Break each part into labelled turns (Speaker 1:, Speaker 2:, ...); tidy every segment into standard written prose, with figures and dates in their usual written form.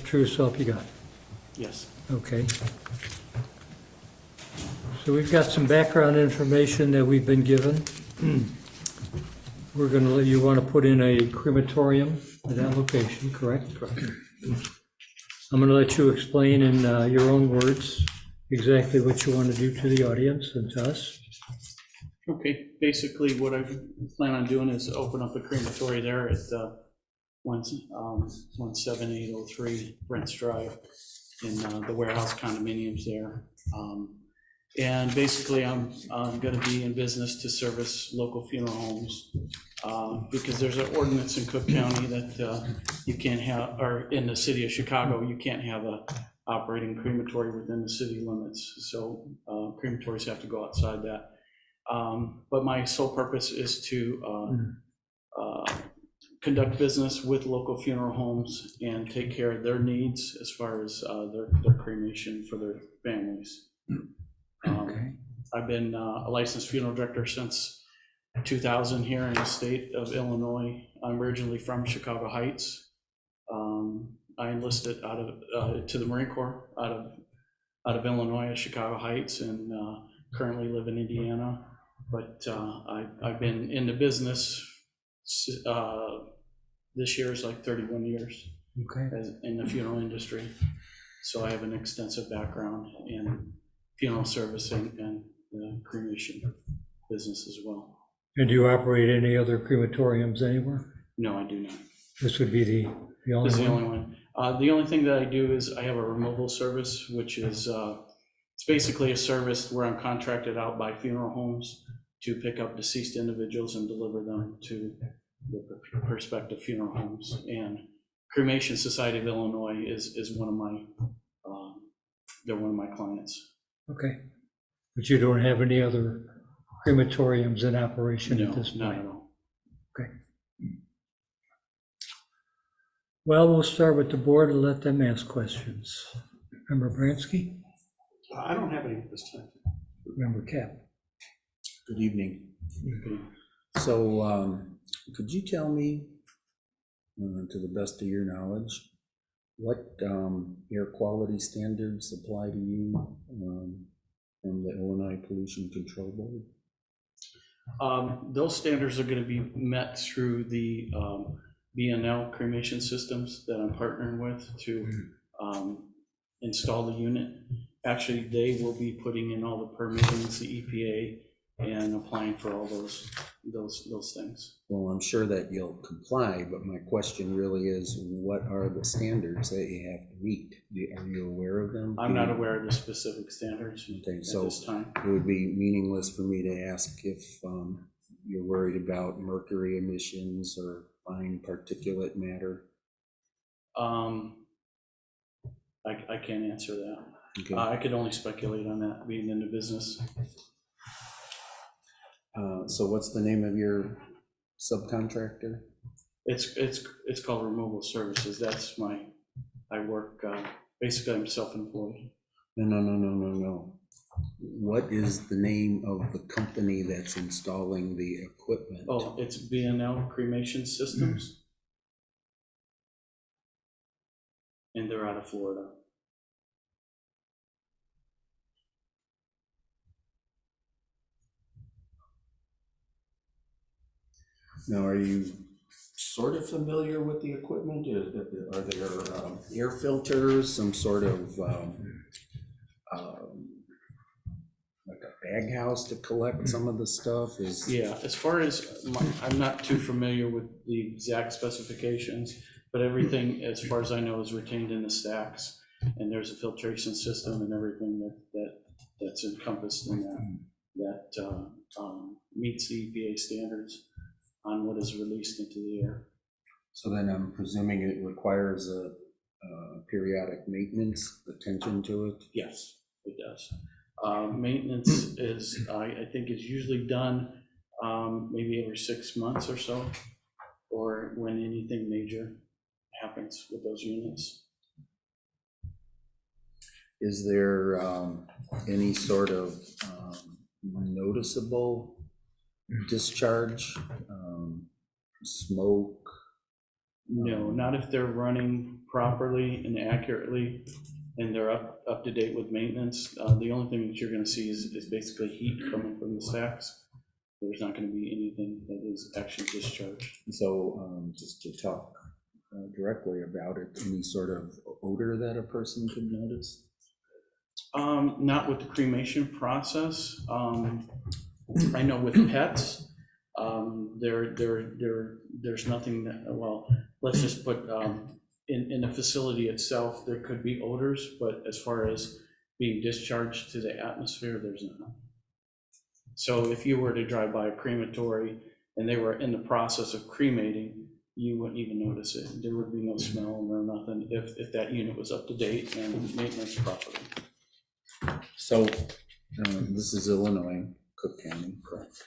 Speaker 1: true self you got?
Speaker 2: Yes.
Speaker 1: Okay. So we've got some background information that we've been given. We're gonna, you want to put in a crematorium at that location, correct?
Speaker 2: Correct.
Speaker 1: I'm gonna let you explain in your own words exactly what you want to do to the audience and to us.
Speaker 2: Okay, basically what I plan on doing is open up a crematory there at 17803 Brents Drive in the warehouse condominiums there. And basically I'm gonna be in business to service local funeral homes because there's an ordinance in Cook County that you can't have, or in the city of Chicago, you can't have a operating crematory within the city limits. So crematories have to go outside that. But my sole purpose is to conduct business with local funeral homes and take care of their needs as far as their cremation for their families.
Speaker 1: Okay.
Speaker 2: I've been a licensed funeral director since 2000 here in the state of Illinois. I'm originally from Chicago Heights. I enlisted out of to the Marine Corps out of Illinois at Chicago Heights, and currently live in Indiana. But I've been in the business. This year is like 31 years
Speaker 1: Okay.
Speaker 2: in the funeral industry. So I have an extensive background in funeral servicing and the cremation business as well.
Speaker 1: And do you operate any other crematoriums anywhere?
Speaker 2: No, I do not.
Speaker 1: This would be the only
Speaker 2: This is the
Speaker 1: one?
Speaker 2: only one. The only thing that I do is I have a removal service, which is it's basically a service where I'm contracted out by funeral homes to pick up deceased individuals and deliver them to the prospective funeral homes. And Cremation Society of Illinois is one of my they're one of my clients.
Speaker 1: Okay. But you don't have any other crematoriums in operation
Speaker 2: No,
Speaker 1: at this
Speaker 2: not
Speaker 1: point?
Speaker 2: at all.
Speaker 1: Okay. Well, we'll start with the board and let them ask questions. Member Bransky?
Speaker 3: I don't have any at this time.
Speaker 1: Member Cap?
Speaker 4: Good evening.
Speaker 2: Okay.
Speaker 4: So could you tell me, to the best of your knowledge, what air quality standards apply to you from the Illinois Pollution Control Board?
Speaker 2: Those standards are going to be met through the B&L cremation systems that I'm partnering with to install the unit. Actually, they will be putting in all the permittings, the EPA, and applying for all those things.
Speaker 4: Well, I'm sure that you'll comply, but my question really is, what are the standards that you have to meet? Are you aware of them?
Speaker 2: I'm not aware of the specific standards
Speaker 4: Okay,
Speaker 2: at
Speaker 4: so
Speaker 2: this time.
Speaker 4: it would be meaningless for me to ask if you're worried about mercury emissions or fine particulate matter.
Speaker 2: I can't answer that.
Speaker 4: Okay.
Speaker 2: I could only speculate on that, being in the business.
Speaker 4: So what's the name of your subcontractor?
Speaker 2: It's called Removal Services. That's I work, basically I'm self-employed.
Speaker 4: No. What is the name of the company that's installing the equipment?
Speaker 2: Oh, it's B&L Cremation Systems. And they're out of Florida.
Speaker 4: Now, are you sort of familiar with the equipment? Are there air filters, some sort of like a bag house to collect some of the stuff?
Speaker 2: Yeah, as far as, I'm not too familiar with the exact specifications, but everything, as far as I know, is retained in the stacks. And there's a filtration system and everything that's encompassed in that meets the EPA standards on what is released into the air.
Speaker 4: So then I'm presuming it requires a periodic maintenance, attention to it?
Speaker 2: Yes, it does. Maintenance is, I think is usually done maybe every 6 months or so, or when anything major happens with those units.
Speaker 4: Is there any sort of noticeable discharge, smoke,
Speaker 2: No, not if they're running properly and accurately, and they're up to date with maintenance. The only thing that you're gonna see is basically heat coming from the stacks. There's not gonna be anything that is actually discharged.
Speaker 4: So just to talk directly about it, any sort of odor that a person could notice?
Speaker 2: Not with the cremation process. I know with pets, there's nothing that, well, let's just put, in the facility itself, there could be odors, but as far as being discharged to the atmosphere, there's none. So if you were to drive by a crematory and they were in the process of cremating, you wouldn't even notice it. There would be no smell or nothing if that unit was up to date and maintenance properly.
Speaker 4: So this is Illinois, Cook County.
Speaker 2: Correct.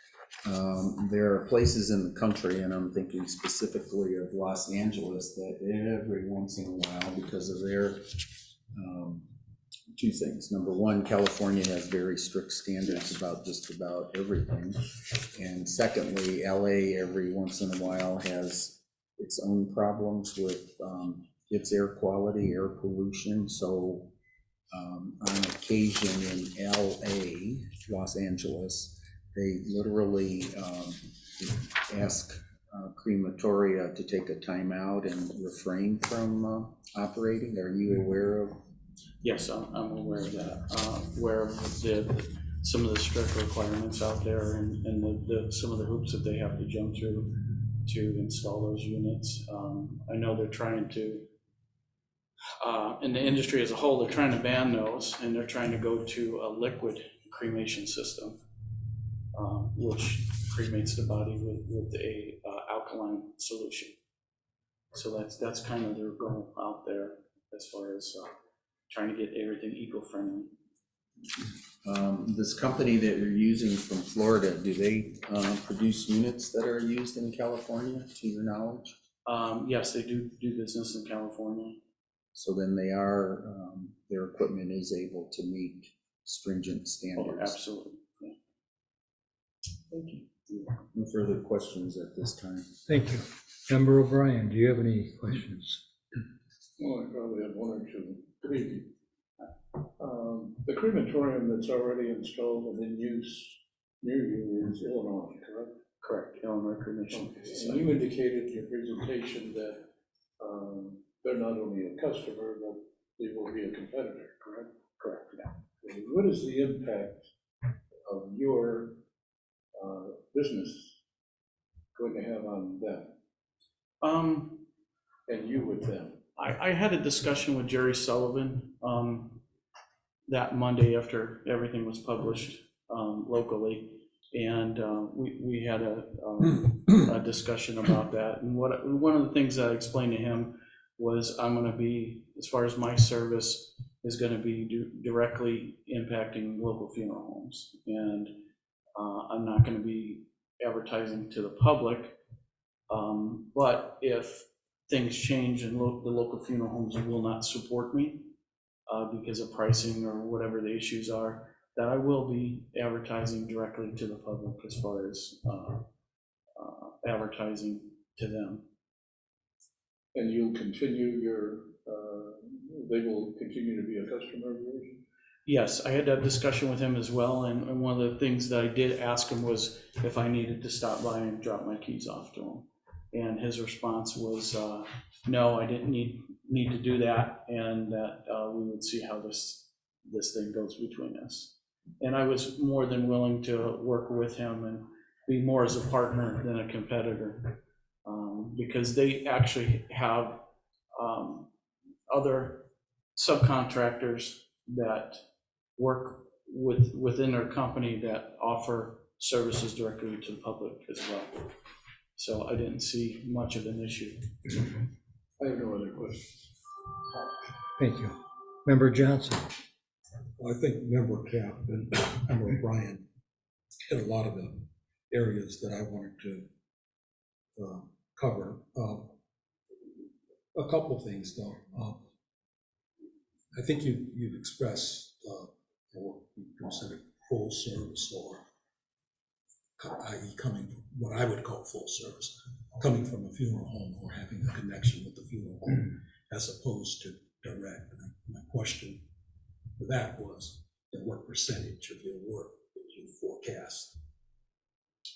Speaker 4: There are places in the country, and I'm thinking specifically of Los Angeles, that every once in a while, because of their two things. Number one, California has very strict standards about just about everything. And secondly, LA every once in a while has its own problems with its air quality, air pollution. So on occasion in LA, Los Angeles, they literally ask crematoria to take a timeout and refrain from operating. Are you aware of?
Speaker 2: Yes, I'm aware of that. Aware of some of the strict requirements out there and some of the hoops that they have to jump through to install those units. I know they're trying to, in the industry as a whole, they're trying to ban those, and they're trying to go to a liquid cremation system, which cremates the body with a alkaline solution. So that's kind of their goal out there as far as trying to get everything eco-friendly.
Speaker 4: This company that you're using from Florida, do they produce units that are used in California, to your knowledge?
Speaker 2: Yes, they do business in California.
Speaker 4: So then they are, their equipment is able to meet stringent standards.
Speaker 2: Oh, absolutely. Yeah.
Speaker 4: Thank you. No further questions at this time.
Speaker 1: Thank you. Member O'Brien, do you have any questions?
Speaker 3: Well, I probably have one or two. Good evening. The crematorium that's already installed and in use near you is Illinois, correct?
Speaker 2: Correct, Illinois Cremation.
Speaker 3: And you indicated in your presentation that they're not only a customer, but they will be a competitor, correct?
Speaker 2: Correct, yeah.
Speaker 3: And what is the impact of your business going to have on them and you with them?
Speaker 2: I had a discussion with Jerry Sullivan that Monday after everything was published locally, and we had a discussion about that. And one of the things that I explained to him was I'm going to be, as far as my service is going to be directly impacting local funeral homes, and I'm not going to be advertising to the public, but if things change and the local funeral homes will not support me because of pricing or whatever the issues are, that I will be advertising directly to the public as far as advertising to them.
Speaker 3: And you'll continue they will continue to be a customer of yours?
Speaker 2: Yes, I had that discussion with him as well, and one of the things that I did ask him was if I needed to stop by and drop my keys off to him. And his response was, no, I didn't need to do that, and that we would see how this thing goes between us. And I was more than willing to work with him and be more as a partner than a competitor, because they actually have other subcontractors that work within their company that offer services directly to the public as well. So I didn't see much of an issue.
Speaker 3: I have no other questions.
Speaker 1: Thank you. Member Johnson?
Speaker 5: Well, I think Member Cap and Member O'Brien hit a lot of the areas that I wanted to cover. A couple of things, though. I think you've expressed, or you consider full service or i.e. coming from what I would call full service, coming from a funeral home or having a connection with the funeral home as opposed to direct. And my question for that was, what percentage of your work did you forecast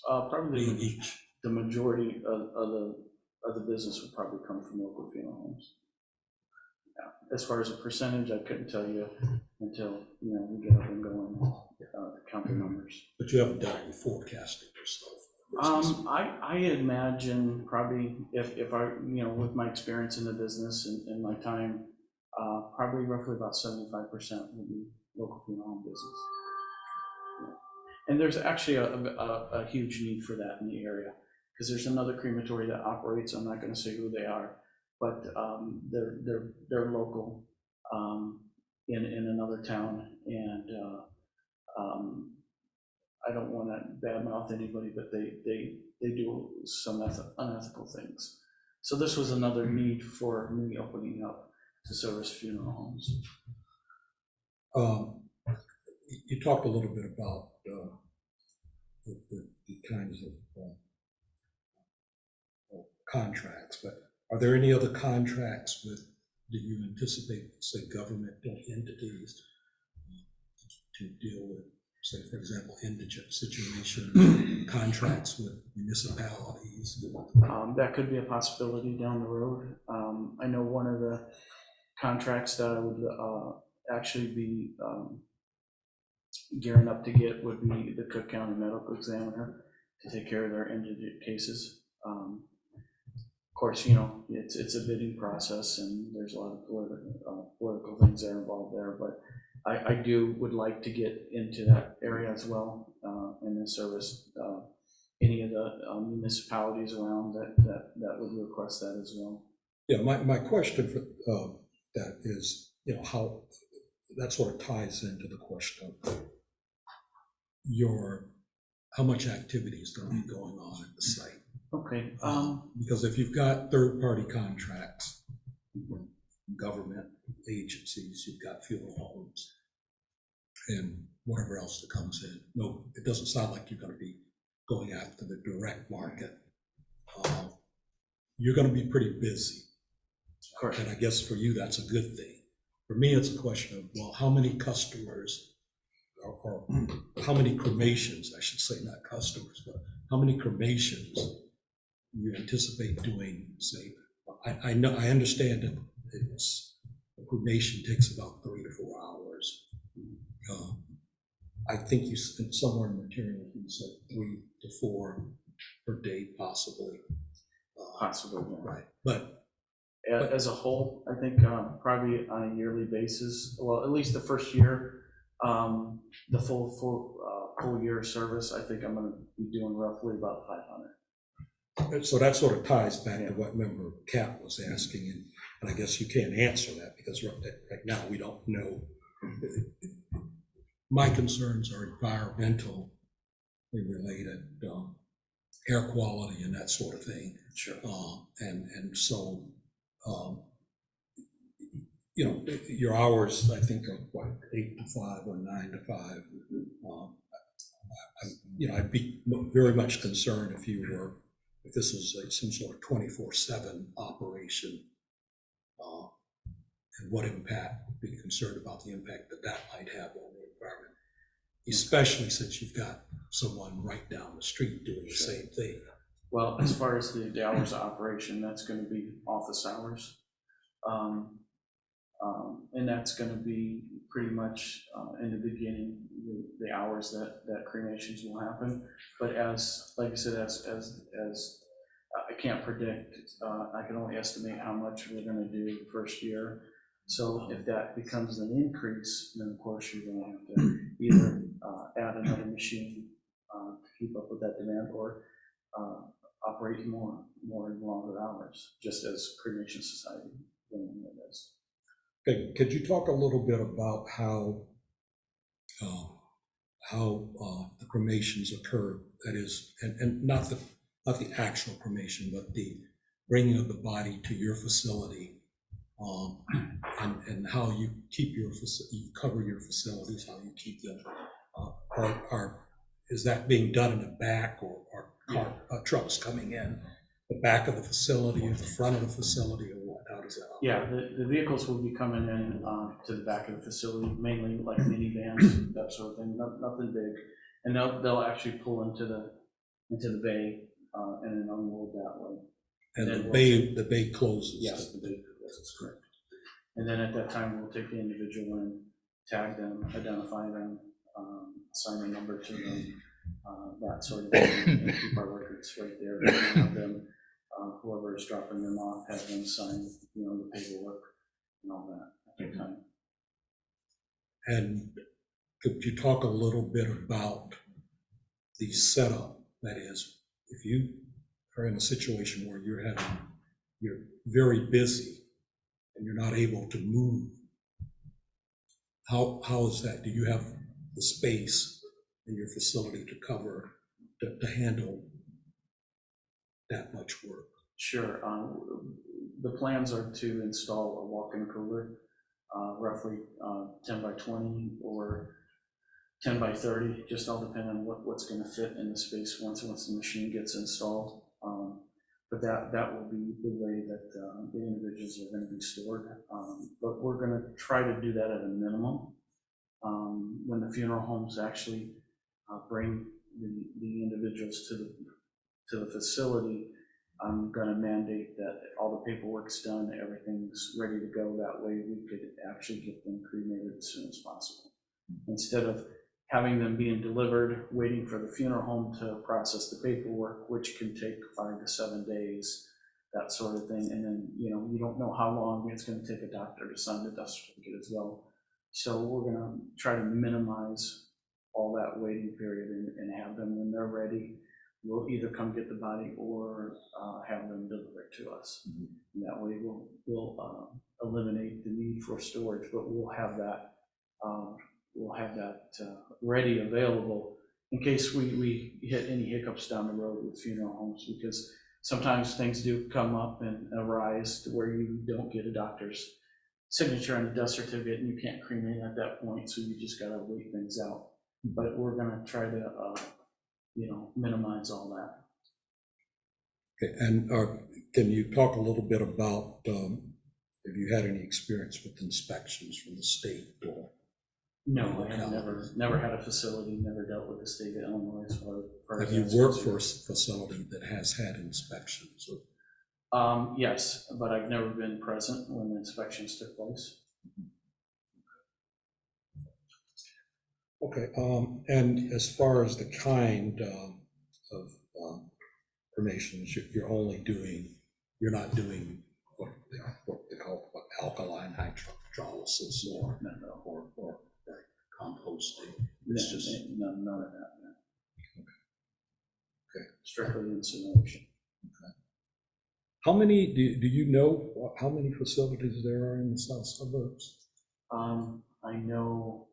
Speaker 2: Probably
Speaker 5: being each?
Speaker 2: the majority of the business would probably come from local funeral homes. Yeah. As far as a percentage, I couldn't tell you until, we get up and going, to count the numbers.
Speaker 5: But you haven't done any forecasting yourself.
Speaker 2: I imagine probably if I, with my experience in the business and my time, probably roughly about 75% would be local funeral home business. Yeah. And there's actually a huge need for that in the area, because there's another crematory that operates. I'm not going to say who they are, but they're local in another town, and I don't want to badmouth anybody, but they do some unethical things. So this was another need for me opening up to service funeral homes.
Speaker 5: You talked a little bit about the kinds of contracts, but are there any other contracts do you anticipate, say, government entities to deal with, say, for example, indigent situations, contracts with municipalities?
Speaker 2: That could be a possibility down the road. I know one of the contracts that I would actually be gearing up to get would be the Cook County Medical Examiner to take care of their indigent cases. Of course, it's a bidding process, and there's a lot of political things that are involved there, but I would like to get into that area as well, and then service any of the municipalities around that would request that as well.
Speaker 5: Yeah, my question for that is, how that sort of ties into the question of how much activity is going to be going on at the site.
Speaker 2: Okay.
Speaker 5: Because if you've got third-party contracts, government agencies, you've got funeral homes, and whatever else that comes in. No, it doesn't sound like you're going to be going after the direct market. You're going to be pretty busy.
Speaker 2: Correct.
Speaker 5: And I guess for you, that's a good thing. For me, it's a question of, well, how many customers, or how many cremations, I should say, not customers, but how many cremations you anticipate doing, say, I understand that a cremation takes about 3 to 4 hours. I think you said somewhere in the material, you said 3 to 4 per day, possibly.
Speaker 2: Possibly, yeah.
Speaker 5: Right, but
Speaker 2: as a whole, I think probably on a yearly basis, well, at least the first year, the full year service, I think I'm going to be doing roughly about 500.
Speaker 5: so that sort of ties back to what member Cap was asking, and I guess you can't answer that because right now we don't know. My concerns are environmental related, air quality and that sort of thing.
Speaker 2: Sure.
Speaker 5: And so, your hours, I think, are what, 8 to 5 or 9 to 5. I'd be very much concerned if this was some sort of 24/7 operation, and what impact, be concerned about the impact that might have on the environment, especially since you've got someone right down the street doing the same thing.
Speaker 2: Well, as far as the hours of operation, that's going to be office hours. And that's going to be pretty much in the beginning, the hours that cremations will happen. But like I said, as I can't predict, I can only estimate how much we're going to do the first year. So if that becomes an increase, then of course you're going to have to either add another machine to keep up with that demand, or operate more and longer hours, just as Cremation Society does.
Speaker 5: Okay, could you talk a little bit about how the cremations occur? That is, and not the actual cremation, but the bringing of the body to your facility, and how you keep you cover your facilities, how you keep them. is that being done in the back, or trucks coming in the back of the facility or the front of the facility, or what? How does that operate?
Speaker 2: Yeah, the vehicles will be coming in to the back of the facility, mainly like minivans, that sort of thing, nothing big. And they'll actually pull into the bay and then unload that way.
Speaker 5: And
Speaker 2: then
Speaker 5: the bay closes?
Speaker 2: Yes, the bay, that's correct. And then at that time, we'll take the individual and tag them, identify them, assign a number to them, that sort of thing, and keep our records right there. And have them, whoever is dropping them off, have them sign, the paperwork and all that at that time.
Speaker 5: And could you talk a little bit about the setup? That is, if you are in a situation where you're very busy and you're not able to move, how is that? Do you have the space in your facility to cover, to handle that much work?
Speaker 2: Sure. The plans are to install a walk-in cooler, roughly 10 by 20 or 10 by 30, just all depending on what's going to fit in the space once the machine gets installed. But that will be the way that the individuals are going to be stored. But we're going to try to do that at a minimum. When the funeral homes actually bring the individuals to the facility, I'm going to mandate that all the paperwork's done, everything's ready to go. That way we could actually get them cremated as soon as possible. Instead of having them being delivered, waiting for the funeral home to process the paperwork, which can take 5 to 7 days, that sort of thing. And then, you don't know how long it's going to take a doctor to sign the death certificate as well. So we're going to try to minimize all that waiting period and have them, when they're ready, we'll either come get the body or have them delivered to us. And that way we'll eliminate the need for storage, but we'll have that ready, available in case we hit any hiccups down the road with funeral homes, because sometimes things do come up and arise to where you don't get a doctor's signature on the death certificate and you can't cremate at that point, so you just gotta wait things out. But we're gonna try to minimize all that.
Speaker 5: Okay, and can you talk a little bit about, have you had any experience with inspections from the state? Or
Speaker 2: No, I have never had a facility, never dealt with the state of Illinois as far as.
Speaker 5: have you worked for a facility that has had inspections?
Speaker 2: Yes, but I've never been present when the inspections took place.
Speaker 5: Okay, and as far as the kind of cremations, you're not doing what they call alkaline hydrolysis or composting. It's just
Speaker 2: none of that. No.
Speaker 5: Okay.
Speaker 2: Strictly incineration.
Speaker 5: how many, do you know how many facilities there are in the south suburbs?
Speaker 2: I know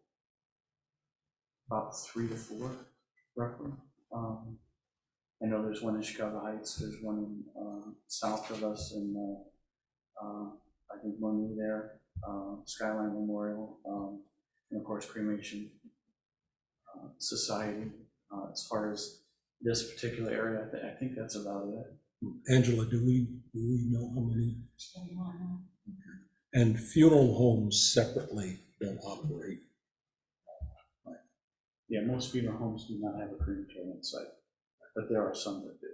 Speaker 2: about 3 to 4, roughly. I know there's one in Chicago Heights, there's one in south of us, and I think one there, Skyline Memorial, and of course Cremation Society. As far as this particular area, I think that's about it.
Speaker 5: Angela, do we know how many? And funeral homes separately don't operate?
Speaker 2: Yeah, most funeral homes do not have a crematorium site, but there are some that do.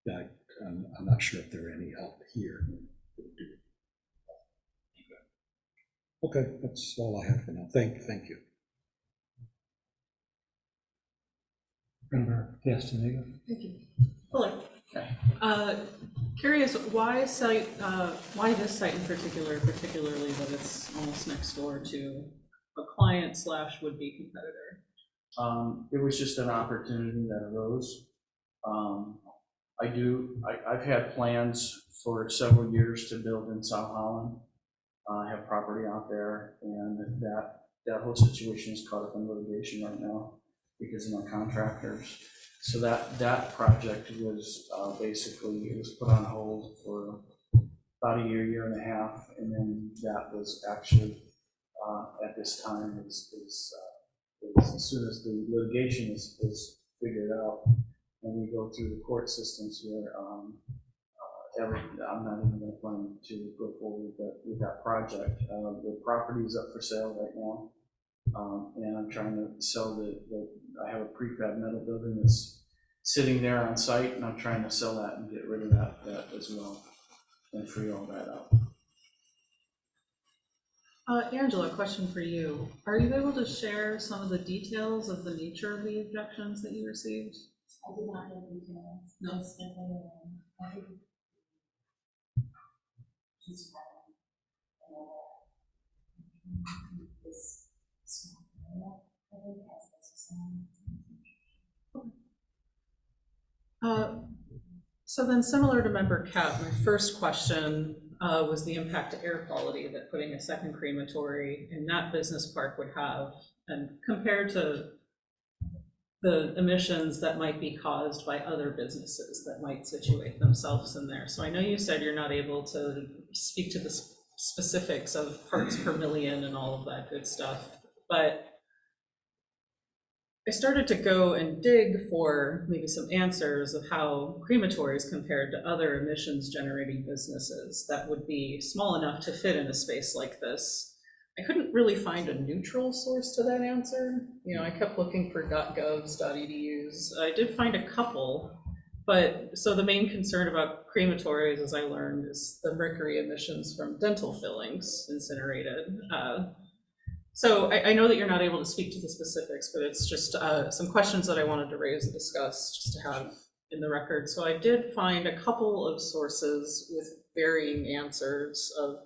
Speaker 5: Yeah, I'm not sure if there are any out here. Okay, that's all I have for now. Thank you.
Speaker 1: Member Castaneda?
Speaker 6: Thank you. Hello. Curious, why this site in particular, particularly that it's almost next door to a client / would-be competitor?
Speaker 2: It was just an opportunity that arose. I've had plans for several years to build in South Holland. I have property out there, and that whole situation is caught up in litigation right now because of my contractors. So that project was basically, it was put on hold for about a year and a half, and then that was actually at this time is as soon as the litigation is figured out and we go through the court systems here, I'm not even going to plan to go forward with that project. The property is up for sale right now, and I'm trying to sell I have a prefab metal building that's sitting there on site, and I'm trying to sell that and get rid of that as well and free all that up.
Speaker 6: Angela, question for you. Are you able to share some of the details of the nature of the objections that you received?
Speaker 7: I did not have details.
Speaker 6: No.
Speaker 7: Just that I think just this small area, I think that's
Speaker 6: So then, similar to member Cap, my first question was the impact to air quality that putting a second crematory in that business park would have, and compared to the emissions that might be caused by other businesses that might situate themselves in there. So I know you said you're not able to speak to the specifics of parts per million and all of that good stuff, but I started to go and dig for maybe some answers of how crematories compared to other emissions generating businesses that would be small enough to fit in a space like this. I couldn't really find a neutral source to that answer. You know, I kept looking for .govs, .edus. I did find a couple, but so the main concern about crematories, as I learned, is the mercury emissions from dental fillings incinerated. So I know that you're not able to speak to the specifics, but it's just some questions that I wanted to raise and discuss just to have in the record. So I did find a couple of sources with varying answers of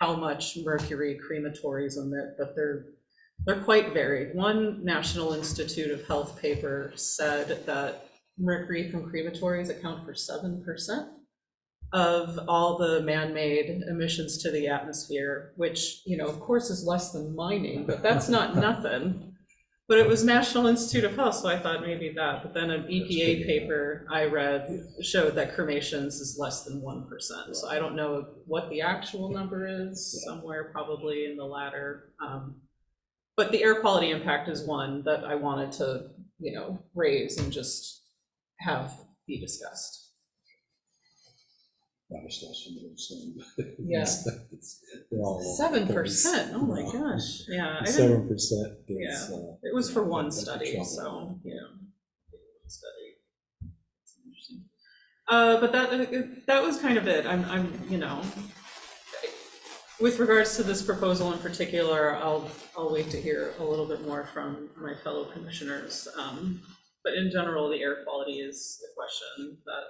Speaker 6: how much mercury crematories emit, but they're quite varied. One National Institute of Health paper said that mercury from crematories account for 7% of all the man-made emissions to the atmosphere, which, you know, of course is less than mining, but that's not nothing. But it was National Institute of Health, so I thought maybe that, but then an EPA paper I read showed that cremations is less than 1%. So I don't know what the actual number is, somewhere probably in the latter. But the air quality impact is one that I wanted to, you know, raise and just have be discussed.
Speaker 5: That was still some of those things.
Speaker 6: Yeah.
Speaker 5: They're all
Speaker 6: 7%, oh my gosh, yeah.
Speaker 4: 7% is,
Speaker 6: Yeah. It was for one study, so, you know, study. It's interesting. But that was kind of it. I'm, you know, with regards to this proposal in particular, I'll wait to hear a little bit more from my fellow commissioners. But in general, the air quality is the question that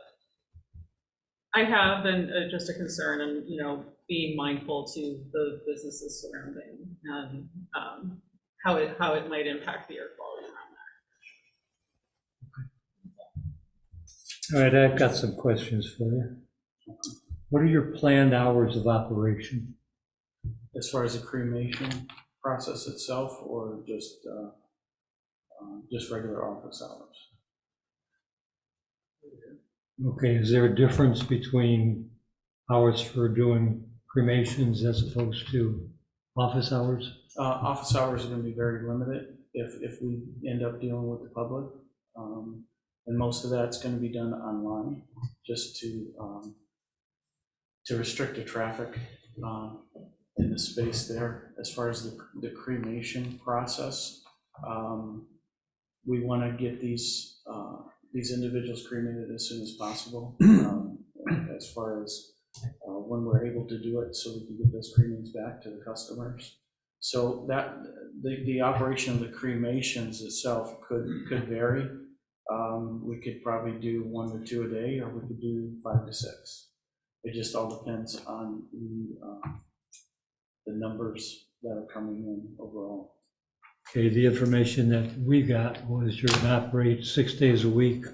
Speaker 6: I have, and just a concern, and, you know, being mindful to the businesses surrounding and how it might impact the air quality around there.
Speaker 1: All right, I've got some questions for you. What are your planned hours of operation?
Speaker 2: As far as the cremation process itself, or just regular office hours?
Speaker 1: Okay, is there a difference between hours for doing cremations as opposed to office hours?
Speaker 2: Office hours are going to be very limited if we end up dealing with the public. And most of that's going to be done online, just to restrict the traffic in the space there. As far as the cremation process, we want to get these individuals cremated as soon as possible, as far as when we're able to do it, so we can get those cremains back to the customers. So that the operation of the cremations itself could vary. We could probably do 1 or 2 a day, or we could do 5 to 6. It just all depends on the numbers that are coming in overall.
Speaker 1: Okay, the information that we got was you're gonna operate 6 days a week,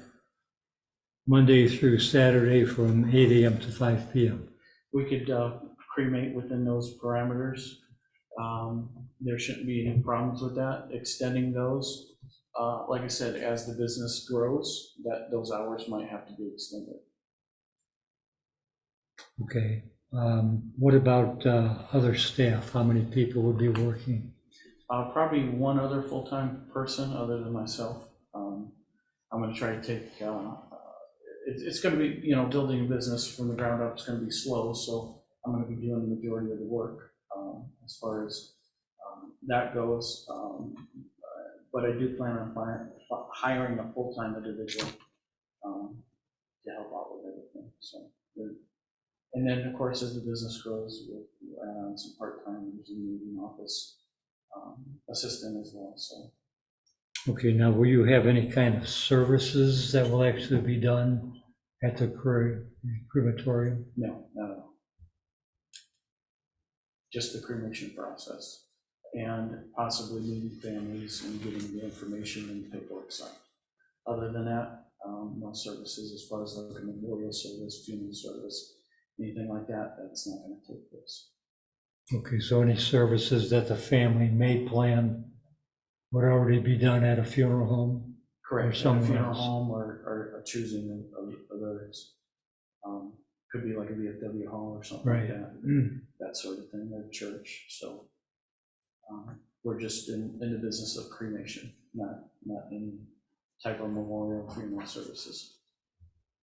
Speaker 1: Monday through Saturday from 8 a.m. to 5 p.m.
Speaker 2: We could cremate within those parameters. There shouldn't be any problems with that, extending those. Like I said, as the business grows, those hours might have to be extended.
Speaker 1: Okay, what about other staff? How many people would be working?
Speaker 2: Probably one other full-time person other than myself. I'm gonna try to take, it's gonna be, you know, building a business from the ground up is gonna be slow, so I'm gonna be doing the majority of the work, as far as that goes. But I do plan on hiring a full-time individual to help out with everything, so. And then, of course, as the business grows, we'll add on some part-timers and maybe an office assistant as well, so.
Speaker 1: Okay, now will you have any kind of services that will actually be done at the crematorium?
Speaker 2: No, not at all. Just the cremation process, and possibly meeting families and getting the information and paperwork signed. Other than that, no services as far as like a memorial service, funeral service, anything like that, that's not gonna take place.
Speaker 1: Okay, so any services that the family may plan would already be done at a funeral home?
Speaker 2: Correct, at a
Speaker 1: somewhere
Speaker 2: funeral
Speaker 1: else.
Speaker 2: home or a choosing of theirs. Could be like a VFW hall or something like
Speaker 1: Right.
Speaker 2: that, that sort of thing, or church, so. We're just in the business of cremation, not any type of memorial funeral services.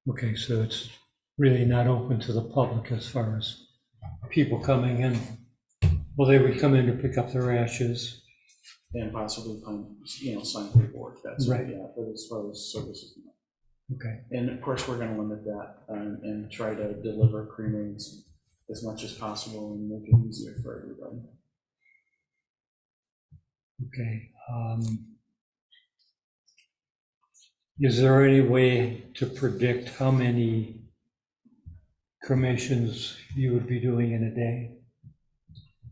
Speaker 1: Okay, so it's really not open to the public as far as people coming in. Well, they would come in to pick up their ashes.
Speaker 2: And possibly, you know, sign paperwork, that's,
Speaker 1: Right.
Speaker 2: yeah, but as far as services, no.
Speaker 1: Okay,
Speaker 2: And of course, we're gonna limit that, and try to deliver cremains as much as possible and make it easier for everybody.
Speaker 1: okay. Is there any way to predict how many cremations you would be doing in a day?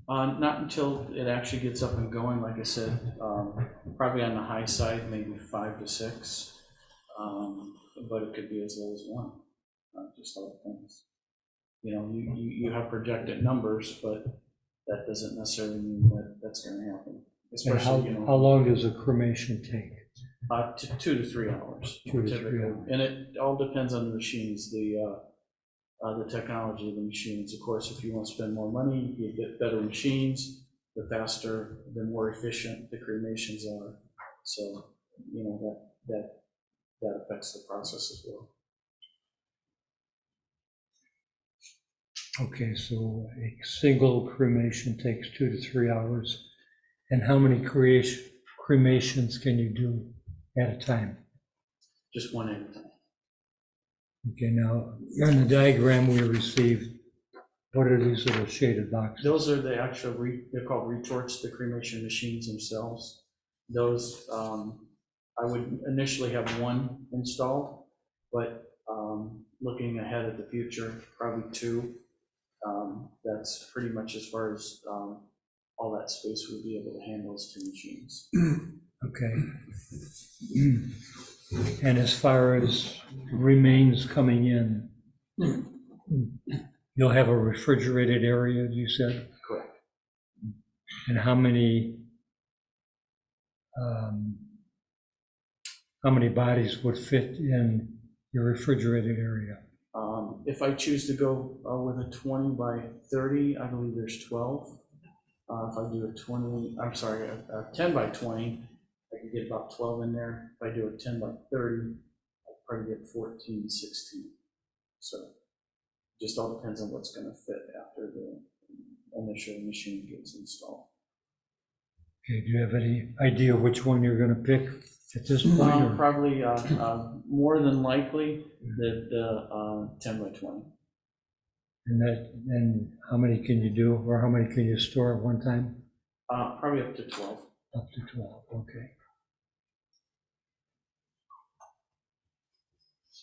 Speaker 2: Not until it actually gets up and going, like I said, probably on the high side, maybe 5 to 6. But it could be as low as 1, just all depends. You know, you have projected numbers, but that doesn't necessarily mean that that's gonna happen.
Speaker 1: And how,
Speaker 2: Especially, you
Speaker 1: how
Speaker 2: know,
Speaker 1: long does a cremation take?
Speaker 2: 2 to 3 hours.
Speaker 1: 2 to 3
Speaker 2: typically.
Speaker 1: hours.
Speaker 2: And it all depends on the machines, the technology of the machines. Of course, if you want to spend more money, you get better machines, the faster, the more efficient the cremations are. So, you know, that affects the process as well.
Speaker 1: Okay, so a single cremation takes 2 to 3 hours. And how many cremations can you do at a time?
Speaker 2: Just one at a time.
Speaker 1: Okay, now, on the diagram we received, what are these little shaded boxes?
Speaker 2: Those are the actual, they're called retorts, the cremation machines themselves. Those, I would initially have 1 installed, but looking ahead at the future, probably 2. That's pretty much as far as all that space would be able to handle is 2 machines.
Speaker 1: Okay. And as far as remains coming in, you'll have a refrigerated area, you said?
Speaker 2: Correct.
Speaker 1: And how many bodies would fit in your refrigerated area?
Speaker 2: If I choose to go with a 20 by 30, I believe there's 12. If I do a 10 by 20, I could get about 12 in there. If I do a 10 by 30, I'd probably get 14, 16. So just all depends on what's going to fit after the initial machine gets installed.
Speaker 1: Okay, do you have any idea which one you're going to pick at this point? or-
Speaker 2: Probably more than likely the 10 by 20.
Speaker 1: And how many can you do, or how many can you store at one time?
Speaker 2: Probably up to 12.
Speaker 1: Up to 12, okay.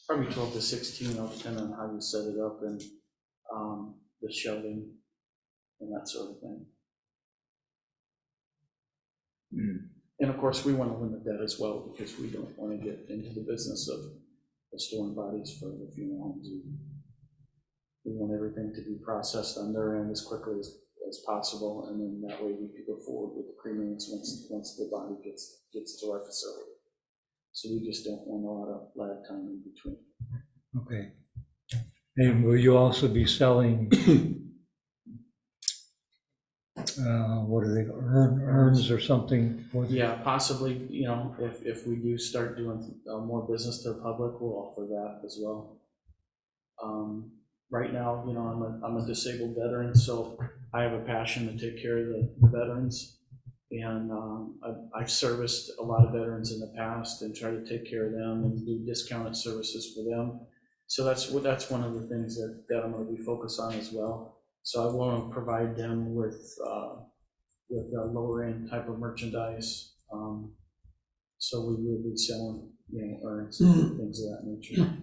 Speaker 2: Probably 12 to 16, all depending on how you set it up and the shelving and that sort of thing. And of course, we want to limit that as well, because we don't want to get into the business of storing bodies for the funeral homes. We want everything to be processed on their end as quickly as possible, and then that way we can go forward with the cremains once the body gets to our facility. So we just don't want a lot of lag time in between.
Speaker 1: Okay. And will you also be selling what are they, urns or something? for the-
Speaker 2: Yeah, possibly, you know, if we do start doing more business to the public, we'll offer that as well. Right now, you know, I'm a disabled veteran, so I have a passion to take care of the veterans. And I've serviced a lot of veterans in the past and try to take care of them and do discounted services for them. So that's one of the things that I'm going to be focused on as well. So I want to provide them with a lower end type of merchandise. So we will be selling, you know, urns and things of that nature.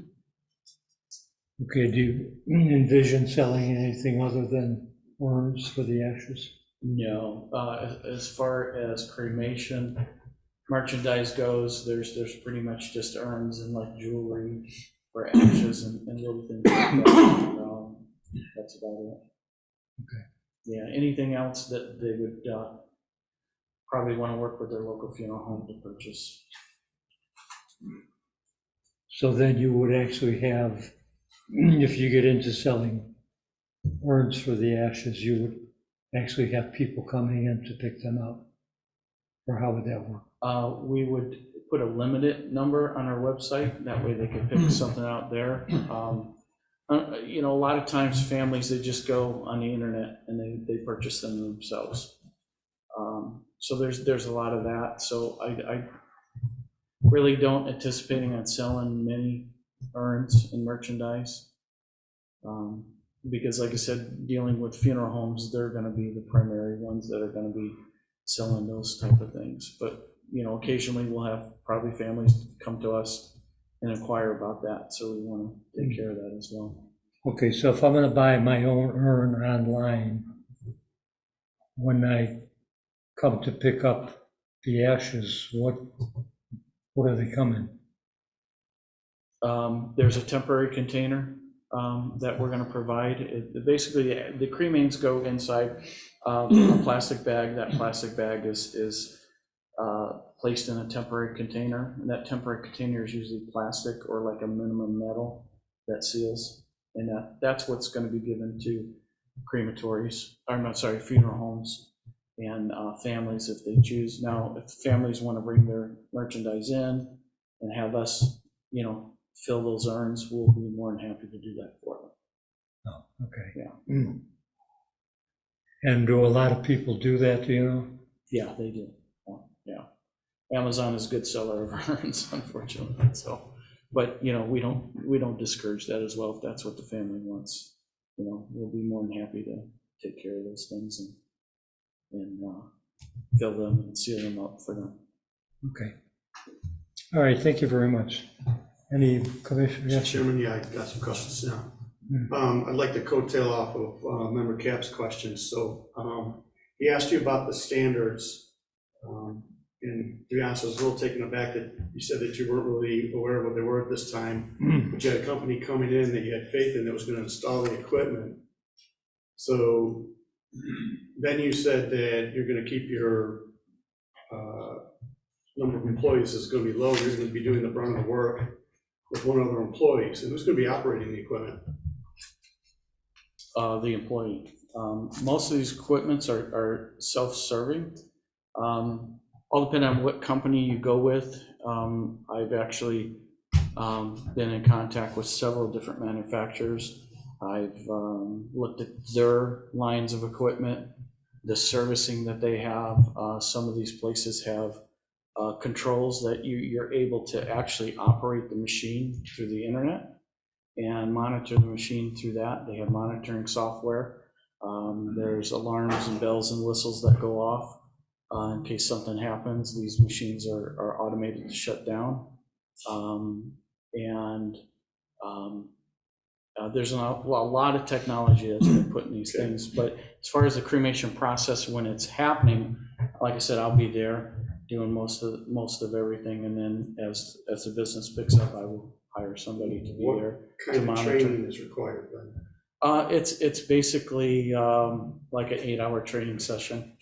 Speaker 1: Okay, do you envision selling anything other than urns for the ashes?
Speaker 2: No, as far as cremation merchandise goes, there's pretty much just urns and like jewelry for ashes and little things like that. That's about it.
Speaker 1: Okay.
Speaker 2: Yeah, anything else that they would probably want to work with their local funeral home to purchase.
Speaker 1: So then you would actually have, if you get into selling urns for the ashes, you would actually have people coming in to pick them up? Or how would that work?
Speaker 2: We would put a limited number on our website, that way they can pick something out there. You know, a lot of times families, they just go on the internet and they purchase them themselves. So there's a lot of that, so I really don't anticipating on selling many urns and merchandise. Because like I said, dealing with funeral homes, they're gonna be the primary ones that are gonna be selling those type of things. But, you know, occasionally we'll have probably families come to us and inquire about that, so we wanna take care of that as well.
Speaker 1: Okay, so if I'm gonna buy my own urn online, when I come to pick up the ashes, what are they coming?
Speaker 2: There's a temporary container that we're going to provide. Basically, the cremains go inside a plastic bag. That plastic bag is placed in a temporary container, and that temporary container is usually plastic or like a minimum metal that seals, and that's what's going to be given to crematories, I'm not sorry, funeral homes and families if they choose. Now, if families want to bring their merchandise in and have us, you know, fill those urns, we'll be more than happy to do that for them.
Speaker 1: Oh, okay.
Speaker 2: Yeah.
Speaker 1: And do a lot of people do that, do you know?
Speaker 2: Yeah, they do. Yeah. Amazon is a good seller of urns, unfortunately. So, but you know, we don't discourage that as well if that's what the family wants. You know, we'll be more than happy to take care of those things and fill them and seal them up for them.
Speaker 1: Okay. All right, thank you very much. Any commissioners?
Speaker 8: Mr. Chairman, yeah, I got some questions now. I'd like to coattail off of Member Cap's questions. So he asked you about the standards. And to be honest, I was a little taken aback that you said that you weren't really aware of what they were at this time. But you had a company coming in that you had faith in that was going to install the equipment. So then you said that you're going to keep your number of employees is going to be low. You're going to be doing the brunt of the work with one other employee. So who's going to be operating the equipment?
Speaker 2: The employee. Most of these equipments are self-serving. All depend on what company you go with. I've actually been in contact with several different manufacturers. I've looked at their lines of equipment, the servicing that they have. Some of these places have controls that you're able to actually operate the machine through the internet and monitor the machine through that. They have monitoring software. There's alarms and bells and whistles that go off in case something happens. These machines are automated to shut down. There's a lot of technology that's been put in these things. But as far as the cremation process, when it's happening, like I said, I'll be there doing most of everything, and then as the business picks up, I will hire somebody to be there
Speaker 8: What kind
Speaker 2: to
Speaker 8: of
Speaker 2: monitor.
Speaker 8: training is required then?
Speaker 2: It's basically like an 8-hour training session.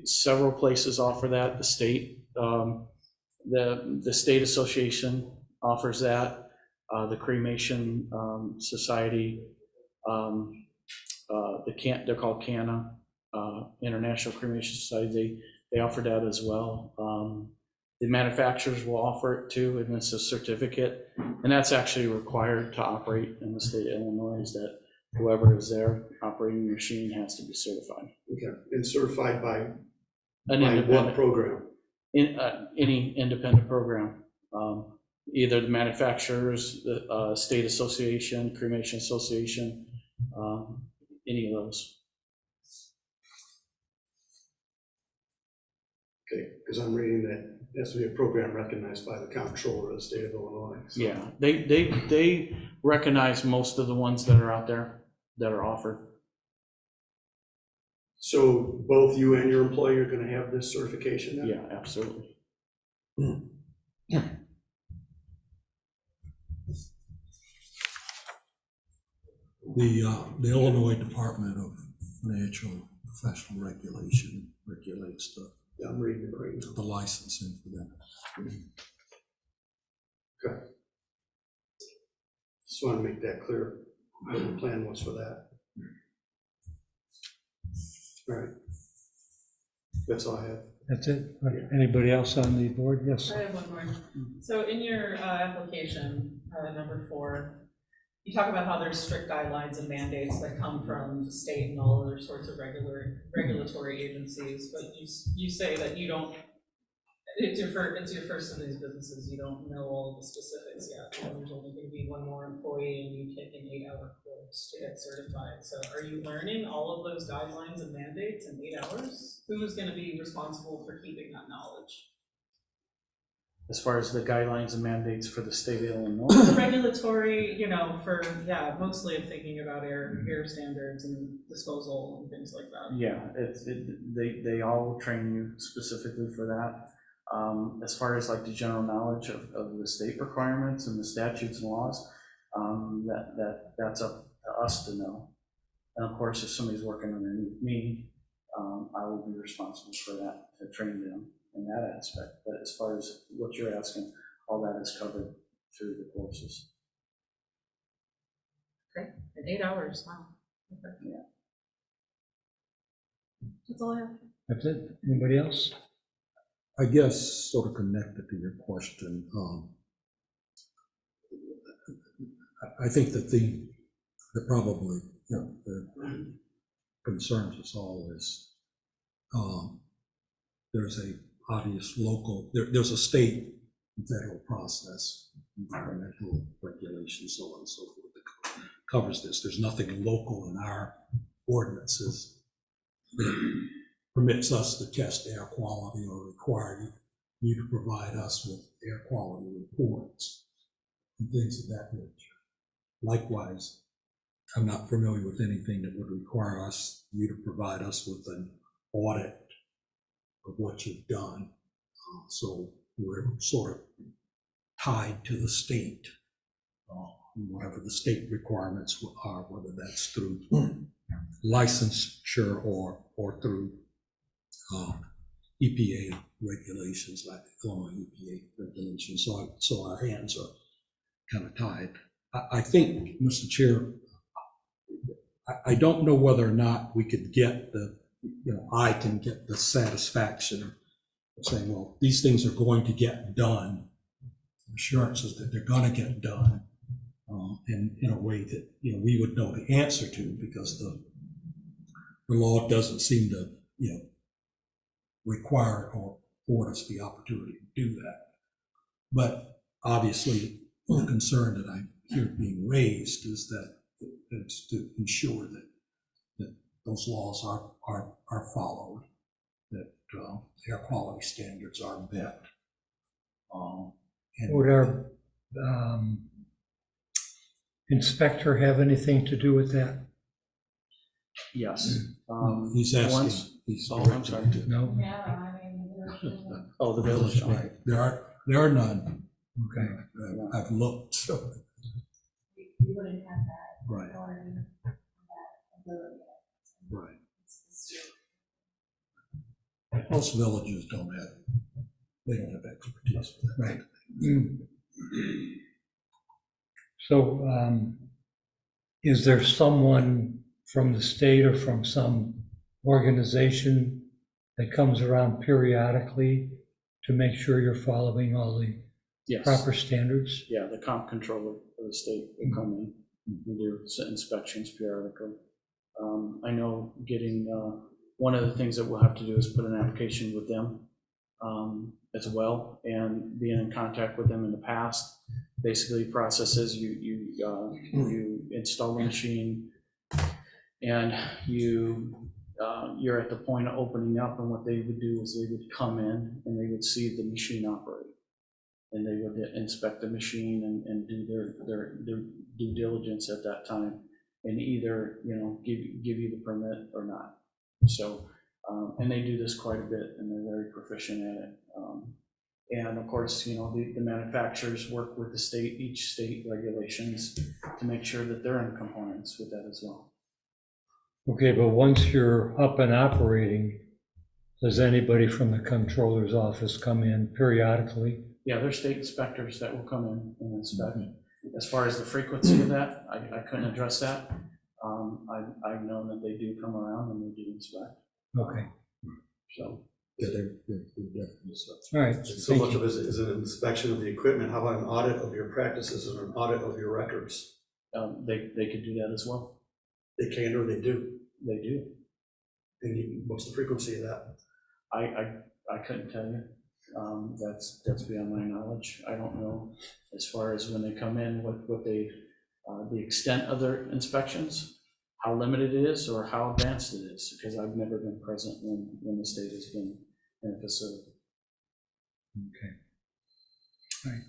Speaker 2: Several places offer that. The state, the state association offers that. The cremation society, they're called CANA. International Cremation Society, they offer that as well. The manufacturers will offer it too, and it's a certificate, and that's actually required to operate in the state of Illinois, is that whoever is there operating the machine has to be certified.
Speaker 8: Okay, and certified by
Speaker 2: An
Speaker 8: what
Speaker 2: independent,
Speaker 8: program?
Speaker 2: any independent program, either the manufacturers, the state association, cremation association, any of those.
Speaker 8: Okay, because I'm reading that it has to be a program recognized by the comptroller of the state of Illinois. So-
Speaker 2: Yeah, they recognize most of the ones that are out there that are offered.
Speaker 8: So both you and your employer are gonna have this certification then?
Speaker 2: Yeah, absolutely.
Speaker 5: The Illinois Department of Financial Professional Regulation regulates
Speaker 8: Yeah, I'm reading it right now.
Speaker 5: the licensing for that.
Speaker 8: Okay. Just want to make that clear, what the plan was for that. All right. That's all I have.
Speaker 1: That's it. Anybody else on the board? Yes.
Speaker 6: I have one more. So in your application, number 4, you talk about how there's strict guidelines and mandates that come from the state and all other sorts of regulatory agencies, but you say that you don't, it's your first of these businesses, you don't know all the specifics yet. And there's only gonna be one more employee and you take an 8-hour course to get certified. So are you learning all of those guidelines and mandates in 8 hours? Who's gonna be responsible for keeping that knowledge?
Speaker 2: As far as the guidelines and mandates for the state of
Speaker 6: The
Speaker 2: Illinois,
Speaker 6: regulatory, mostly I'm thinking about air standards and disposal and things like that.
Speaker 2: yeah, they all train you specifically for that. As far as like the general knowledge of the state requirements and the statutes and laws, that's up to us to know. And of course, if somebody's working underneath me, I will be responsible for that, to train them in that aspect. But as far as what you're asking, all that is covered through the courses.
Speaker 6: Okay, in 8 hours, wow. Okay.
Speaker 2: Yeah.
Speaker 6: That's all I have.
Speaker 1: That's it. Anybody else?
Speaker 5: I guess sort of connected to your question, I think that probably, that concerns us all is there's a obvious local, there's a state and federal process, environmental regulations, so on and so forth, that covers this. There's nothing local in our ordinances that permits us to test air quality or require you to provide us with air quality reports and things of that nature. Likewise, I'm not familiar with anything that would require you to provide us with an audit of what you've done. So we're sort of tied to the state, whatever the state requirements are, whether that's through licensure or through EPA regulations, like Illinois EPA regulations. So our hands are kind of tied. I think, Mr. Chair, I don't know whether or not we could get I can get the satisfaction of saying, well, these things are going to get done, assurances that they're going to get done, in a way that, we would know the answer to, because the law doesn't seem to, require or afford us the opportunity to do that. But obviously, the concern that I hear being raised is that it's to ensure that those laws are followed, that air quality standards are met. And
Speaker 1: Would our inspector have anything to do with that?
Speaker 2: Yes.
Speaker 5: he's asking.
Speaker 2: Once-
Speaker 5: He's
Speaker 2: Oh, I'm sorry.
Speaker 1: No?
Speaker 7: Yeah, I mean, there's-
Speaker 2: Oh, the village,
Speaker 5: Right. There are none.
Speaker 1: Okay.
Speaker 5: I've looked, so,
Speaker 7: we wouldn't have that
Speaker 5: right,
Speaker 7: authority, that ability.
Speaker 5: right.
Speaker 7: It's the state.
Speaker 5: Most villages don't have expertise for that.
Speaker 1: Right. So, is there someone from the state or from some organization that comes around periodically to make sure you're following all the
Speaker 2: Yes.
Speaker 1: proper standards?
Speaker 2: Yeah, the comp controller for the state will come in and do inspections periodically. I know getting, one of the things that we'll have to do is put an application with them as well, and being in contact with them in the past. Basically, processes, you install the machine, and you're at the point of opening up, and what they would do is they would come in and they would see the machine operate. And they would inspect the machine and do their due diligence at that time, and either, give you the permit or not. So, and they do this quite a bit, and they're very proficient at it. And of course, the manufacturers work with each state regulations to make sure that they're in compliance with that as well.
Speaker 1: Okay, but once you're up and operating, does anybody from the controller's office come in periodically?
Speaker 2: Yeah, there's state inspectors that will come in and inspect. As far as the frequency of that, I couldn't address that. I've known that they do come around and they do inspect,
Speaker 1: Okay,
Speaker 2: so.
Speaker 5: Yeah, they're definitely so.
Speaker 1: all right.
Speaker 8: So
Speaker 1: Thank
Speaker 8: much
Speaker 1: you.
Speaker 8: of it is an inspection of the equipment. How about an audit of your practices and an audit of your records?
Speaker 2: They could do that as well.
Speaker 8: They can or they do.
Speaker 2: They do.
Speaker 8: And what's the frequency of that?
Speaker 2: I couldn't tell you. That's beyond my knowledge. I don't know as far as when they come in, what they, the extent of their inspections, how limited it is or how advanced it is, because I've never been present when the state has been in a facility.
Speaker 1: Okay. All right.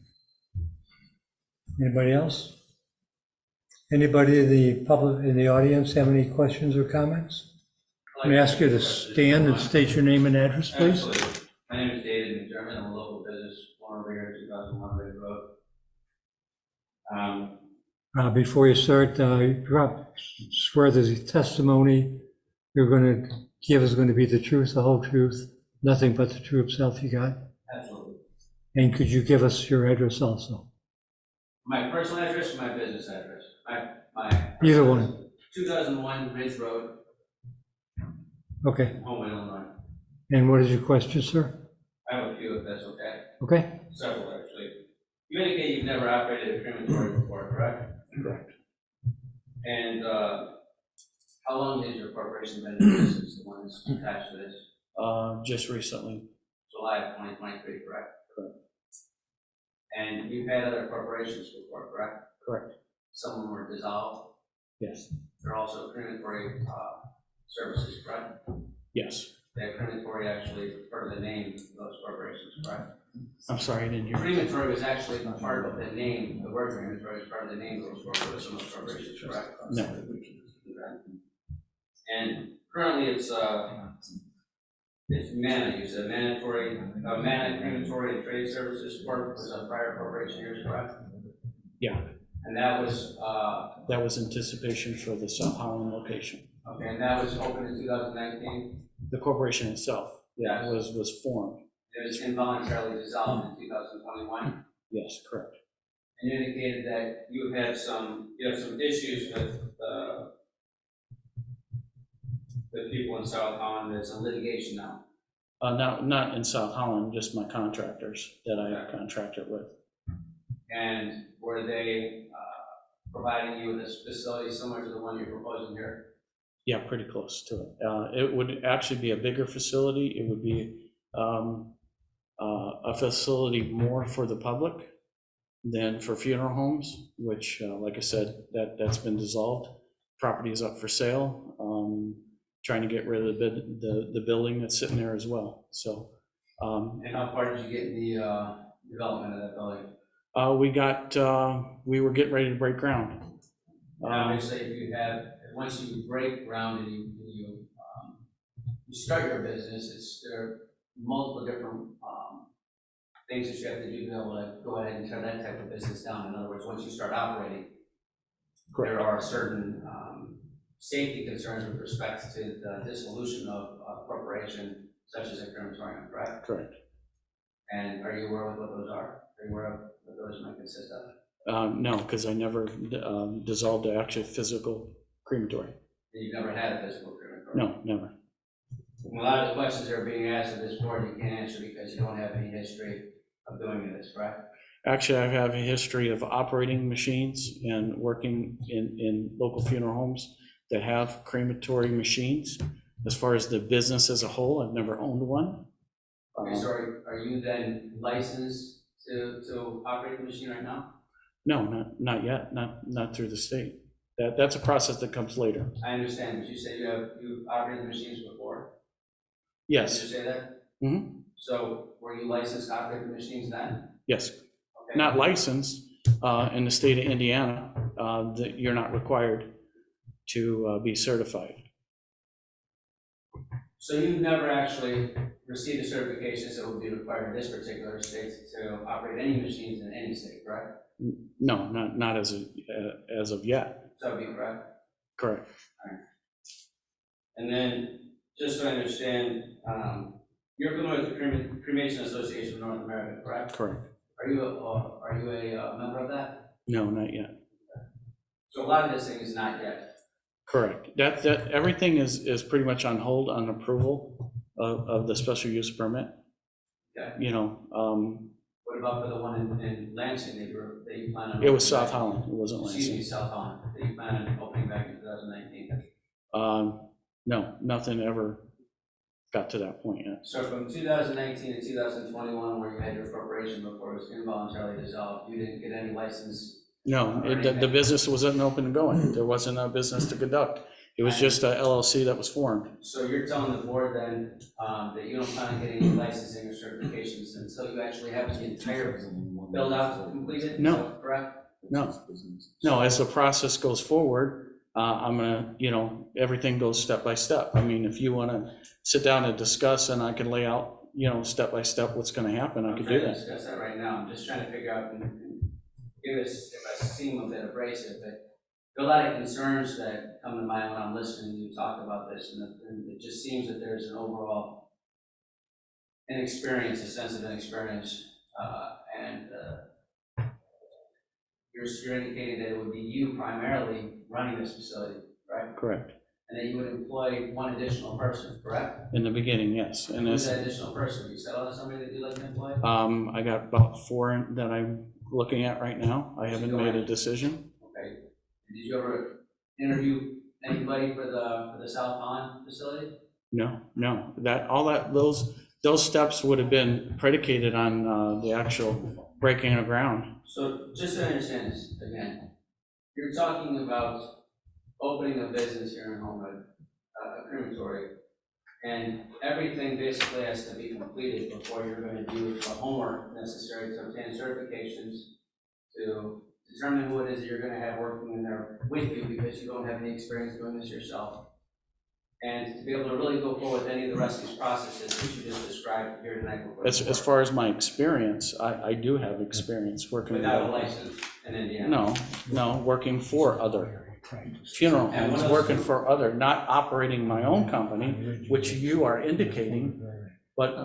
Speaker 1: Anybody else? Anybody in the public, in the audience have any questions or comments? Let me ask you to stand and state your name and address, please.
Speaker 9: Absolutely. My name is David McDermott. I'm a local business, one over here, 2001 Ridge Road.
Speaker 1: Before you start, you swear that the testimony you're going to give is going to be the truth, the whole truth, nothing but the truth, so help you God?
Speaker 9: Absolutely.
Speaker 1: And could you give us your address also?
Speaker 9: My personal address or my business address?
Speaker 1: Either one.
Speaker 9: 2001 Ridge Road,
Speaker 1: Okay.
Speaker 9: Homewood, Illinois.
Speaker 1: And what is your question, sir?
Speaker 9: I have a few if that's okay.
Speaker 1: Okay.
Speaker 9: Several, actually. You indicate you've never operated a crematory before, correct?
Speaker 2: Correct.
Speaker 9: And how long has your corporation been in business, the one that's attached to this?
Speaker 2: Just recently.
Speaker 9: July of 2023, correct?
Speaker 2: Correct.
Speaker 9: And you've had other corporations before, correct?
Speaker 2: Correct.
Speaker 9: Some of them were dissolved.
Speaker 2: Yes.
Speaker 9: They're also crematory services, correct?
Speaker 2: Yes.
Speaker 9: They have crematory actually part of the name of those corporations, correct?
Speaker 2: I'm sorry, I didn't hear.
Speaker 9: Crematory was actually part of the name, the word crematory is part of the name of those corporations, correct?
Speaker 2: No.
Speaker 9: And currently it's Mana, you said mandatory, Mana Crematory and Trade Services Corp. Was a prior corporation here, correct?
Speaker 2: Yeah.
Speaker 9: And that was,
Speaker 2: That was anticipation for the South Holland location.
Speaker 9: okay, and that was opened in 2019?
Speaker 2: The corporation itself,
Speaker 9: Yeah.
Speaker 2: was formed.
Speaker 9: It was involuntarily dissolved in 2021?
Speaker 2: Yes, correct.
Speaker 9: And you indicated that you have some issues with people in South Holland. There's a litigation now.
Speaker 2: Not in South Holland, just my contractors that I have contracted with.
Speaker 9: And were they providing you with a facility similar to the one you're proposing here?
Speaker 2: Yeah, pretty close to it. It would actually be a bigger facility. It would be a facility more for the public than for funeral homes, which, like I said, that's been dissolved. Property is up for sale. Trying to get rid of the building that's sitting there as well. So.
Speaker 9: And how far did you get in the development of that building?
Speaker 2: We were getting ready to break ground.
Speaker 9: And obviously, if you have, once you break ground and you start your business, there are multiple different things that you have to do to be able to go ahead and tear that type of business down. In other words, once you start operating, there are certain safety concerns with respect to the dissolution of a corporation such as a crematorium, correct?
Speaker 2: Correct.
Speaker 9: And are you aware of what those are? Are you aware of what those might consist of?
Speaker 2: No, because I never dissolved the actual physical crematory.
Speaker 9: You've never had a physical crematorium?
Speaker 2: No, never.
Speaker 9: A lot of the questions that are being asked of this board, you can't answer because you don't have any history of doing this, correct?
Speaker 2: Actually, I have a history of operating machines and working in local funeral homes that have crematory machines. As far as the business as a whole, I've never owned one.
Speaker 9: Okay, so are you then licensed to operate the machine right now?
Speaker 2: No, not yet, not through the state. That's a process that comes later.
Speaker 9: I understand, but you said you've operated the machines before?
Speaker 2: Yes,
Speaker 9: Did you say that?
Speaker 2: Mhm.
Speaker 9: So were you licensed to operate the machines then?
Speaker 2: yes.
Speaker 9: Okay.
Speaker 2: Not licensed in the state of Indiana, that you're not required to be certified.
Speaker 9: So you've never actually received a certification that would be required in this particular state to operate any machines in any state, correct?
Speaker 2: No, not as of yet.
Speaker 9: That would be correct.
Speaker 2: Correct.
Speaker 9: And then, just so I understand, you're familiar with the Cremation Association of North America, correct?
Speaker 2: Correct.
Speaker 9: Are you a member of that?
Speaker 2: No, not yet.
Speaker 9: So a lot of this thing is not yet.
Speaker 2: Correct. That everything is pretty much on hold on approval of the special use permit.
Speaker 9: Okay.
Speaker 2: You know,
Speaker 9: What about for the one in Lansing that you plan on?
Speaker 2: it was South Holland, it wasn't
Speaker 9: Excuse me,
Speaker 2: Lansing.
Speaker 9: South Holland, that you plan on opening back in 2019.
Speaker 2: No, nothing ever got to that point yet.
Speaker 9: So from 2019 to 2021, where you had your corporation before it was involuntarily dissolved, you didn't get any license?
Speaker 2: No, the business wasn't open and going. There wasn't a business to conduct. It was just a LLC that was formed.
Speaker 9: So you're telling the board then that you don't plan on getting any licensing or certifications until you actually have the entire build out completed?
Speaker 2: No.
Speaker 9: Is that correct?
Speaker 2: No, as the process goes forward, I'm gonna, everything goes step by step. I mean, if you wanna sit down and discuss and I can lay out, step by step what's gonna happen, I
Speaker 9: I'm
Speaker 2: could
Speaker 9: trying
Speaker 2: do
Speaker 9: to
Speaker 2: that.
Speaker 9: discuss that right now. I'm just trying to figure out and give us, if I seem a bit abrasive, but there are a lot of concerns that come to mind when I'm listening to you talk about this, and it just seems that there's an overall inexperience, a sense of inexperience, and you're indicating that it would be you primarily running this facility, right?
Speaker 2: Correct.
Speaker 9: And that you would employ one additional person, correct?
Speaker 2: In the beginning, yes. And
Speaker 9: Who's
Speaker 2: it's,
Speaker 9: that additional person? You settled on somebody that you'd like to employ?
Speaker 2: I got about 4 that I'm looking at right now. I haven't made a decision.
Speaker 9: Okay. Did you ever interview anybody for the South Holland facility?
Speaker 2: No, those steps would have been predicated on the actual breaking of ground.
Speaker 9: So just to understand this again, you're talking about opening a business here in Homewood, a crematory, and everything basically has to be completed before you're going to do the homework necessary to obtain certifications, to determine who it is that you're going to have working in there with you because you don't have any experience doing this yourself. And to be able to really go forward with any of the rest of these processes that you just described here tonight.
Speaker 2: As far as my experience, I do have experience working with
Speaker 9: Without a
Speaker 2: other.
Speaker 9: license in Indiana?
Speaker 2: No, working for other funeral
Speaker 9: And what
Speaker 2: homes,
Speaker 9: else?
Speaker 2: working for other, not operating my own company, which you are indicating, but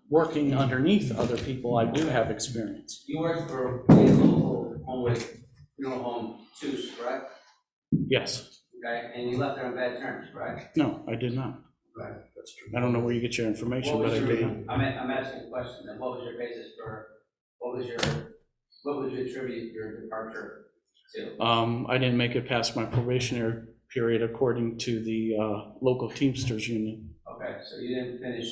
Speaker 2: working underneath other people, I do have experience.
Speaker 9: You worked for a local Homewood funeral home, Toots, correct?
Speaker 2: Yes,
Speaker 9: Okay, and you left there on bad terms, correct?
Speaker 2: no, I did not.
Speaker 9: Right, that's true.
Speaker 2: I don't know where you get your information,
Speaker 9: What
Speaker 2: but
Speaker 9: was
Speaker 2: I
Speaker 9: your,
Speaker 2: did not.
Speaker 9: I'm asking a question, then what was your basis for, what would you attribute your departure to?
Speaker 2: I didn't make it past my probationary period according to the local Teamsters Union.
Speaker 9: Okay, so you didn't finish,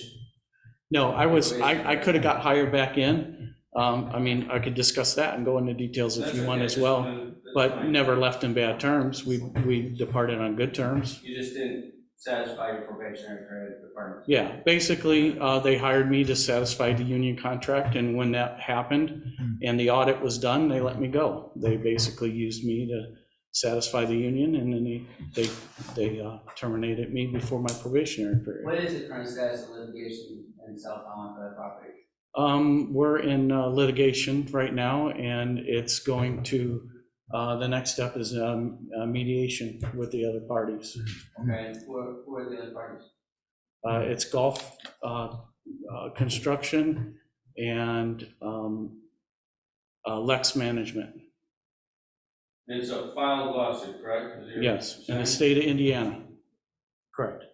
Speaker 2: No, I could have got hired back in. I mean, I could discuss that and go into details if
Speaker 9: that's
Speaker 2: you
Speaker 9: okay,
Speaker 2: want as
Speaker 9: just
Speaker 2: well,
Speaker 9: that's
Speaker 2: but
Speaker 9: fine.
Speaker 2: never left in bad terms. We departed on good terms.
Speaker 9: You just didn't satisfy your probationary period at the department.
Speaker 2: Yeah, basically, they hired me to satisfy the union contract, and when that happened and the audit was done, they let me go. They basically used me to satisfy the union, and then they terminated me before my probationary period.
Speaker 9: What is the current status of litigation in South Holland for that property?
Speaker 2: We're in litigation right now, and it's going to, the next step is mediation with the other parties.
Speaker 9: Okay, who are the other parties?
Speaker 2: It's Gulf Construction and Lex Management.
Speaker 9: And it's a filed lawsuit, correct?
Speaker 2: Yes, in the state of Indiana. Correct.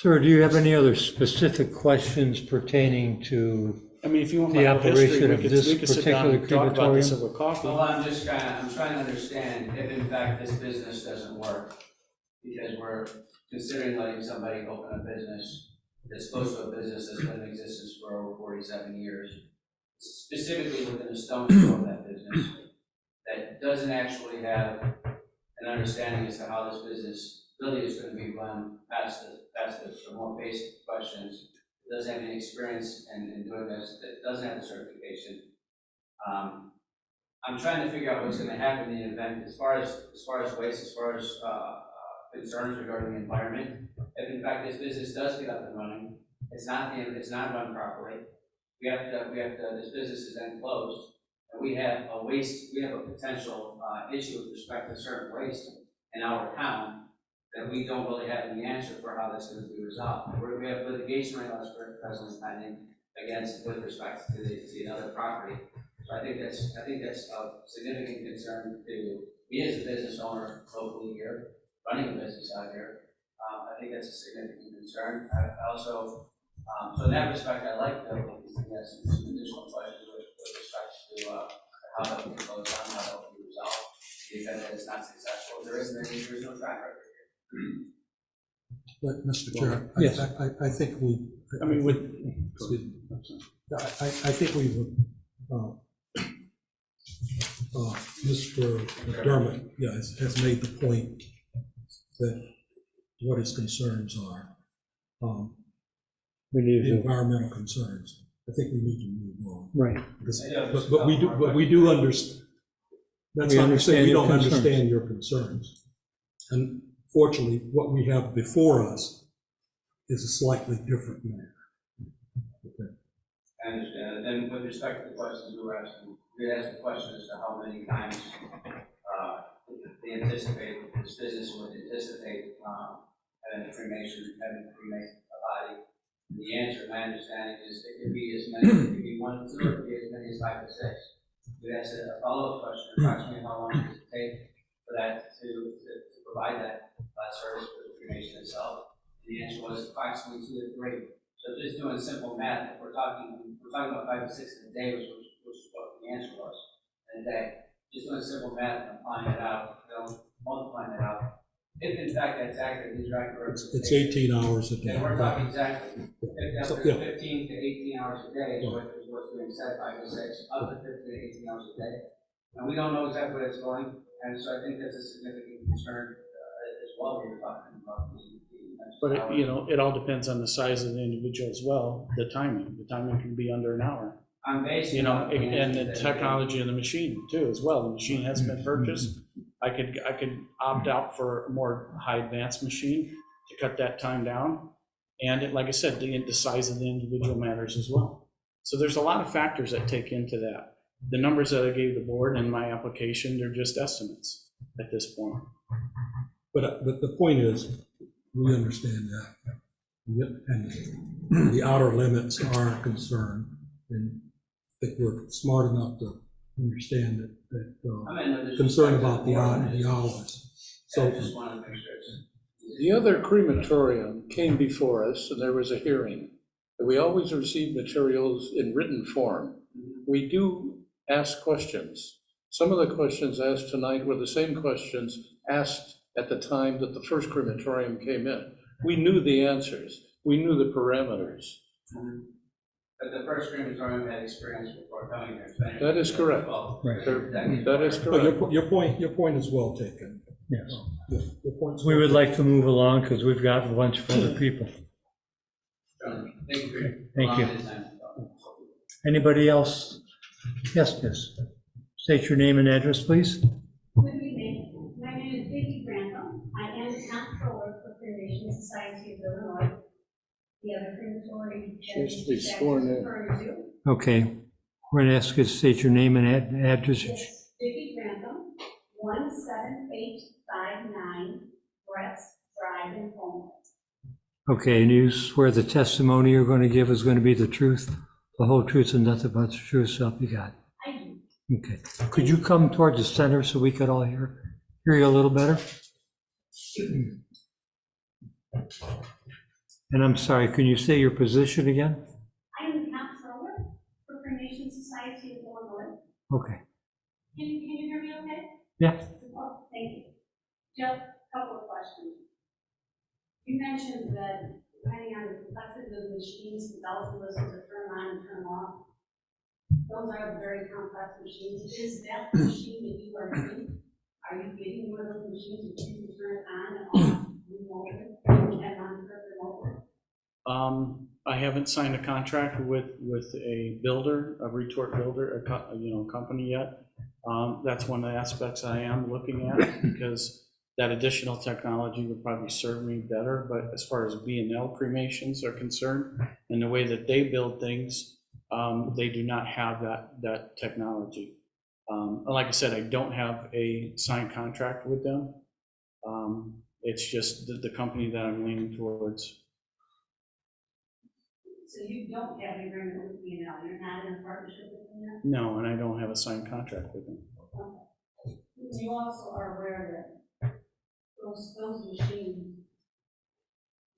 Speaker 1: Sir, do you have any other specific questions pertaining to,
Speaker 2: I mean, if you want
Speaker 1: The
Speaker 2: my whole history,
Speaker 1: operation
Speaker 2: we
Speaker 1: of
Speaker 2: could,
Speaker 1: this
Speaker 2: we could sit down and
Speaker 1: particular
Speaker 2: talk about this
Speaker 1: crematorium?
Speaker 2: over coffee.
Speaker 9: Well, I'm trying to understand if in fact this business doesn't work, because we're considering letting somebody open a business that's close to a business that's been in existence for over 47 years, specifically within a stone's throw of that business, that doesn't actually have an understanding as to how this business really is going to be run past the more basic questions. It doesn't have any experience in doing this, that doesn't have the certification. I'm trying to figure out what's going to happen in the event, as far as waste, as far as concerns regarding the environment. If in fact this business does get up and running, it's not run properly. This business is then closed, and we have a potential issue with respect to certain waste in our town that we don't really have any answer for how that's going to be resolved. We have litigation right now that's presently pending with respect to the other property. So I think that's a significant concern to me as a business owner locally here, running a business out here. I think that's a significant concern. I also, so in that respect, I like the, yes, some additional questions with respect to how that will be closed down, how that will be resolved. Because that is not successful. There's no track record here.
Speaker 5: But, Mr. Chair,
Speaker 1: Yes.
Speaker 5: I think we.
Speaker 2: I mean, with,
Speaker 5: Excuse me. Yeah, I think we've, Mr. McDermott, yeah, has made the point that what his concerns are,
Speaker 1: we need
Speaker 5: the
Speaker 1: to,
Speaker 5: environmental concerns. I think we need to move on.
Speaker 1: right,
Speaker 5: But we do understand. That's
Speaker 1: We
Speaker 5: not to say we
Speaker 1: understand your
Speaker 5: don't
Speaker 1: concerns.
Speaker 5: understand your concerns. And fortunately, what we have before us is a slightly different matter. Okay.
Speaker 9: I understand. And then with respect to the questions we were asking, we asked the question as to how many times this business would anticipate having a cremation a body. And the answer, my understanding, is it could be as many, it could be 1 to 2, or it could be as many as 5 to 6. We asked a follow-up question, approximately how long does it take for that to provide that service for the cremation itself? And the answer was approximately 2 to 3. So just doing simple math, if we're talking about 5 to 6 in a day, which is what the answer was in a day. Just doing simple math and applying it out, multiplying it out. If in fact that's accurate, these are accurate.
Speaker 5: It's 18 hours a day.
Speaker 9: And we're talking exactly,
Speaker 5: So,
Speaker 9: after
Speaker 5: yeah.
Speaker 9: 15 to 18 hours a day is what's being said, 5 to 6, up to 15 to 18 hours a day. And we don't know exactly where it's going, and so I think that's a significant concern as well when you're talking about the
Speaker 2: but it, it all depends on the size of the individual as well, the timing. The timing can be under an hour.
Speaker 9: I'm basing
Speaker 2: You know,
Speaker 9: on the
Speaker 2: and
Speaker 9: answer
Speaker 2: the
Speaker 9: that-
Speaker 2: technology of the machine too, as well. The machine has been purchased. I could opt out for a more high advanced machine to cut that time down. And like I said, the size of the individual matters as well. So there's a lot of factors that take into that. The numbers that I gave the board in my application, they're just estimates at this point.
Speaker 5: But the point is, we understand that. And the outer limits are a concern. And I think we're smart enough to understand that
Speaker 9: I mean, there's
Speaker 5: concern
Speaker 9: respect to
Speaker 5: about the
Speaker 9: board,
Speaker 5: hours.
Speaker 9: So I
Speaker 5: So,
Speaker 9: just wanted to make sure it's.
Speaker 3: The other crematorium came before us, and there was a hearing. We always receive materials in written form. We do ask questions. Some of the questions asked tonight were the same questions asked at the time that the first crematorium came in. We knew the answers. We knew the parameters.
Speaker 9: But the first crematorium had experience before coming here.
Speaker 3: That is correct.
Speaker 9: Well,
Speaker 1: Right.
Speaker 3: That is
Speaker 5: but
Speaker 3: correct.
Speaker 5: your point is well taken.
Speaker 1: yes.
Speaker 5: Your point's
Speaker 1: We
Speaker 5: well
Speaker 1: would like to move along because we've got a bunch of other people.
Speaker 9: Thank you for your
Speaker 1: Thank you.
Speaker 9: allowing me the time.
Speaker 1: Anybody else? Yes, miss. State your name and address, please.
Speaker 7: Good evening. My name is Vicki Grantham. I am the comptroller for Cremation Society of Illinois. The other crematory.
Speaker 3: She has to be sworn in.
Speaker 7: referring to.
Speaker 1: Okay. We're going to ask you to state your name and address.
Speaker 7: Yes, Vicki Grantham, 17859 Brett's Drive in Homewood.
Speaker 1: Okay, and you swear the testimony you're going to give is going to be the truth, the whole truth and nothing but the truth, so help you God.
Speaker 7: I do.
Speaker 1: Okay. Could you come toward the center so we could all hear you a little better? And I'm sorry, can you say your position again?
Speaker 7: I am the comptroller for Cremation Society of Illinois.
Speaker 1: Okay,
Speaker 7: Can you hear me okay?
Speaker 1: yeah.
Speaker 7: Oh, thank you. Just a couple of questions. You mentioned that depending on the complexity of the machines, the bells and whistles are turn on and turn off. Those are very complex machines. Is that the machine that you are getting? Are you getting one of those machines that you can turn it on and off remotely and monitor it remotely?
Speaker 2: I haven't signed a contract with a builder, a retort builder, company yet. That's one of the aspects I am looking at, because that additional technology would probably serve me better. But as far as B&L cremations are concerned, and the way that they build things, they do not have that technology. Like I said, I don't have a signed contract with them. It's just the company that I'm leaning towards.
Speaker 7: So you don't have an agreement with B&L, you're not in a partnership with them?
Speaker 2: No, and I don't have a signed contract with them.
Speaker 7: You also are aware that those machines,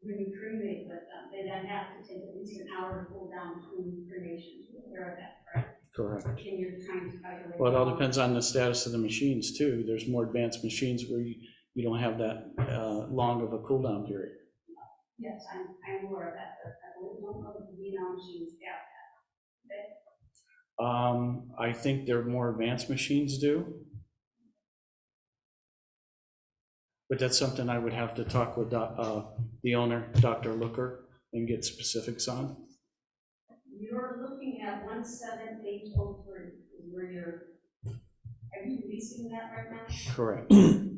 Speaker 7: when you cremate with them, they then have to take at least an hour to cool down between cremations. You're aware of that, correct?
Speaker 2: Correct.
Speaker 7: And you're trying to calculate.
Speaker 2: Well, it all depends on the status of the machines too. There's more advanced machines where you don't have that long of a cool down period.
Speaker 7: Yes, I'm aware of that, but I don't know if the B&L machines have that. Okay?
Speaker 2: I think their more advanced machines do. But that's something I would have to talk with the owner, Dr. Looker, and get specifics on.
Speaker 7: You're looking at 17803 is where are you leasing that right now?
Speaker 2: Correct.
Speaker 7: Has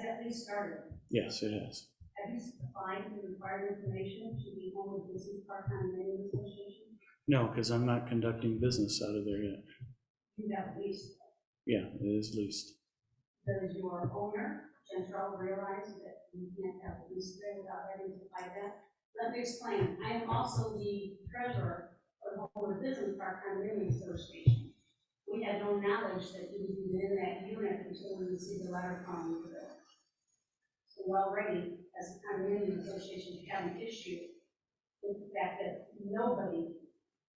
Speaker 7: that lease started?
Speaker 2: Yes, it is.
Speaker 7: Have you supplied the required information to the Home Business Park Condominium Association?
Speaker 2: No, because I'm not conducting business out of there yet.
Speaker 7: You have leased.
Speaker 2: Yeah, it is leased.
Speaker 7: Does your owner, Central, realize that you can't have a lease there without having to buy that? Let me explain. I am also the treasurer of the Home Business Park Condominium Association. We had no knowledge that you would be in that unit until we received a letter from the. So already, as a condominium association, have an issue with the fact that nobody,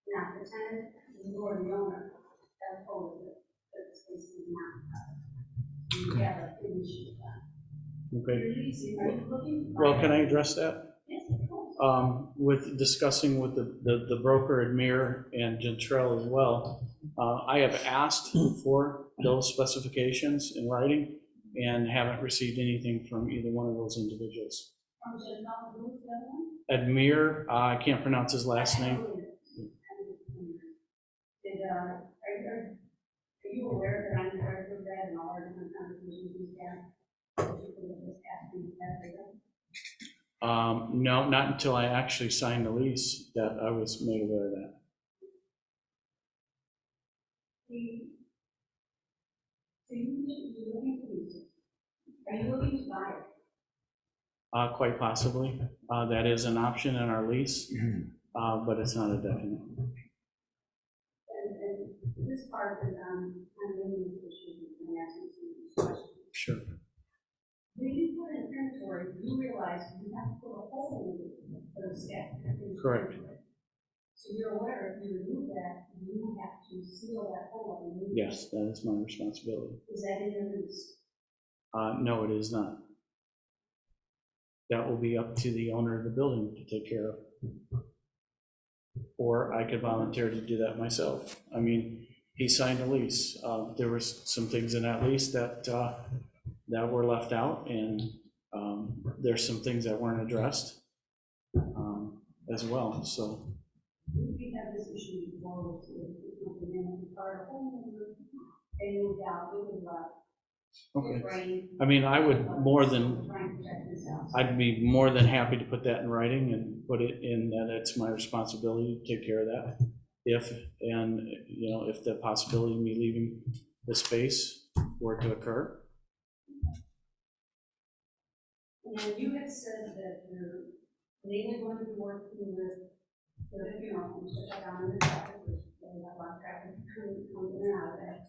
Speaker 7: not the tenant, nor the owner, have told us that the space is not. You have an issue with that.
Speaker 2: Okay.
Speaker 7: You're leasing, are you looking to buy
Speaker 2: Well, can I
Speaker 7: that?
Speaker 2: address that?
Speaker 7: Yes, of course.
Speaker 2: With discussing with the broker Admir and Gentrell as well, I have asked for those specifications in writing and haven't received anything from either one of those individuals.
Speaker 7: From Chantal, who's the other one?
Speaker 2: Admir, I can't pronounce his last name.
Speaker 7: Did, are you aware that I'm part of that and all our different conversations we've had? That you could have just asked me that for them?
Speaker 2: No, not until I actually signed the lease that I was made aware of that.
Speaker 7: You're looking to lease it. Are you looking to buy it?
Speaker 2: Quite possibly. That is an option in our lease, but it's not a definite.
Speaker 7: And this part is on many issues and asking some questions.
Speaker 2: Sure.
Speaker 7: When you put in inventory, you realize you have to put a hole in it for the stack.
Speaker 2: Correct.
Speaker 7: So you're aware if you remove that, you have to seal that hole up and remove it.
Speaker 2: Yes, that is my responsibility.
Speaker 7: Is that in your lease?
Speaker 2: No, it is not. That will be up to the owner of the building to take care of. Or I could volunteer to do that myself. I mean, he signed a lease. There were some things in that lease that were left out, and there's some things that weren't addressed as well, so.
Speaker 7: We have this issue before with the company, and we started a whole new, they moved out, we moved out.
Speaker 2: Okay. I mean, I would I'd be more than happy to put that in writing and put it in that it's my responsibility to take care of that. If the possibility of me leaving the space were to occur.
Speaker 7: And you had said that you're mainly going to be working with the funeral homes to cut down on the traffic, which they have a lot of traffic coming in and out of there.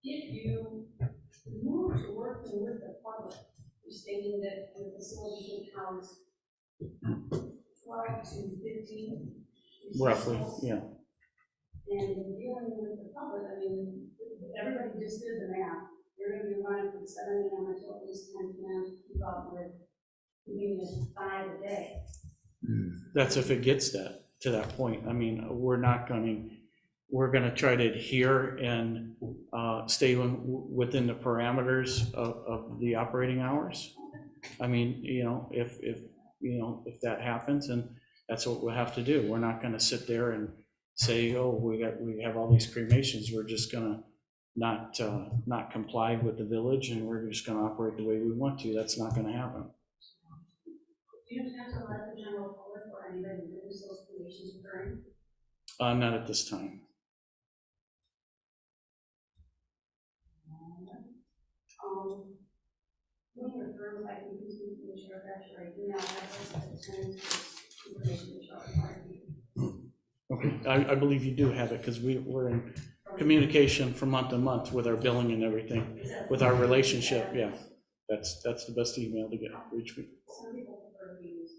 Speaker 7: If you move to working with the public, stating that the facility can house 12 to 15.
Speaker 2: Roughly,
Speaker 7: receptacles.
Speaker 2: yeah.
Speaker 7: And in dealing with the public, I mean, everybody just did the math. They're gonna be running from 7 AM until at least 10 PM to keep up with convenience 5 a day.
Speaker 2: That's if it gets to that point. I mean, we're gonna try to adhere and stay within the parameters of the operating hours. I mean, if that happens, and that's what we'll have to do. We're not gonna sit there and say, oh, we have all these cremations, we're just gonna not comply with the village, and we're just gonna operate the way we want to. That's not gonna happen.
Speaker 7: Do you intend to let the general public or anybody witness those cremations occurring?
Speaker 2: Not at this time.
Speaker 7: When you're through, I can use the sheriff after I email address that sends information to Charlotte.
Speaker 2: Okay, I believe you do have it, because we're in communication from month to month with our billing and everything, with our relationship, yeah. That's the best email to reach me.
Speaker 7: Some people prefer to use.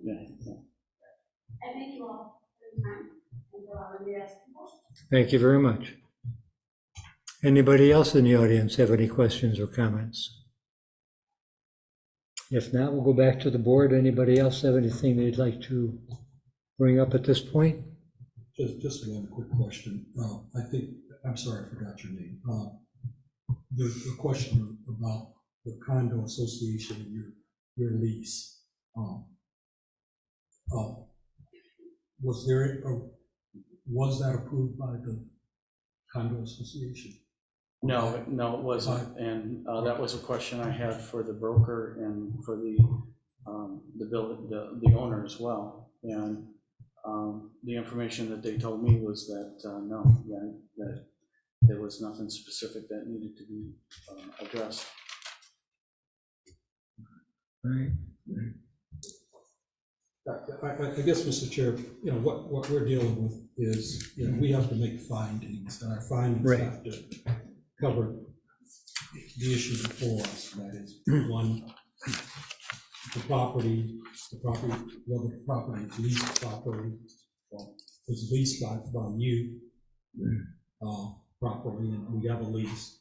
Speaker 2: Yeah.
Speaker 7: I thank you all for your time and for allowing me to ask people.
Speaker 1: Thank you very much. Anybody else in the audience have any questions or comments? If not, we'll go back to the board. Anybody else have anything they'd like to bring up at this point?
Speaker 5: Just one quick question. I'm sorry, I forgot your name. The question about the condo association and your lease. Was that approved by the condo association?
Speaker 2: No, it wasn't, and that was a question I had for the broker and for the owner as well. And the information that they told me was that, no, that there was nothing specific that needed to be addressed.
Speaker 1: All right.
Speaker 5: I guess, Mr. Chair, what we're dealing with is, we have to make findings, and our findings
Speaker 1: Right.
Speaker 5: have to cover the issue before us, that is, one, the property is leased property, well, it's leased by you properly, and we have a lease.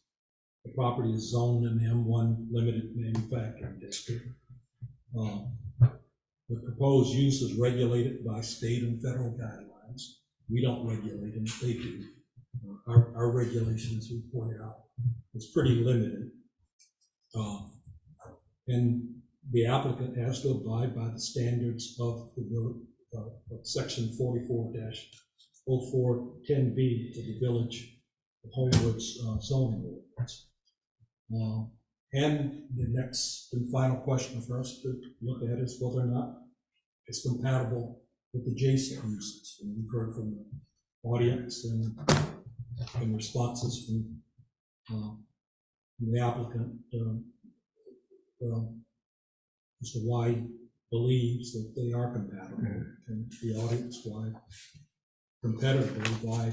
Speaker 5: The property is zoned in M1 limited manufacturing district. The proposed use is regulated by state and federal guidelines. We don't regulate them, they do. Our regulations, we pointed out, is pretty limited. And the applicant has to abide by the standards of the section 44-0410B of the Village of Homewood's zoning ordinance. And the next and final question for us to look at is whether or not it's compatible with adjacent uses. And we've heard from the audience and responses from the applicant. Mr. White believes that they are compatible, and the audience why competitively why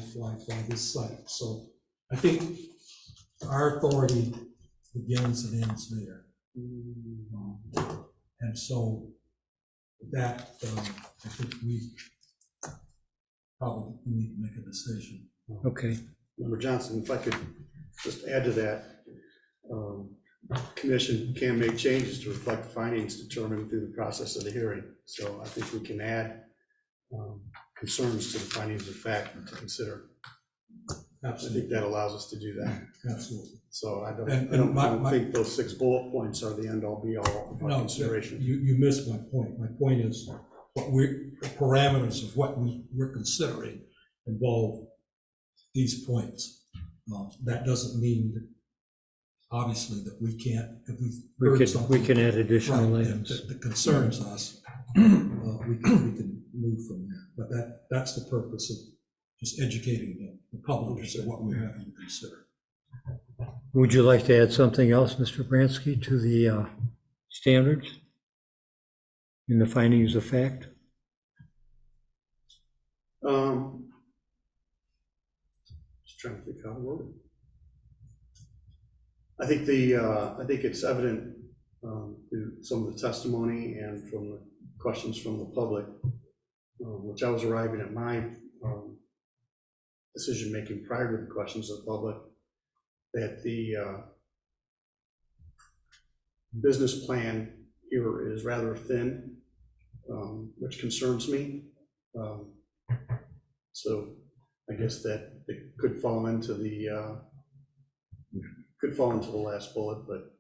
Speaker 5: this site. So I think our authority begins and ends there. And so that, I think we probably need to make a decision.
Speaker 1: Okay.
Speaker 8: Member Johnson, if I could just add to that, commission can make changes to reflect the findings determined through the process of the hearing. So I think we can add concerns to the findings of fact to consider. I
Speaker 5: Absolutely.
Speaker 8: think that allows us to do that.
Speaker 5: Absolutely.
Speaker 8: So I don't
Speaker 5: And
Speaker 8: I don't think those 6 bullet points are the end all be all of our
Speaker 5: No,
Speaker 8: consideration.
Speaker 5: you missed my point. My point is the parameters of what we're considering involve these points. That doesn't mean that, obviously, that we can't, if
Speaker 1: We can add additional
Speaker 5: right,
Speaker 1: items.
Speaker 5: that concerns us, we can move from there. But that's the purpose of just educating the public as to what we're having to consider.
Speaker 1: Would you like to add something else, Mr. Bransky, to the standards in the findings of fact?
Speaker 8: Just trying to think how to word it. I think it's evident through some of the testimony and from the questions from the public, which I was arriving at my decision-making prior to the questions of the public, that the business plan here is rather thin, which concerns me. So I guess that it could fall into the last bullet, but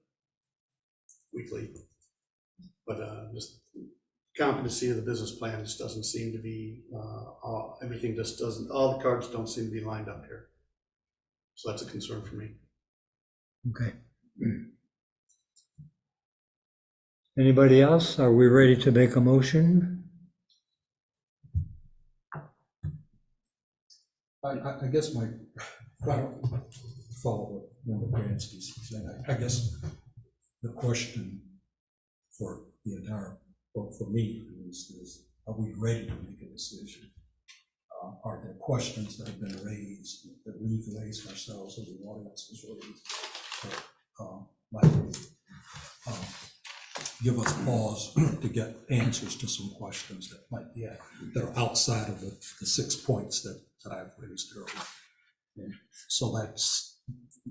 Speaker 8: weekly. But just competency of the business plan just doesn't seem to be, everything just doesn't, all the cards don't seem to be lined up here. So that's a concern for me.
Speaker 1: Okay. Anybody else? Are we ready to make a motion?
Speaker 5: I guess my final follow-up, Member Bransky's saying, I guess the question for the entire, or for me, is are we ready to make a decision? Are there questions that have been raised, that we've raised ourselves, or the audience has raised, that might give us pause to get answers to some questions that might be, that are outside of the 6 points that I've raised earlier. And so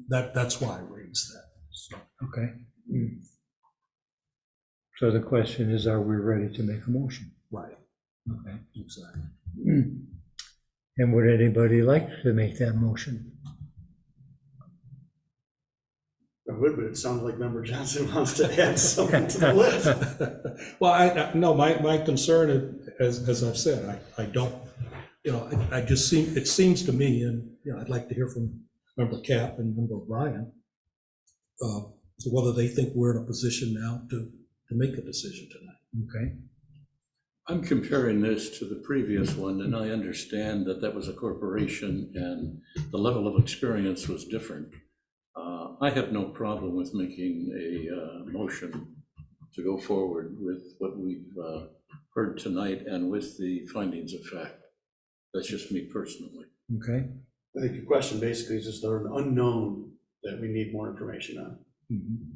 Speaker 5: that's why I raised that. So.
Speaker 1: Okay. So the question is, are we ready to make a motion?
Speaker 5: Right.
Speaker 1: Okay.
Speaker 5: Exactly.
Speaker 1: And would anybody like to make that motion?
Speaker 8: I would, but it sounds like Member Johnson wants to add something to the list.
Speaker 5: Well, no, my concern, as I've said, I don't, I just it seems to me, and, I'd like to hear from Member Cap and Member O'Brien, so whether they think we're in a position now to make a decision tonight.
Speaker 1: Okay.
Speaker 10: I'm comparing this to the previous one, and I understand that that was a corporation and the level of experience was different. I have no problem with making a motion to go forward with what we've heard tonight and with the findings of fact. That's just me personally.
Speaker 1: Okay.
Speaker 8: I think the question basically is, there an unknown that we need more information on?
Speaker 1: Mm-hmm.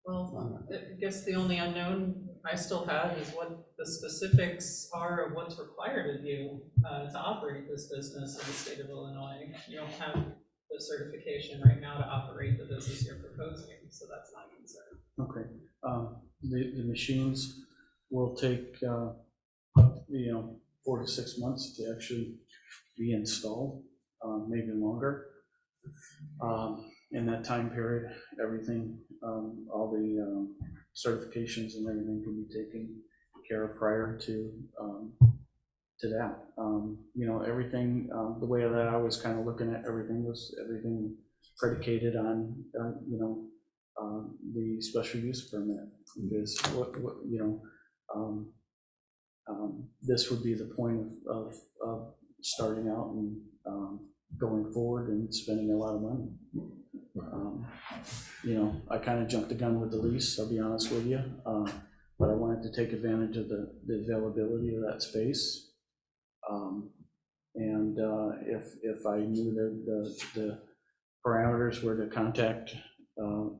Speaker 6: Well, I guess the only unknown I still have is what the specifics are of what's required of you to operate this business in the state of Illinois. You don't have the certification right now to operate the business you're proposing, so that's not a concern.
Speaker 2: Okay, the machines will take, 4 to 6 months to actually be installed, maybe longer. In that time period, everything, all the certifications and everything can be taken care of prior to that. Everything, the way that I was kind of looking at everything was everything predicated on, the special use permit. Because this would be the point of starting out and going forward and spending a lot of money. I kind of jumped the gun with the lease, I'll be honest with you, but I wanted to take advantage of the availability of that space. And if I knew that the parameters were to contact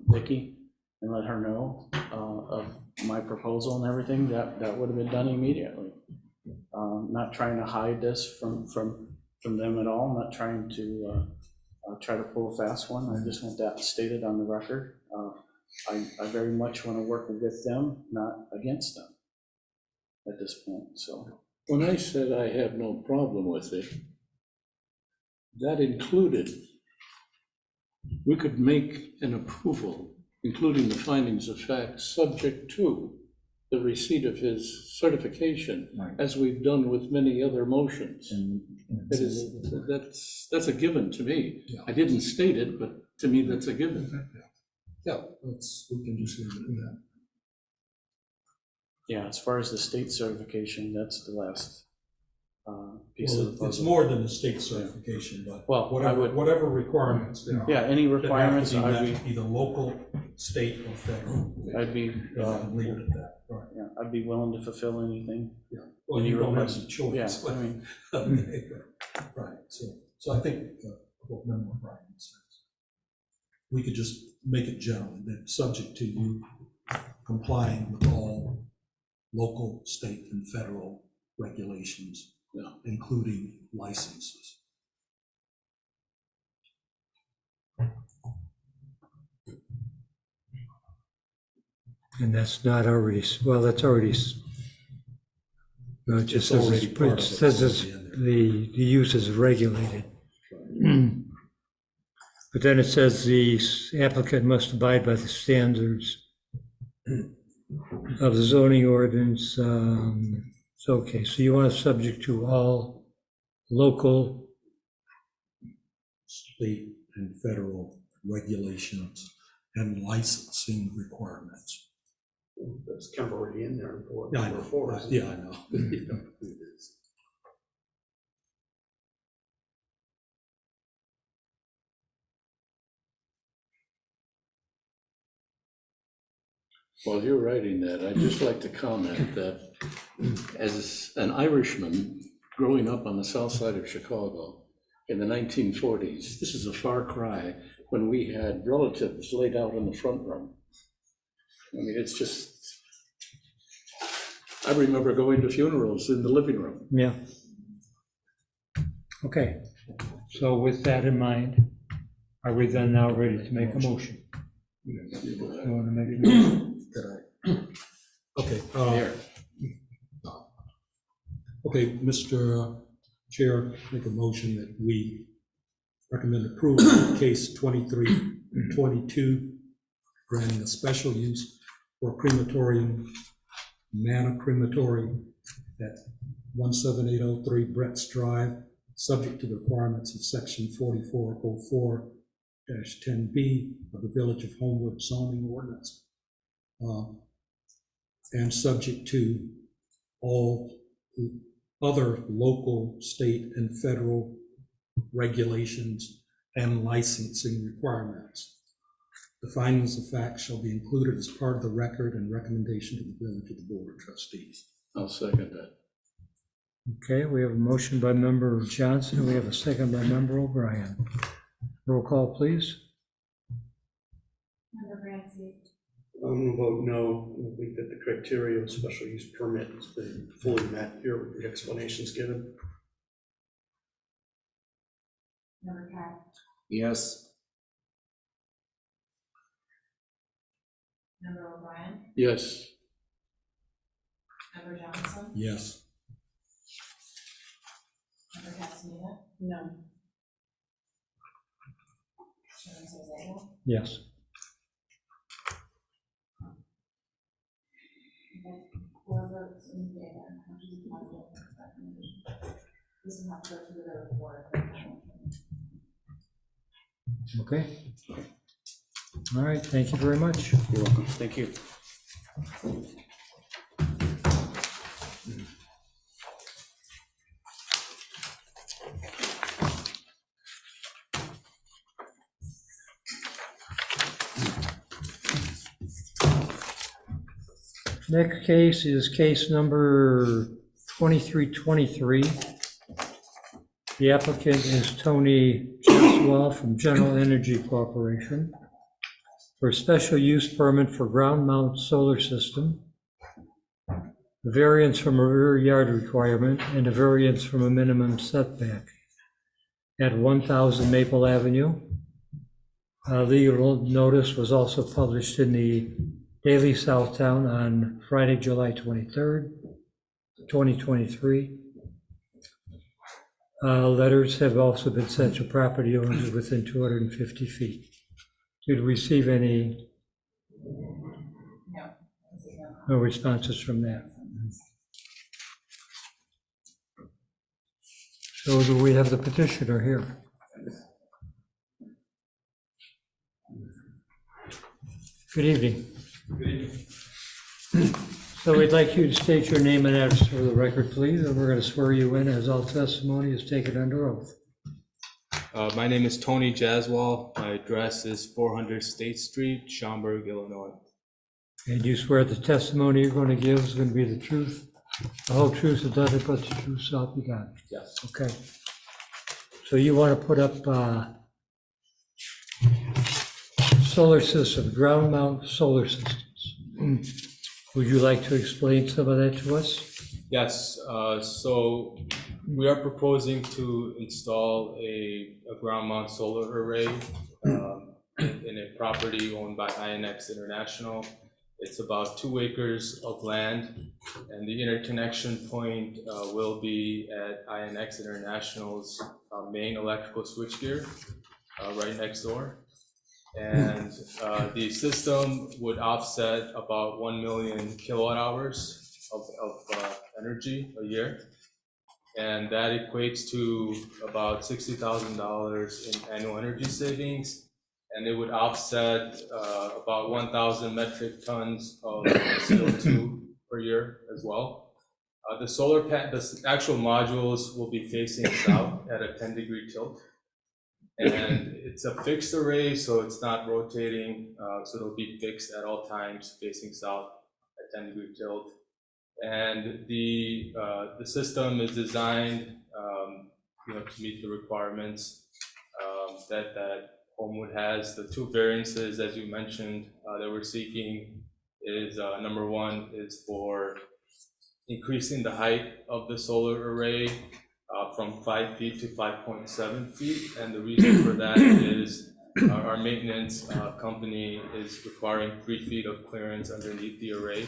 Speaker 2: Vicki and let her know of my proposal and everything, that would have been done immediately. Not trying to hide this from them at all, not trying to try to pull a fast one. I just want that stated on the record. I very much want to work with them, not against them at this point, so.
Speaker 3: When I said I have no problem with it, that included, we could make an approval, including the findings of fact, subject to the receipt of his certification,
Speaker 4: Right.
Speaker 3: as we've done with many other motions.
Speaker 4: And
Speaker 3: It is, that's a given to me.
Speaker 5: Yeah.
Speaker 3: I didn't state it, but to me, that's a given.
Speaker 5: Yeah, we can just leave it at that.
Speaker 2: Yeah, as far as the state certification, that's the last piece of the
Speaker 5: Well, it's
Speaker 2: puzzle.
Speaker 5: more than the state certification, but
Speaker 2: Well, I
Speaker 5: whatever,
Speaker 2: would-
Speaker 5: whatever requirements there are.
Speaker 2: Yeah, any
Speaker 5: that have to
Speaker 2: requirements,
Speaker 5: be
Speaker 2: I'd
Speaker 5: met, either local, state, or federal.
Speaker 2: be,
Speaker 5: Leave it at that, right.
Speaker 2: yeah, I'd be willing to fulfill anything.
Speaker 5: Yeah, well,
Speaker 2: Any
Speaker 5: you don't have
Speaker 2: requests?
Speaker 5: any choice.
Speaker 2: Yeah, I mean,
Speaker 5: Right, so I think what Member Bryan says. We could just make it general, that subject to you complying with all local, state, and federal regulations, including licenses.
Speaker 1: And that's not already, well, that's already, no, it just says,
Speaker 5: already part of
Speaker 1: it
Speaker 5: it.
Speaker 1: says it's, the use is regulated. But then it says the applicant must abide by the standards of the zoning ordinance. It's okay, so you want to subject to all local,
Speaker 5: State and federal regulations and licensing requirements.
Speaker 8: That's kind of already in there. For
Speaker 5: Yeah, I
Speaker 8: number
Speaker 5: know.
Speaker 8: 4, isn't it?
Speaker 5: Yeah, I know. You don't do this.
Speaker 10: While you're writing that, I'd just like to comment that as an Irishman growing up on the south side of Chicago in the 1940s, this is a far cry when we had relatives laid out in the front room. I mean, it's just, I remember going to funerals in the living room.
Speaker 1: yeah. Okay, so with that in mind, are we then now ready to make a motion? You want to make a motion?
Speaker 5: Okay,
Speaker 10: Here.
Speaker 5: okay, Mr. Chair, make a motion that we recommend approval of case 2322, granting a special use for a crematorium, Manor Crematorium at 17803 Brett's Drive, subject to the requirements of section 4404-10B of the Village of Homewood zoning ordinance. And subject to all other local, state, and federal regulations and licensing requirements. The findings of fact shall be included as part of the record and recommendation to the village of the Board of Trustees.
Speaker 10: I'll second that.
Speaker 1: Okay, we have a motion by member Johnson, we have a second by member O'Brien. Roll call, please.
Speaker 7: Member Brancy,
Speaker 8: I'm gonna vote no. I think that the criteria of special use permit has been fully met here with the explanations given.
Speaker 7: Member Cat,
Speaker 4: Yes.
Speaker 7: Member O'Brien,
Speaker 10: Yes.
Speaker 7: Member Johnson,
Speaker 5: Yes.
Speaker 7: Member Castaneda,
Speaker 6: No.
Speaker 7: Chairman Zazalo.
Speaker 1: Yes.
Speaker 7: Okay, 4 votes in favor, which is a positive recommendation. This will have to go to the board.
Speaker 1: Okay. All right, thank you very much.
Speaker 10: You're welcome. Thank you.
Speaker 1: Next case is case number 2323. The applicant is Tony Jeswell from General Energy Corporation for a special use permit for ground mount solar system, a variance from a rear yard requirement, and a variance from a minimum setback at 1000 Maple Avenue. Legal notice was also published in the Daily Southtown on Friday, July 23rd, 2023. Letters have also been sent to property owners within 250 feet. Did we receive any? No responses from that. So do we have the petitioner here? Good evening. So we'd like you to state your name and address for the record, please, and we're going to swear you in as all testimony is taken under oath.
Speaker 11: My name is Tony Jaswal. My address is 400 State Street, Schaumburg, Illinois.
Speaker 1: And you swear the testimony you're going to give is going to be the truth, the whole truth, and nothing but the truth, so help you God?
Speaker 11: Yes.
Speaker 1: Okay. So you want to put up solar system, ground mount solar systems. Would you like to explain some of that to us?
Speaker 11: Yes, so we are proposing to install a ground mount solar array in a property owned by INX International. It's about 2 acres of land, and the interconnection point will be at INX International's main electrical switchgear right next door. And the system would offset about 1 million kilowatt hours of energy a year. And that equates to about $60,000 in annual energy savings. And it would offset about 1,000 metric tons of CO2 per year as well. The actual modules will be facing south at a 10-degree tilt. And it's a fixed array, so it's not rotating, so it'll be fixed at all times facing south at 10-degree tilt. And the system is designed, to meet the requirements that Homewood has. The 2 variances, as you mentioned, that we're seeking is number 1 is for increasing the height of the solar array from 5 feet to 5.7 feet. And the reason for that is our maintenance company is requiring 3 feet of clearance underneath the array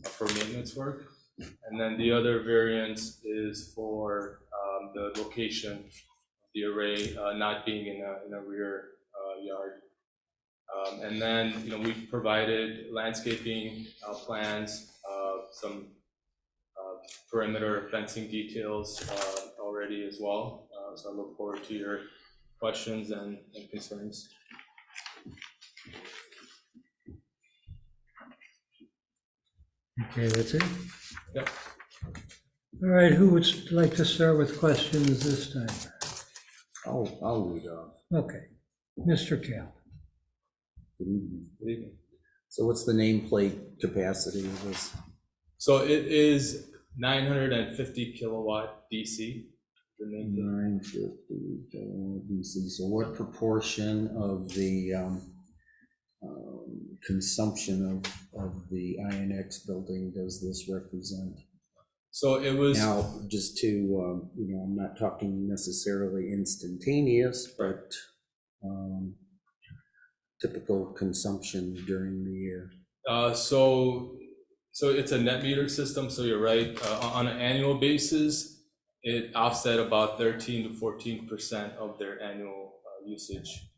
Speaker 11: for maintenance work. And then the other variance is for the location of the array not being in a rear yard. And then, we've provided landscaping plans, some perimeter fencing details already as well. So I look forward to your questions and concerns.
Speaker 1: Okay, that's it?
Speaker 11: Yep.
Speaker 1: All right, who would like to start with questions this time?
Speaker 4: I'll lead off.
Speaker 1: Okay, Mr. Cap.
Speaker 4: Good evening.
Speaker 11: Good evening.
Speaker 4: So what's the nameplate capacity of this?
Speaker 11: So it is 950 kilowatt DC. The main
Speaker 4: 950 kilowatt DC. So what proportion of the consumption of the INX building does this represent?
Speaker 11: So it was.
Speaker 4: Now, just to, I'm not talking necessarily instantaneous, but typical consumption during the year.
Speaker 11: So it's a net meter system, so you're right. On an annual basis, it offset about 13 to 14% of their annual usage.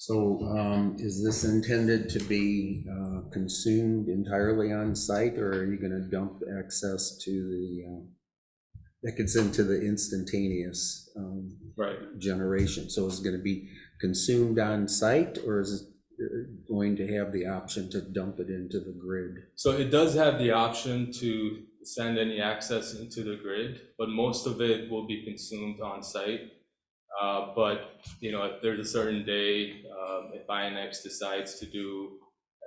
Speaker 4: So is this intended to be consumed entirely on site, or are you going to dump access to the, that gets into the instantaneous
Speaker 11: Right.
Speaker 4: generation? So is it going to be consumed on site, or is it going to have the option to dump it into the grid?
Speaker 11: So it does have the option to send any access into the grid, but most of it will be consumed on site. But if there's a certain day, if INX decides to do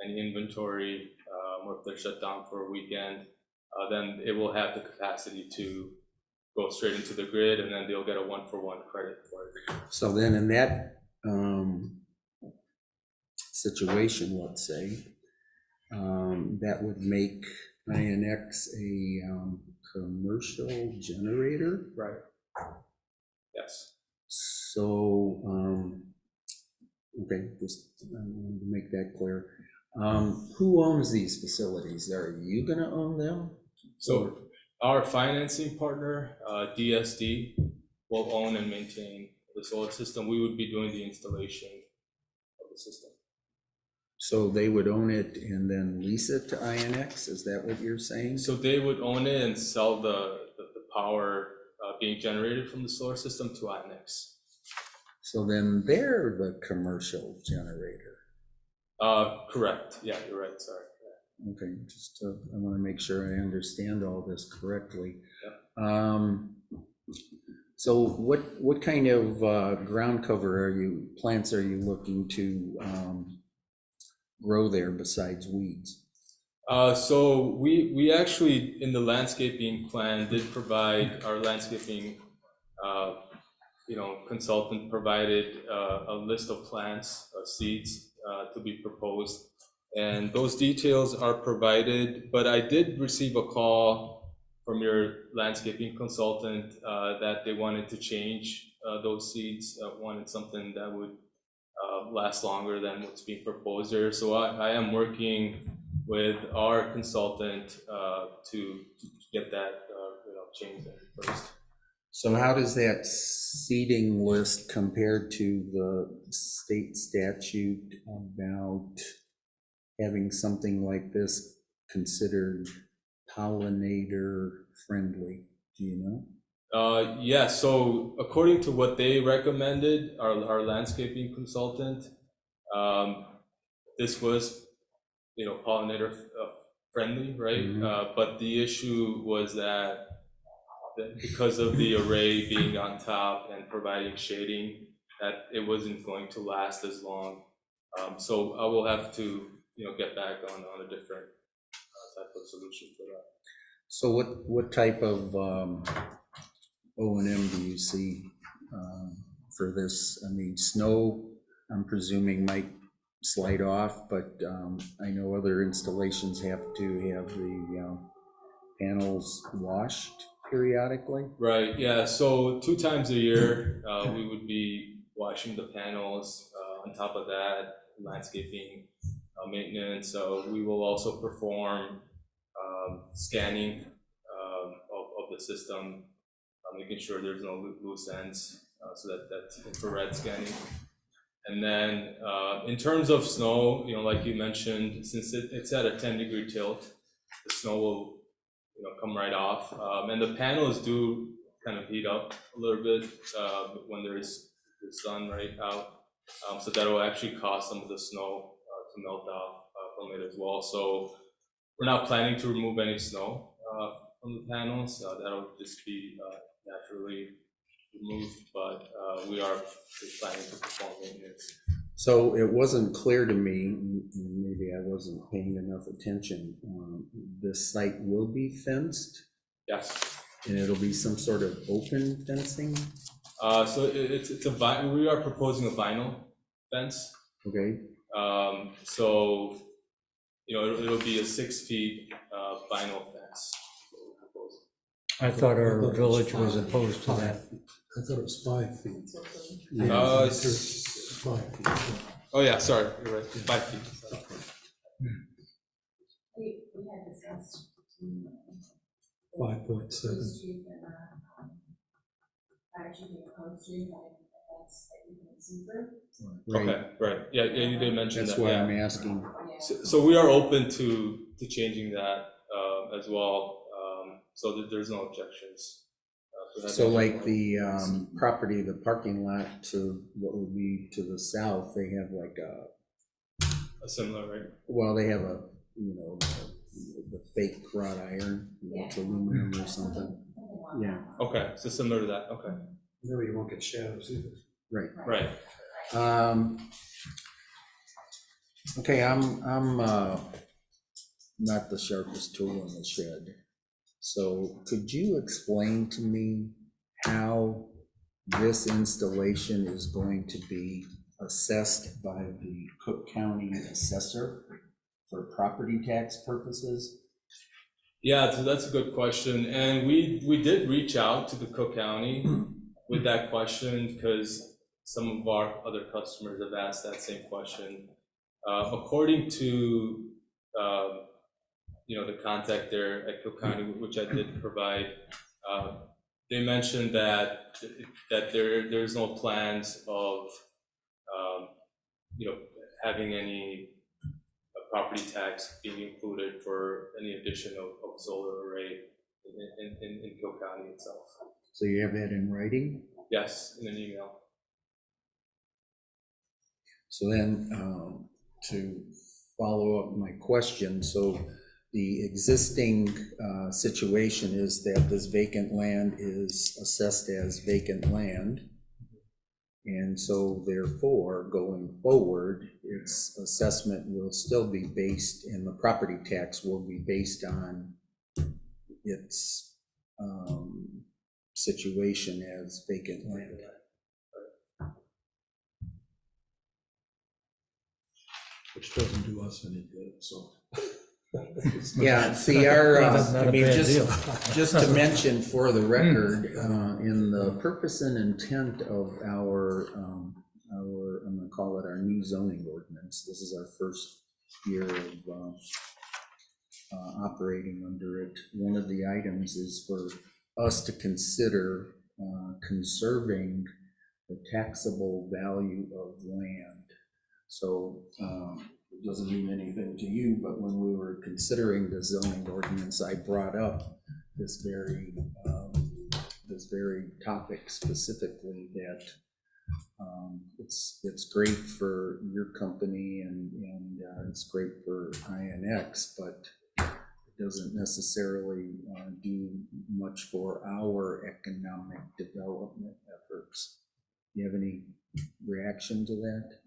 Speaker 11: any inventory, or if they're shut down for a weekend, then it will have the capacity to go straight into the grid, and then they'll get a 1-for-1 credit for it.
Speaker 4: So then in that situation, let's say, that would make INX a commercial generator?
Speaker 11: Right. Yes.
Speaker 4: So, okay, just I wanted to make that clear. Who owns these facilities? Are you gonna own them?
Speaker 11: So our financing partner, DSD, will own and maintain the solar system. We would be doing the installation of the system.
Speaker 4: So they would own it and then lease it to INX? Is that what you're saying?
Speaker 11: So they would own it and sell the power being generated from the solar system to INX.
Speaker 4: So then they're the commercial generator.
Speaker 11: Correct. Yeah, you're right. Sorry. Yeah.
Speaker 4: Okay, just I want to make sure I understand all this correctly.
Speaker 11: Yep.
Speaker 4: So what kind of ground cover plants are you looking to grow there besides weeds?
Speaker 11: So we actually, in the landscaping plan, did provide our landscaping consultant provided a list of plants, seeds to be proposed. And those details are provided, but I did receive a call from your landscaping consultant that they wanted to change those seeds, wanted something that would last longer than what's being proposed there. So I am working with our consultant to get that changed first.
Speaker 4: So how does that seating list compare to the state statute about having something like this considered pollinator friendly? Do you know?
Speaker 11: Yeah, so according to what they recommended, our landscaping consultant, this was, pollinator friendly, right?
Speaker 4: Mhm.
Speaker 11: But the issue was that because of the array being on top and providing shading, that it wasn't going to last as long. So I will have to, get back on a different type of solution for that.
Speaker 4: So what type of O&M do you see for this? I mean, snow, I'm presuming might slide off, but I know other installations have to have the panels washed periodically.
Speaker 11: Right, yeah, so 2 times a year, we would be washing the panels. On top of that, landscaping maintenance. So we will also perform scanning of the system, making sure there's no loose ends, so that's infrared scanning. And then in terms of snow, like you mentioned, since it's at a 10-degree tilt, the snow will come right off. And the panels do kind of heat up a little bit when there's the sun right out. So that will actually cause some of the snow to melt off from it as well. So we're not planning to remove any snow from the panels. That'll just be naturally removed, but we are planning to perform maintenance.
Speaker 4: So it wasn't clear to me, maybe I wasn't paying enough attention, this site will be fenced?
Speaker 11: Yes.
Speaker 4: And it'll be some sort of open fencing?
Speaker 11: So we are proposing a vinyl fence.
Speaker 4: Okay.
Speaker 11: So, it'll be a 6 feet vinyl fence.
Speaker 1: I thought our village was opposed to that.
Speaker 5: I thought it was 5 feet.
Speaker 11: It's-
Speaker 5: 5 feet.
Speaker 11: Oh, yeah, sorry, you're right, 5 feet.
Speaker 7: We had discussed.
Speaker 5: 5.7.
Speaker 7: Actually, opposed to, like, that's that you can see through.
Speaker 4: Right.
Speaker 11: Okay, right, yeah, you did mention
Speaker 4: That's
Speaker 11: that,
Speaker 4: why
Speaker 11: yeah.
Speaker 4: I'm asking.
Speaker 11: So we are open to changing that as well, so that there's no objections. To that.
Speaker 4: So like the property, the parking lot to what would be to the south, they have like
Speaker 11: A similar, right?
Speaker 4: well, they have a, the fake wrought iron, it's aluminum or something. Yeah,
Speaker 11: Okay, so similar to that, okay,
Speaker 5: No, you won't get shadows either.
Speaker 4: right.
Speaker 11: right.
Speaker 4: Okay, I'm not the sharpest tool in the shed. So could you explain to me how this installation is going to be assessed by the Cook County assessor for property tax purposes?
Speaker 11: Yeah, so that's a good question, and we did reach out to the Cook County with that question because some of our other customers have asked that same question. According to the contact there at Cook County, which I did provide, they mentioned that there's no plans of having any property tax being included for any addition of solar array in Cook County itself.
Speaker 4: So you have that in writing?
Speaker 11: Yes, in an email.
Speaker 4: So then, to follow up my question, so the existing situation is that this vacant land is assessed as vacant land. And so therefore, going forward, its assessment will still be based, and the property tax will be based on its situation as vacant land.
Speaker 5: which doesn't do us any good, so.
Speaker 4: Yeah, see, our,
Speaker 1: Not
Speaker 4: I
Speaker 1: a
Speaker 4: mean,
Speaker 1: bad deal.
Speaker 4: just to mention for the record, in the purpose and intent of I'm gonna call it our new zoning ordinance, this is our first year of operating under it. One of the items is for us to consider conserving the taxable value of land. So it doesn't mean anything to you, but when we were considering the zoning ordinance, I brought up this very topic specifically, that it's great for your company and it's great for INX, but it doesn't necessarily do much for our economic development efforts. Do you have any reaction to that?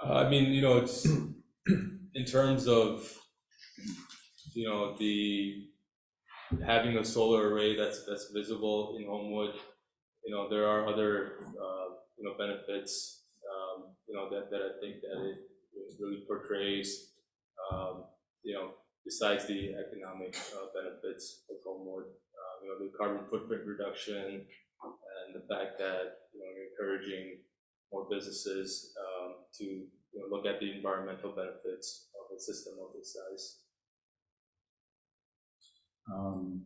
Speaker 11: I mean, you know, it's in terms of, you know, the having a solar array that's visible in Homewood, you know, there are other you know, benefits, you know, that I think that it really portrays, you know, besides the economic benefits of Homewood, you know, the carbon footprint reduction and the fact that, you know, you're encouraging more businesses to, you know, look at the environmental benefits of a system of this size.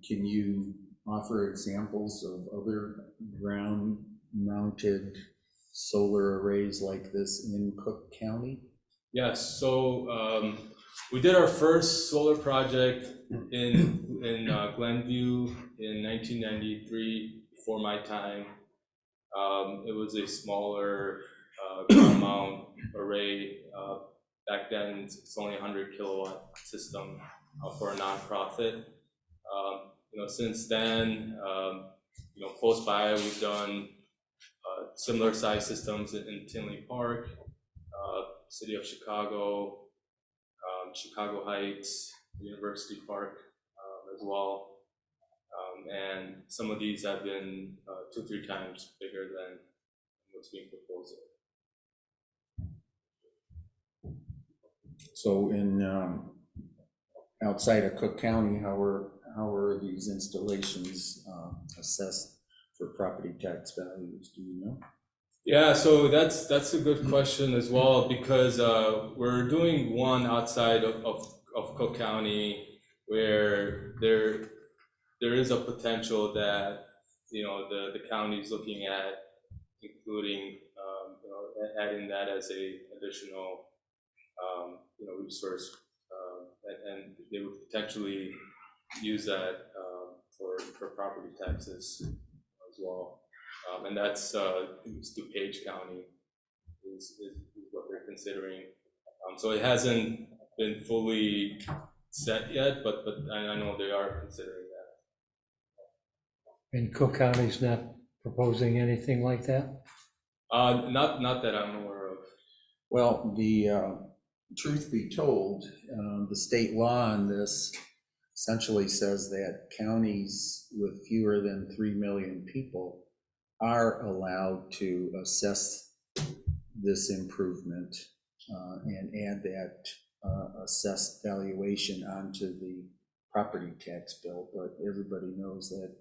Speaker 4: Can you offer examples of other ground-mounted solar arrays like this in Cook County?
Speaker 11: Yes, so we did our first solar project in Glenview in 1993, before my time. It was a smaller ground mount array. Back then, it's only a 100 kilowatt system for a nonprofit. You know, since then, you know, close by, we've done similar size systems in Tinley Park, City of Chicago, Chicago Heights, University Park as well. And some of these have been 2-3 times bigger than what's being proposed.
Speaker 4: So in outside of Cook County, how are these installations assessed for property tax values? Do you know?
Speaker 11: Yeah, so that's a good question as well, because we're doing one outside of Cook County where there is a potential that, you know, the county is looking at including, you know, adding that as a additional, you know, resource, and they would potentially use that for property taxes as well. And that's DuPage County is what they're considering. So it hasn't been fully set yet, but I know they are considering that.
Speaker 1: And Cook County's not proposing anything like that?
Speaker 11: Not that I'm aware of.
Speaker 4: Well, the truth be told, the state law on this essentially says that counties with fewer than 3 million people are allowed to assess this improvement and add that assessed valuation onto the property tax bill, but everybody knows that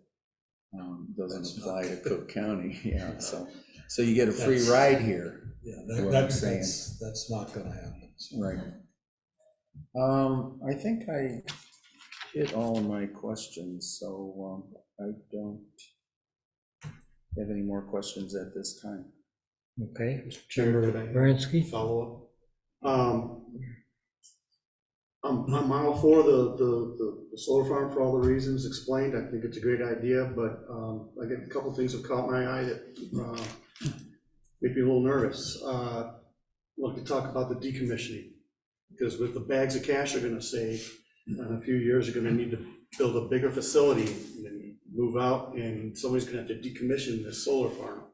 Speaker 4: doesn't apply to Cook County. Yeah, so you get a free ride here.
Speaker 5: Yeah, that's not gonna happen. So.
Speaker 4: Right. I think I hit all of my questions, so I don't have any more questions at this time.
Speaker 1: Okay,
Speaker 8: Chair,
Speaker 1: Member
Speaker 8: could I
Speaker 1: Bransky?
Speaker 8: follow up? I'm all for the solar farm for all the reasons explained. I think it's a great idea, but I get a couple things that caught my eye that make me a little nervous. I'd like to talk about the decommissioning, because with the bags of cash they're gonna save, in a few years, they're gonna need to build a bigger facility and then move out, and somebody's gonna have to decommission this solar farm.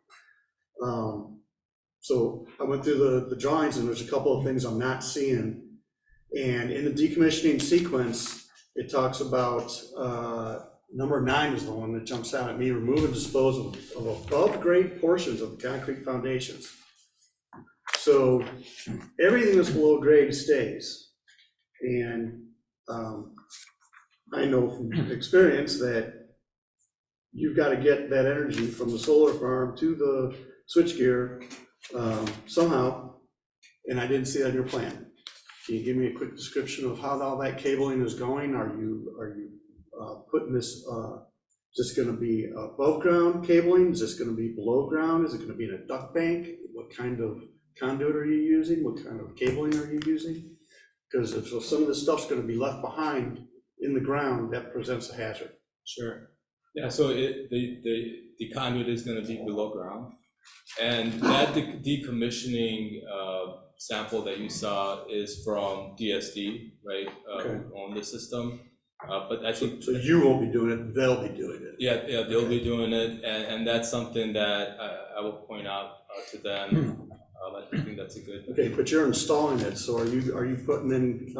Speaker 8: So I went through the drawings, and there's a couple of things I'm not seeing. And in the decommissioning sequence, it talks about, number 9 is the one that jumps out at me: remove and dispose of above-grade portions of the concrete foundations. So everything that's below grade stays. And I know from experience that you've got to get that energy from the solar farm to the switchgear somehow, and I didn't see that in your plan. Can you give me a quick description of how all that cabling is going? Are you putting this, is this gonna be above ground cabling? Is this gonna be below ground? Is it gonna be in a duct bank? What kind of conduit are you using? What kind of cabling are you using? Because if some of this stuff's gonna be left behind in the ground, that presents a hazard.
Speaker 11: Sure. Yeah, so the conduit is gonna be below ground. And that decommissioning sample that you saw is from DSD, right?
Speaker 8: Okay.
Speaker 11: On the system. But I think.
Speaker 8: So you won't be doing it, they'll be doing it.
Speaker 11: Yeah, they'll be doing it, and that's something that I will point out to them. I think that's a good.
Speaker 8: Okay, but you're installing it, so are you putting in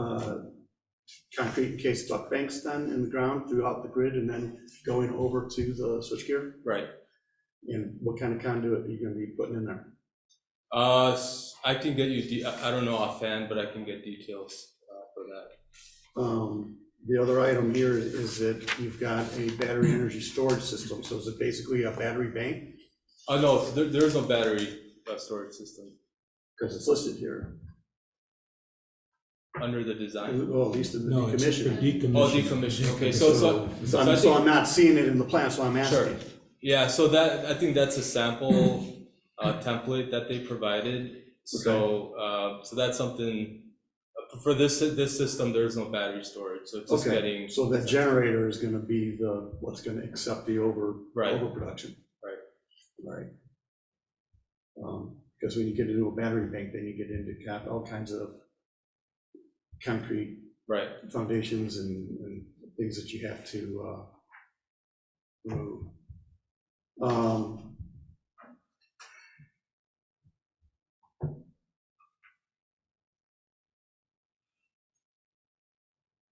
Speaker 8: concrete encased duct banks then in the ground throughout the grid and then going over to the switchgear?
Speaker 11: Right.
Speaker 8: And what kind of conduit are you gonna be putting in there?
Speaker 11: I can get you, I don't know offhand, but I can get details for that.
Speaker 8: The other item here is that you've got a battery energy storage system, so is it basically a battery bank?
Speaker 11: No, there's no battery storage system
Speaker 8: Because it's listed here,
Speaker 11: under the design.
Speaker 8: well, at least in the
Speaker 5: No, it's for
Speaker 8: decommissioning.
Speaker 11: Oh, decommission, okay, so I
Speaker 8: So
Speaker 11: think-
Speaker 8: I'm not seeing it in the plan, so I'm
Speaker 11: Sure.
Speaker 8: asking.
Speaker 11: Yeah, so that, I think that's a sample template that they provided. So, so that's something, for this system, there's no battery storage, so it's just
Speaker 8: Okay,
Speaker 11: getting.
Speaker 8: so that generator is gonna be what's gonna accept the
Speaker 11: Right.
Speaker 8: overproduction.
Speaker 11: Right.
Speaker 8: Right. Because when you get into a battery bank, then you get into all kinds of concrete
Speaker 11: Right,
Speaker 8: foundations and things that you have to remove.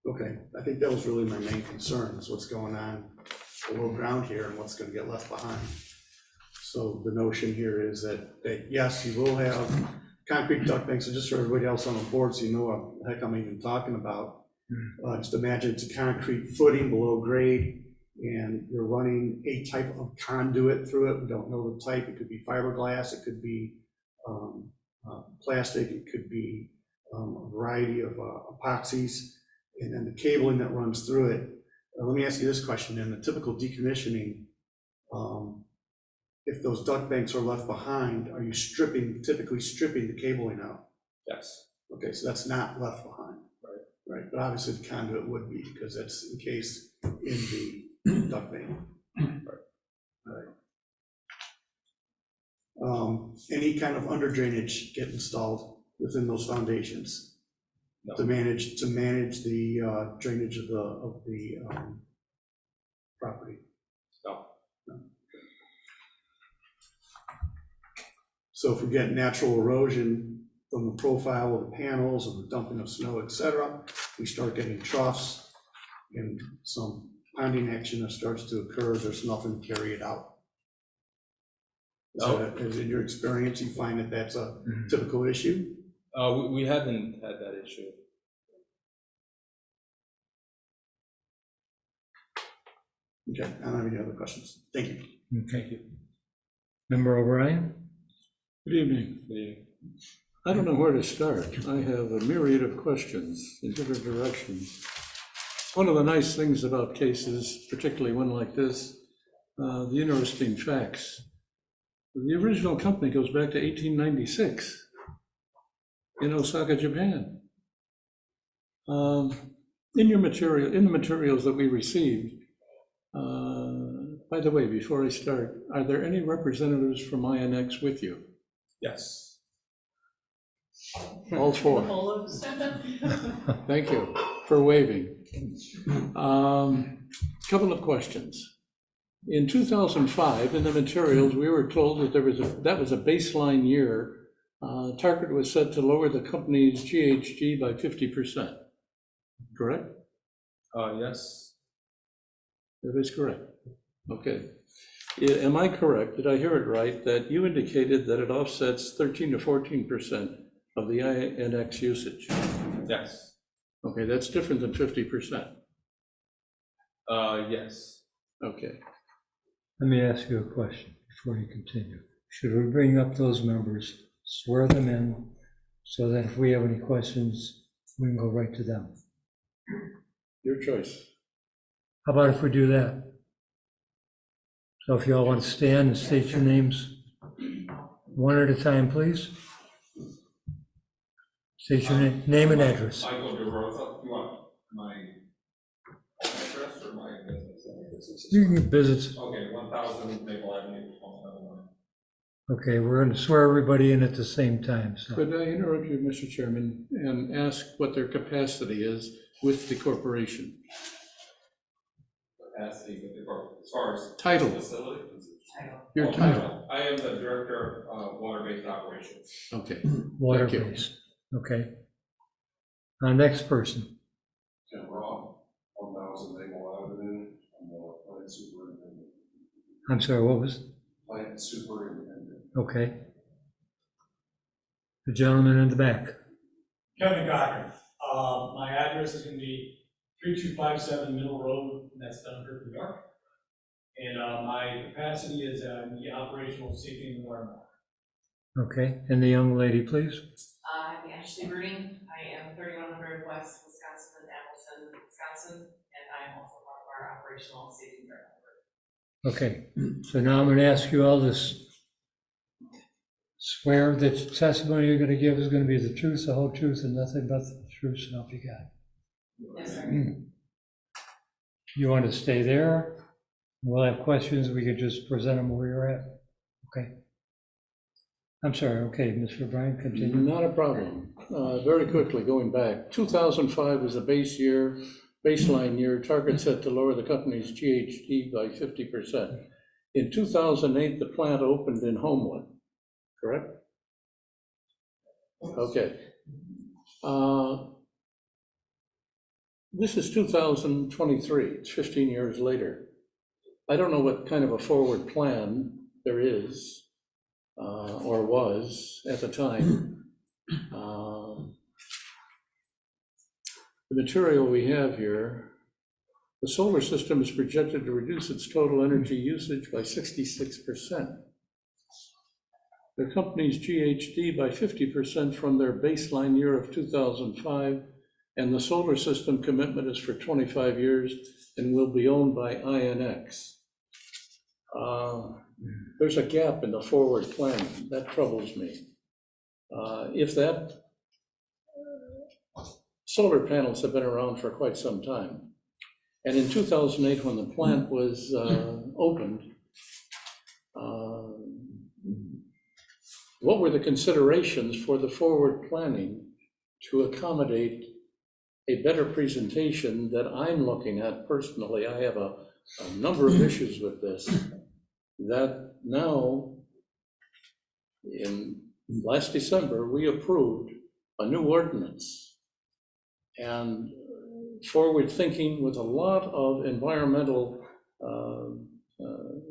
Speaker 8: Okay, I think that was really my main concern, is what's going on below ground here and what's gonna get left behind. So the notion here is that yes, you will have concrete duct banks, so just for everybody else on the board, so you know what the heck I'm even talking about. Just imagine it's a concrete footing below grade, and you're running a type of conduit through it. We don't know the type. It could be fiberglass, it could be plastic, it could be a variety of epoxies, and then the cabling that runs through it. Let me ask you this question: in the typical decommissioning, if those duct banks are left behind, are you typically stripping the cabling out?
Speaker 11: yes.
Speaker 8: Okay, so that's not left behind. Right, but obviously the conduit would be, because that's encased in the duct bank. Right. Any kind of under drainage get installed within those foundations?
Speaker 11: No.
Speaker 8: To manage the drainage of the property?
Speaker 11: No.
Speaker 8: So if we get natural erosion from the profile of the panels and the dumping of snow, et cetera, we start getting troughs and some ponding action that starts to occur, there's nothing to carry it out. So as in your experience, you find that that's a typical issue?
Speaker 11: We haven't had that issue.
Speaker 8: Okay, I don't have any other questions. Thank you.
Speaker 1: Thank you. Member O'Brien?
Speaker 10: Good evening. I don't know where to start. I have a myriad of questions in different directions. One of the nice things about cases, particularly one like this, the interesting facts. The original company goes back to 1896 in Osaka, Japan. In the materials that we received, by the way, before I start, are there any representatives from INX with you?
Speaker 11: Yes.
Speaker 10: All four. Thank you for waving. Couple of questions. In 2005, in the materials, we were told that that was a baseline year. Target was set to lower the company's GHG by 50%. Correct?
Speaker 11: Yes.
Speaker 10: That is correct. Okay. Am I correct? Did I hear it right, that you indicated that it offsets 13 to 14% of the INX usage?
Speaker 11: Yes.
Speaker 10: Okay, that's different than 50%.
Speaker 11: Yes.
Speaker 10: Okay.
Speaker 1: Let me ask you a question before you continue. Should we bring up those members, swear them in, so that if we have any questions, we can go right to them?
Speaker 3: Your choice.
Speaker 1: How about if we do that? So if you all want to stand and state your names one at a time, please. State your name and address.
Speaker 12: Michael DeRosa, you want my address or my business?
Speaker 1: You can visit.
Speaker 12: Okay, 1000 Maple Avenue, Palmetto.
Speaker 1: Okay, we're going to swear everybody in at the same time, so.
Speaker 10: Could I interrupt you, Mr. Chairman, and ask what their capacity is with the corporation?
Speaker 12: Capacity with the corporate, as far as
Speaker 10: Title.
Speaker 12: facility.
Speaker 10: Your title.
Speaker 12: I am the director of water-based operations.
Speaker 10: Okay.
Speaker 1: Water-based, okay. Next person.
Speaker 12: Tim Roth, 1000 Maple Avenue, I'm the plant superintendent.
Speaker 1: I'm sorry, what was,
Speaker 12: Plant superintendent.
Speaker 1: okay. The gentleman in the back.
Speaker 13: Kevin Cochran. My address is gonna be 3257 Middle Road, and that's Dunkirk, New York. And my capacity is the operational safety and environment.
Speaker 1: Okay, and the young lady, please.
Speaker 14: I'm Ashley Bruning. I am 3100 West Wisconsin in Appleton, Wisconsin, and I'm also part of our operational safety and environment.
Speaker 1: Okay, so now I'm going to ask you all to swear that the testimony you're going to give is going to be the truth, the whole truth, and nothing but the truth, so help you God.
Speaker 14: Yes, sir.
Speaker 1: You want to stay there? We'll have questions, we could just present them where you're at. Okay. I'm sorry, okay, Mr. O'Brien, continue.
Speaker 3: Not a problem. Very quickly, going back, 2005 was the baseline year, target set to lower the company's GHG by 50%. In 2008, the plant opened in Homewood, correct? Okay. This is 2023, it's 15 years later. I don't know what kind of a forward plan there is, or was at the time. The material we have here, the solar system is projected to reduce its total energy usage by 66%. The company's GHG by 50% from their baseline year of 2005, and the solar system commitment is for 25 years and will be owned by INX. There's a gap in the forward planning. That troubles me. If that, solar panels have been around for quite some time. And in 2008, when the plant was opened, what were the considerations for the forward planning to accommodate a better presentation that I'm looking at personally? I have a number of issues with this, that now, in last December, we approved a new ordinance and forward thinking with a lot of environmental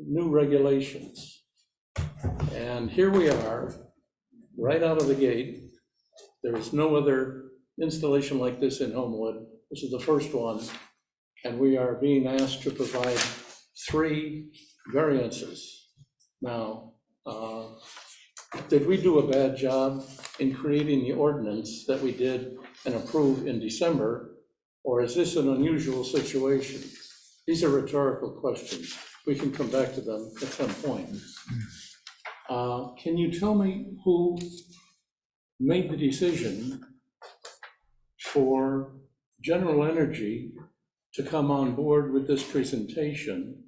Speaker 3: new regulations. And here we are, right out of the gate. There is no other installation like this in Homewood. This is the first one. And we are being asked to provide 3 variances. Now, did we do a bad job in creating the ordinance that we did and approved in December? Or is this an unusual situation? These are rhetorical questions. We can come back to them at some point. Can you tell me who made the decision for General Energy to come on board with this presentation?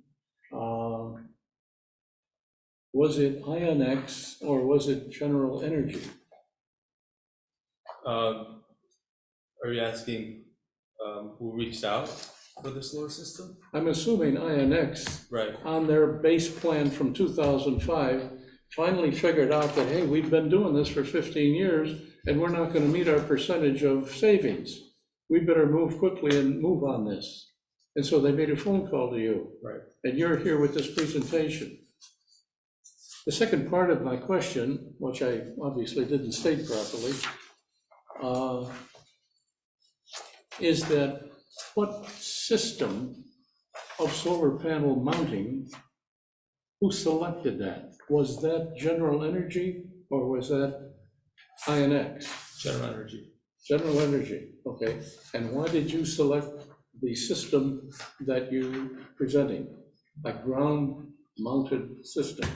Speaker 3: Was it INX or was it General Energy?
Speaker 11: Are you asking who reached out for the solar system?
Speaker 3: I'm assuming INX,
Speaker 11: Right.
Speaker 3: on their base plan from 2005, finally figured out that, hey, we've been doing this for 15 years and we're not going to meet our percentage of savings. We better move quickly and move on this. And so they made a phone call to you.
Speaker 11: Right.
Speaker 3: And you're here with this presentation. The second part of my question, which I obviously didn't state properly, is that what system of solar panel mounting, who selected that? Was that General Energy or was that INX?
Speaker 11: General Energy.
Speaker 3: General Energy, okay. And why did you select the system that you're presenting, a ground-mounted system?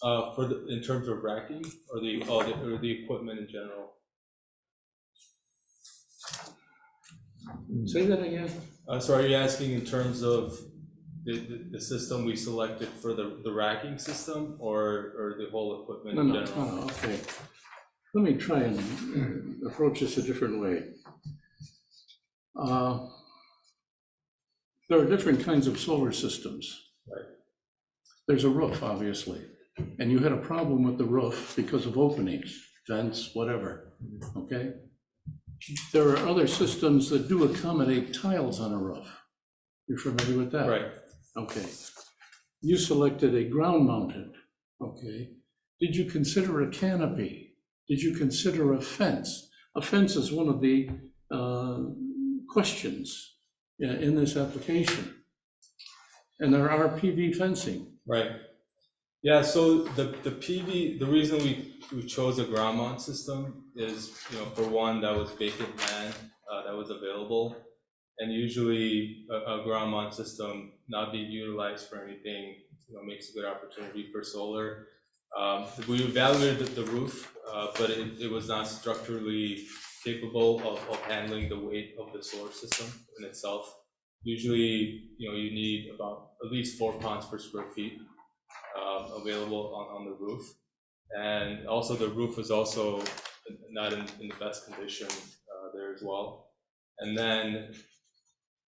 Speaker 11: In terms of racking or the equipment in general?
Speaker 3: Say that again?
Speaker 11: So are you asking in terms of the system we selected for the racking system or the whole equipment in general?
Speaker 3: No, okay. Let me try and approach this a different way. There are different kinds of solar systems.
Speaker 11: Right.
Speaker 3: There's a roof, obviously, and you had a problem with the roof because of openings, vents, whatever, okay? There are other systems that do accommodate tiles on a roof. You're familiar with that?
Speaker 11: Right.
Speaker 3: Okay. You selected a ground mounted, okay? Did you consider a canopy? Did you consider a fence? A fence is one of the questions in this application. And there are PV fencing.
Speaker 11: Right. Yeah, so the PV, the reason we chose a ground mount system is, for one, that was vacant land that was available. And usually a ground mount system not being utilized for anything, makes a good opportunity for solar. We evaluated the roof, but it was not structurally capable of handling the weight of the solar system in itself. Usually, you need about at least 4 pounds per square feet available on the roof. And also the roof was also not in the best condition there as well. And then,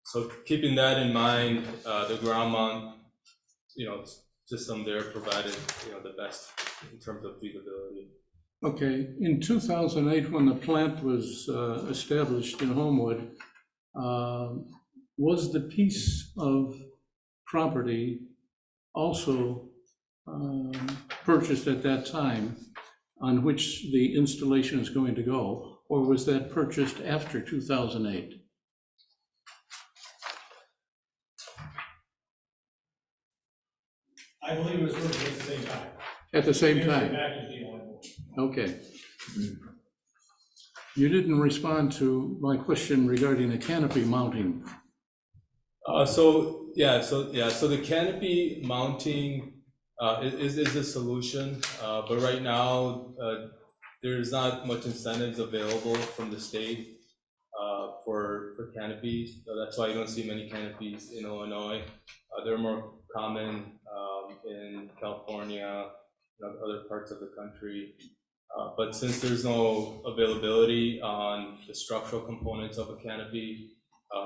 Speaker 11: so keeping that in mind, the ground mount, system there provided, the best in terms of feasibility.
Speaker 3: Okay, in 2008, when the plant was established in Homewood, was the piece of property also purchased at that time on which the installation is going to go, or was that purchased after 2008?
Speaker 13: I believe it was purchased at the same time.
Speaker 3: At the same time?
Speaker 13: Package deal on board.
Speaker 3: Okay. You didn't respond to my question regarding the canopy mounting.
Speaker 11: So the canopy mounting is a solution, but right now there's not much incentives available from the state for canopies. So that's why you don't see many canopies in Illinois. They're more common in California, other parts of the country. But since there's no availability on the structural components of a canopy,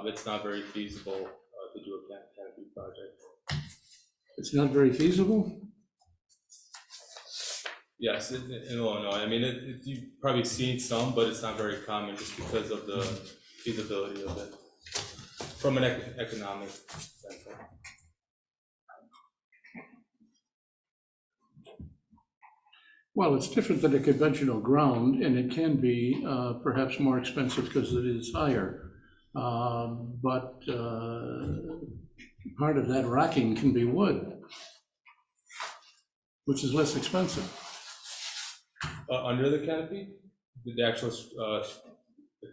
Speaker 11: it's not very feasible to do a canopy project.
Speaker 3: It's not very feasible?
Speaker 11: Yes, in Illinois. I mean, you've probably seen some, but it's not very common just because of the feasibility of it from an economic standpoint.
Speaker 3: Well, it's different than a conventional ground, and it can be perhaps more expensive because it is higher. But part of that racking can be wood, which is less expensive.
Speaker 11: Under the canopy, the actual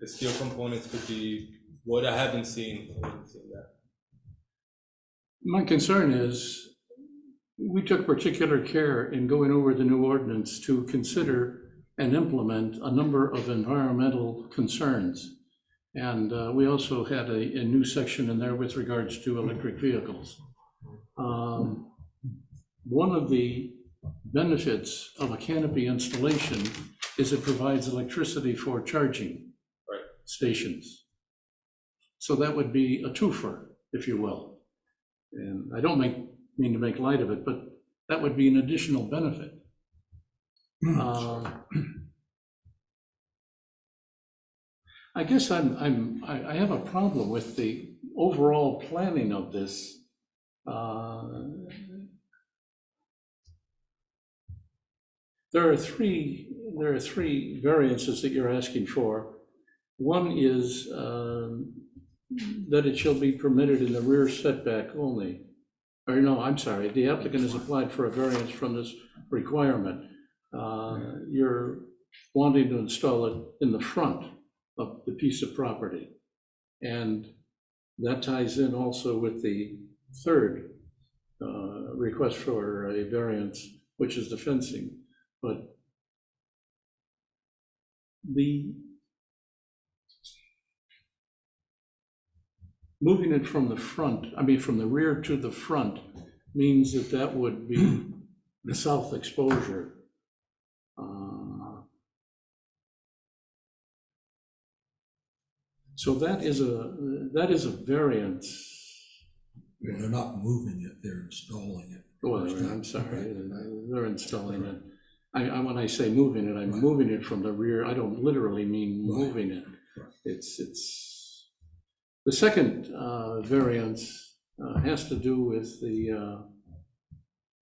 Speaker 11: the steel components could be wood. I haven't seen that.
Speaker 3: My concern is we took particular care in going over the new ordinance to consider and implement a number of environmental concerns. And we also had a new section in there with regards to electric vehicles. One of the benefits of a canopy installation is it provides electricity for charging stations. So that would be a twofer, if you will. And I don't mean to make light of it, but that would be an additional benefit. I guess I have a problem with the overall planning of this.
Speaker 10: There are three variances that you're asking for. One is that it shall be permitted in the rear setback only. Or no, I'm sorry, the applicant has applied for a variance from this requirement. You're wanting to install it in the front of the piece of property. And that ties in also with the third request for a variance, which is the fencing. But moving it from the front, from the rear to the front, means that that would be the south exposure. So that is a variance.
Speaker 5: Well, they're not moving it, they're installing it.
Speaker 10: Well, I'm sorry, they're installing it. When I say moving it, I'm moving it from the rear. I don't literally mean moving it. It's the second variance has to do with the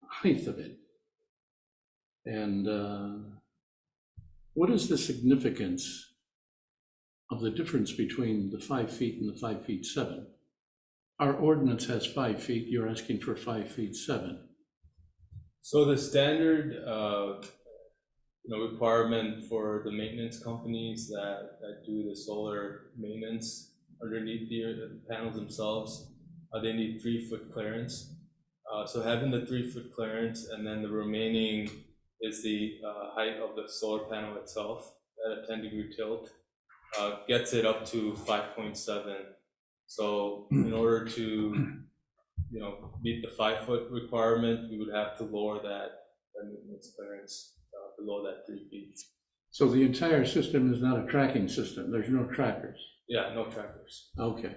Speaker 10: height of it. And what is the significance of the difference between the 5 feet and the 5 feet 7? Our ordinance has 5 feet, you're asking for 5 feet 7.
Speaker 11: So the standard, requirement for the maintenance companies that do the solar maintenance underneath the panels themselves, they need 3-foot clearance. So having the 3-foot clearance and then the remaining is the height of the solar panel itself at a 10-degree tilt, gets it up to 5.7. So in order to, meet the 5-foot requirement, we would have to lower that maintenance clearance below that 3 feet.
Speaker 10: So the entire system is not a tracking system, there's no trackers?
Speaker 11: Yeah, no trackers.
Speaker 10: Okay.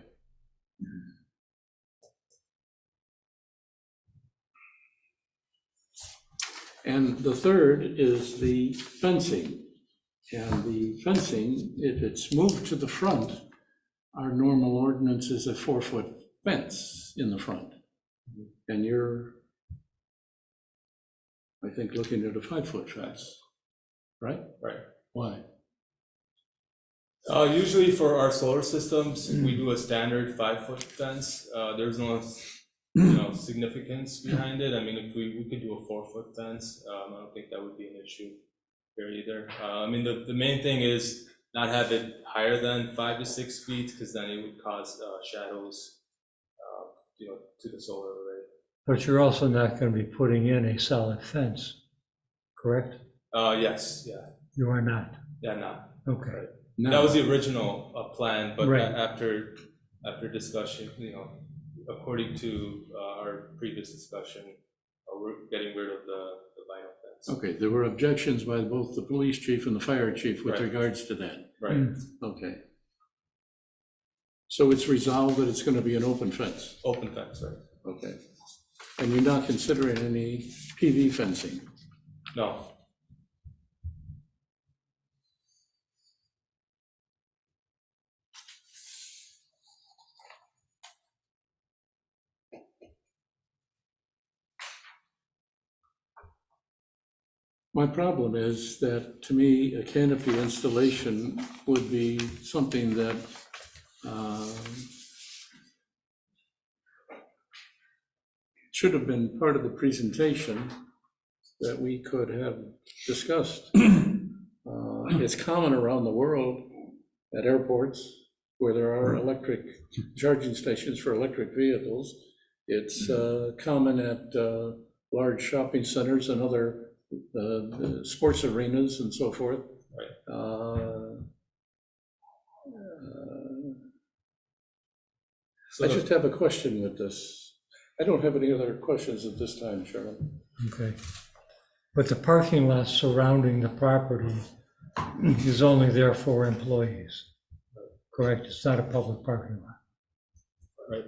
Speaker 10: And the third is the fencing. And the fencing, if it's moved to the front, our normal ordinance is a 4-foot fence in the front. And you're, I think, looking at a 5-foot fence, right?
Speaker 11: Right.
Speaker 10: Why?
Speaker 11: Usually for our solar systems, we do a standard 5-foot fence. There's no, significance behind it. I mean, if we could do a 4-foot fence, I don't think that would be an issue here either. The main thing is not have it higher than 5 to 6 feet, because then it would cause shadows, to the solar array.
Speaker 1: But you're also not going to be putting in a solid fence, correct?
Speaker 11: Yes, yeah.
Speaker 1: You are not?
Speaker 11: Yeah, not.
Speaker 1: Okay.
Speaker 11: That was the original plan, but
Speaker 1: Right.
Speaker 11: after discussion, according to our previous discussion, we're getting rid of the vinyl fence.
Speaker 10: Okay, there were objections by both the police chief and the fire chief with
Speaker 11: Right.
Speaker 10: regards to that.
Speaker 11: Right.
Speaker 10: Okay. So it's resolved that it's going to be an open fence?
Speaker 11: Open fence, right.
Speaker 10: Okay. And you're not considering any PV fencing?
Speaker 11: No.
Speaker 10: My problem is that, to me, a canopy installation would be something that should have been part of the presentation that we could have discussed. It's common around the world at airports where there are electric charging stations for electric vehicles. It's common at large shopping centers and other sports arenas and so forth.
Speaker 11: Right.
Speaker 10: I just have a question with this. I don't have any other questions at this time, Chairman.
Speaker 1: Okay. But the parking lot surrounding the property is only there for employees, correct? It's not a public parking lot,
Speaker 11: Right.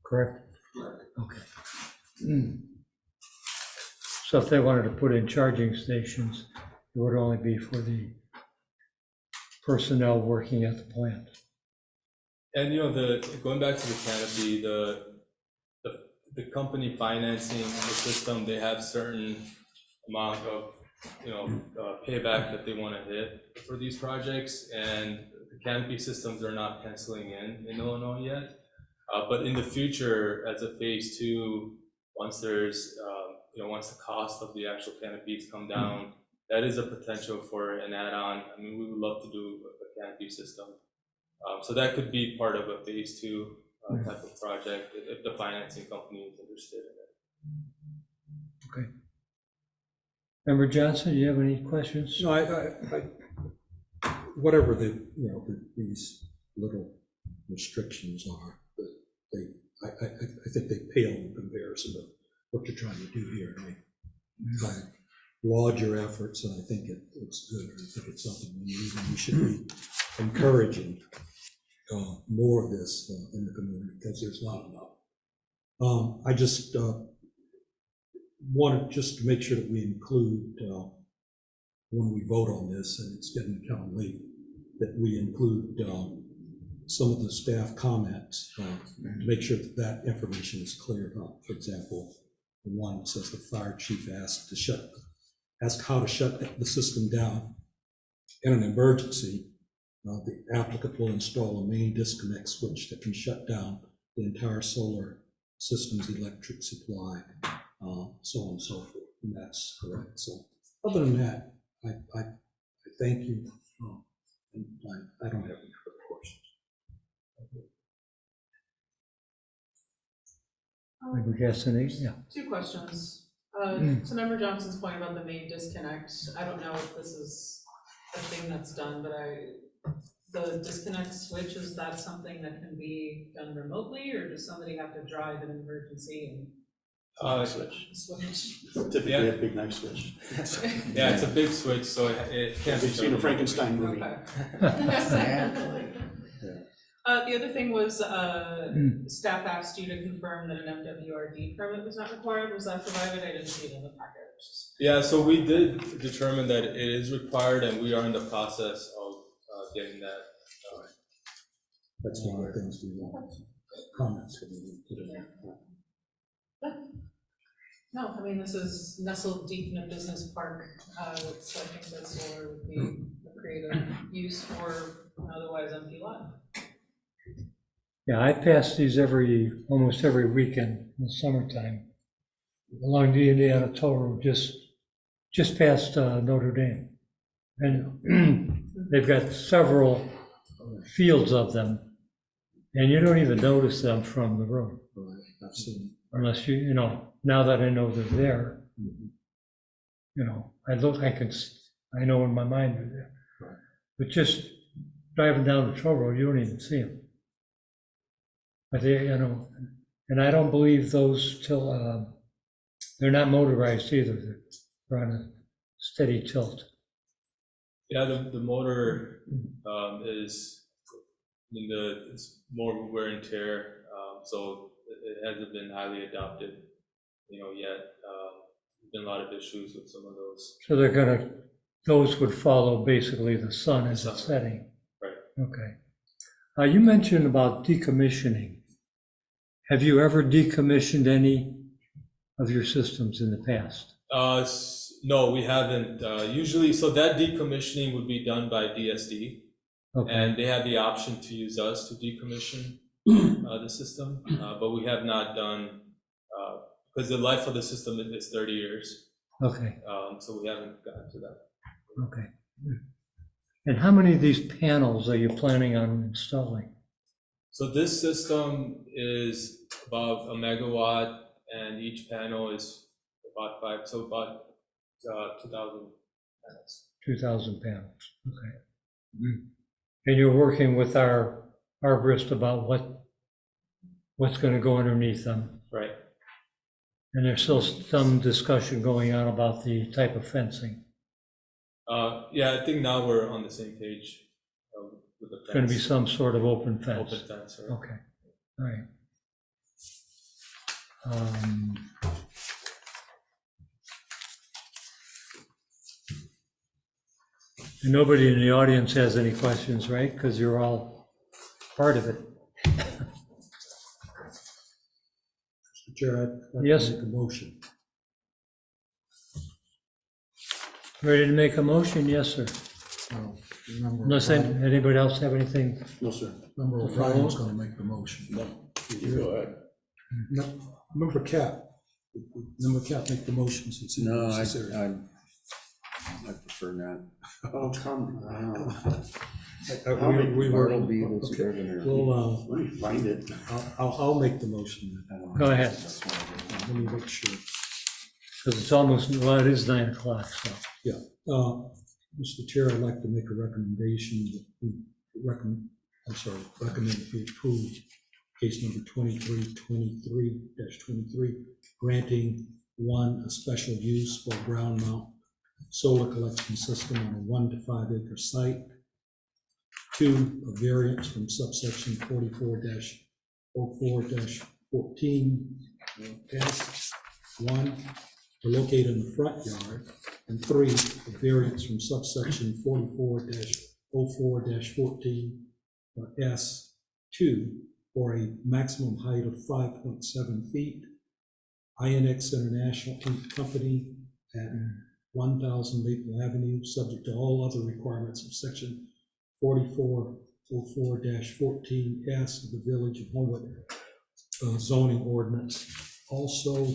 Speaker 1: correct? Okay. So if they wanted to put in charging stations, it would only be for the personnel working at the plant.
Speaker 11: And going back to the canopy, the company financing the system, they have certain amount of payback that they want to hit for these projects, and the canopy systems are not penciling in Illinois yet. But in the future, as a phase 2, once there's, once the cost of the actual canopies come down, that is a potential for an add-on. I mean, we would love to do a canopy system. So that could be part of a phase 2 type of project if the financing company is interested in it.
Speaker 1: Okay. Member Johnson, do you have any questions?
Speaker 5: No, whatever these little restrictions are, I think they pale in comparison to what you're trying to do here. And I laud your efforts, and I think it's good. I think it's something we need, and we should be encouraging more of this in the community, because there's not enough. I just wanted just to make sure that we include, when we vote on this, and it's getting kind of late, that we include some of the staff comments to make sure that that information is cleared up. For example, the one that says the fire chief asked how to shut the system down in an emergency. The applicant will install a main disconnect switch that can shut down the entire solar system's electric supply, so on and so forth. And that's correct. So other than that, I thank you. And I don't have any further questions.
Speaker 1: Member Cassidy, yeah.
Speaker 6: 2 questions. To Member Johnson's point about the main disconnect, I don't know if this is a thing that's done, but the disconnect switch, is that something that can be done remotely, or does somebody have to drive in an emergency and switch?
Speaker 8: Typically a big knife switch.
Speaker 11: Yeah, it's a big switch, so it can't be
Speaker 8: You've seen a Frankenstein movie.
Speaker 6: Okay. The other thing was, staff asked you to confirm that an MWRD permit was not required. Was that provided? I didn't see it in the packet.
Speaker 11: Yeah, so we did determine that it is required, and we are in the process of getting that.
Speaker 5: That's one of the things we want. Comments.
Speaker 6: No, I mean, this is nestled deep in a business park, so I think that solar would be a creative use for an otherwise empty lot.
Speaker 1: Yeah, I pass these almost every weekend in the summertime along the Indiana Toll Road, just past Notre Dame. And they've got several fields of them, and you don't even notice them from the road.
Speaker 5: Right, I've seen.
Speaker 1: Unless now that I know they're there, I know in my mind they're there.
Speaker 5: Right.
Speaker 1: But just driving down the toll road, you don't even see them. But they, and I don't believe those they're not motorized either. They're on a steady tilt.
Speaker 11: Yeah, the motor is, it's more wear and tear, so it hasn't been highly adopted, yet. There's been a lot of issues with some of those.
Speaker 1: So those would follow basically the sun as it's setting.
Speaker 11: Right.
Speaker 1: Okay. You mentioned about decommissioning. Have you ever decommissioned any of your systems in the past?
Speaker 11: No, we haven't. Usually, so that decommissioning would be done by DSD,
Speaker 1: Okay.
Speaker 11: and they have the option to use us to decommission the system, but we have not done, because the life of the system is 30 years.
Speaker 1: Okay.
Speaker 11: So we haven't gotten to that.
Speaker 1: Okay. And how many of these panels are you planning on installing?
Speaker 11: So this system is about 1 megawatt, and each panel is about 2,000 panels.
Speaker 1: 2,000 panels. Okay. And you're working with our arborist about what's going to go underneath them.
Speaker 11: Right.
Speaker 1: And there's still some discussion going on about the type of fencing.
Speaker 11: Yeah, I think now we're on the same page with the fence.
Speaker 1: It's going to be some sort of open fence.
Speaker 11: Open fence, right?
Speaker 1: Okay, all right. And nobody in the audience has any questions, right? Because you're all part of it.
Speaker 5: Mr. Chair, I'd like
Speaker 1: Yes.
Speaker 5: to make a motion.
Speaker 1: Ready to make a motion? Yes, sir.
Speaker 5: Member
Speaker 1: Unless
Speaker 5: O'Brien-
Speaker 1: anybody else have anything?
Speaker 8: No, sir.
Speaker 5: Member O'Brien's gonna make the motion.
Speaker 10: You go ahead.
Speaker 5: No, Member Cap, Member Cap make the motion since it's
Speaker 4: No,
Speaker 5: necessary.
Speaker 4: I prefer not.
Speaker 8: Oh, come on.
Speaker 5: We were,
Speaker 4: Bartleby was
Speaker 5: okay,
Speaker 4: governor.
Speaker 5: well,
Speaker 8: Let me find it.
Speaker 5: I'll make the motion.
Speaker 1: Go ahead,
Speaker 5: Let me make sure.
Speaker 1: because it's almost, well, it is 9 o'clock, so.
Speaker 5: Yeah, Mr. Chair, I'd like to make a recommendation that we recommend that we approve case number 2323-23, granting 1, a special use for ground mount solar collection system on a 1 to 5 acre site. 2, a variance from subsection 44-04-14 S. 1, to locate in the front yard, and 3, a variance from subsection 44-04-14 S. 2, for a maximum height of 5.7 feet. INX International Inc. Company at 1000 Maple Avenue, subject to all other requirements of section 4404-14 S of the Village of Homewood zoning ordinance. Also,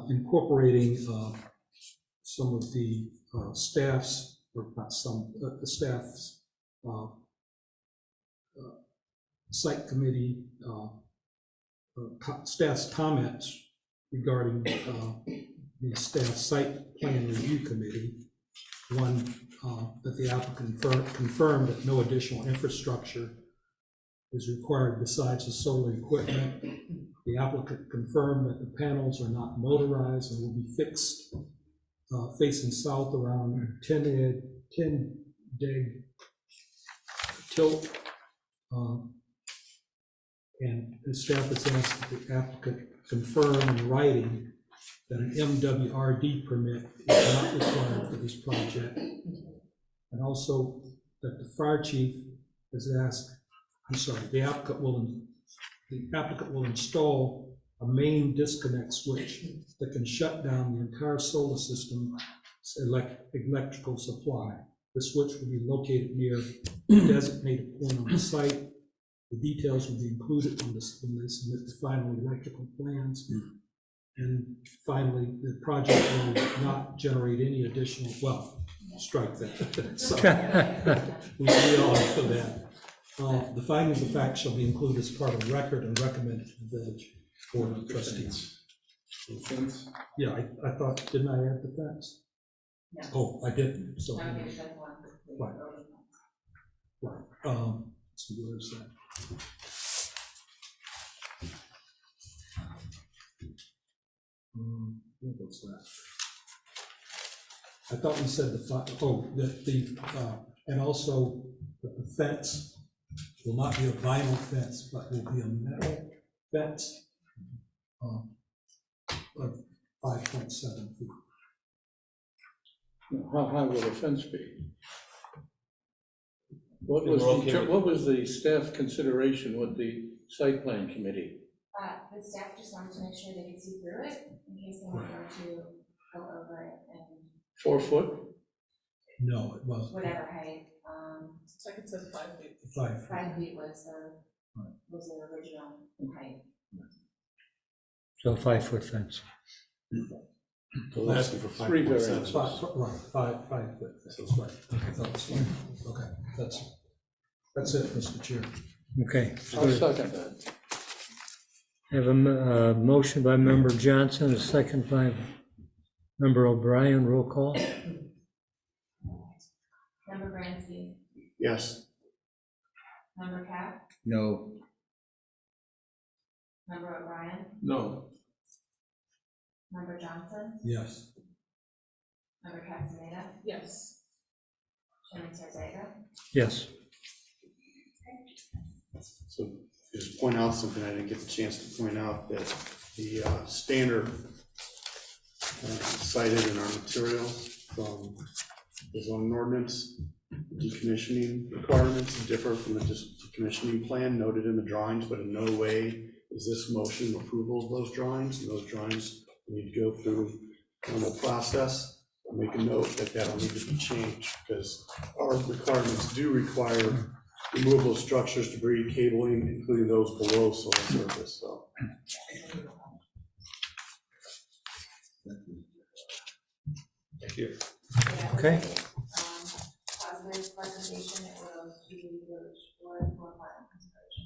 Speaker 5: incorporating some of the staff's, or not some, the staff's site committee, staff's comments regarding the staff site plan review committee. 1, that the applicant confirmed that no additional infrastructure is required besides the solar equipment. The applicant confirmed that the panels are not motorized and will be fixed facing south around 10 dig tilt. And the staff has asked that the applicant confirm in writing that an MWRD permit is not required for this project. And also that the fire chief has asked, the applicant will install a main disconnect switch that can shut down the entire solar system's electrical supply. The switch will be located near a designated point on the site. The details will be included when they submit the final electrical plans. And finally, the project will not generate any additional, well, strike that. So, we all know that. The findings of fact shall be included as part of the record and recommended to the village board of trustees. Yeah, I thought, didn't I add the fence?
Speaker 14: No.
Speaker 5: Oh, I didn't, so.
Speaker 14: Now give us one.
Speaker 5: Right. Right, so where is that? What was that? I thought we said and also that the fence will not be a vinyl fence, but will be a metal fence of 5.7 feet.
Speaker 3: How high will the fence be? What was the staff consideration with the site plan committee?
Speaker 14: The staff just wanted to make sure they could see through it in case they wanted to go over it and
Speaker 3: 4 foot?
Speaker 5: No, it wasn't.
Speaker 14: whatever height.
Speaker 6: It's like it says 5 feet.
Speaker 5: 5 feet.
Speaker 14: 5 feet was the original height.
Speaker 1: So 5-foot fence.
Speaker 8: So they're asking for
Speaker 3: 3 variants.
Speaker 5: 5 foot, right, 5 foot, that's right. Okay, that's fine. Okay, that's it, Mr. Chair.
Speaker 1: Okay.
Speaker 3: I'll second that.
Speaker 1: Have a motion by Member Johnson, a second by Member O'Brien. Roll call.
Speaker 14: Member Brancy,
Speaker 8: Yes.
Speaker 14: Member Cap,
Speaker 4: No.
Speaker 14: Member O'Brien,
Speaker 3: No.
Speaker 14: Member Johnson,
Speaker 5: Yes.
Speaker 14: Member Castaneda,
Speaker 6: Yes.
Speaker 14: Chairman Tarzega.
Speaker 1: Yes.
Speaker 8: So just point out something I didn't get the chance to point out, that the standard cited in our material from the zoning ordinance, decommissioning requirements differ from the decommissioning plan noted in the drawings, but in no way is this motion approval of those drawings, and those drawings We need to go through the normal process, and make a note that that'll need to be changed, because our requirements do require removal of structures, debris, cabling, including those below soil surface, so.
Speaker 5: Thank you.
Speaker 1: Okay.
Speaker 14: Positive presentation, it will to the village board for final consideration.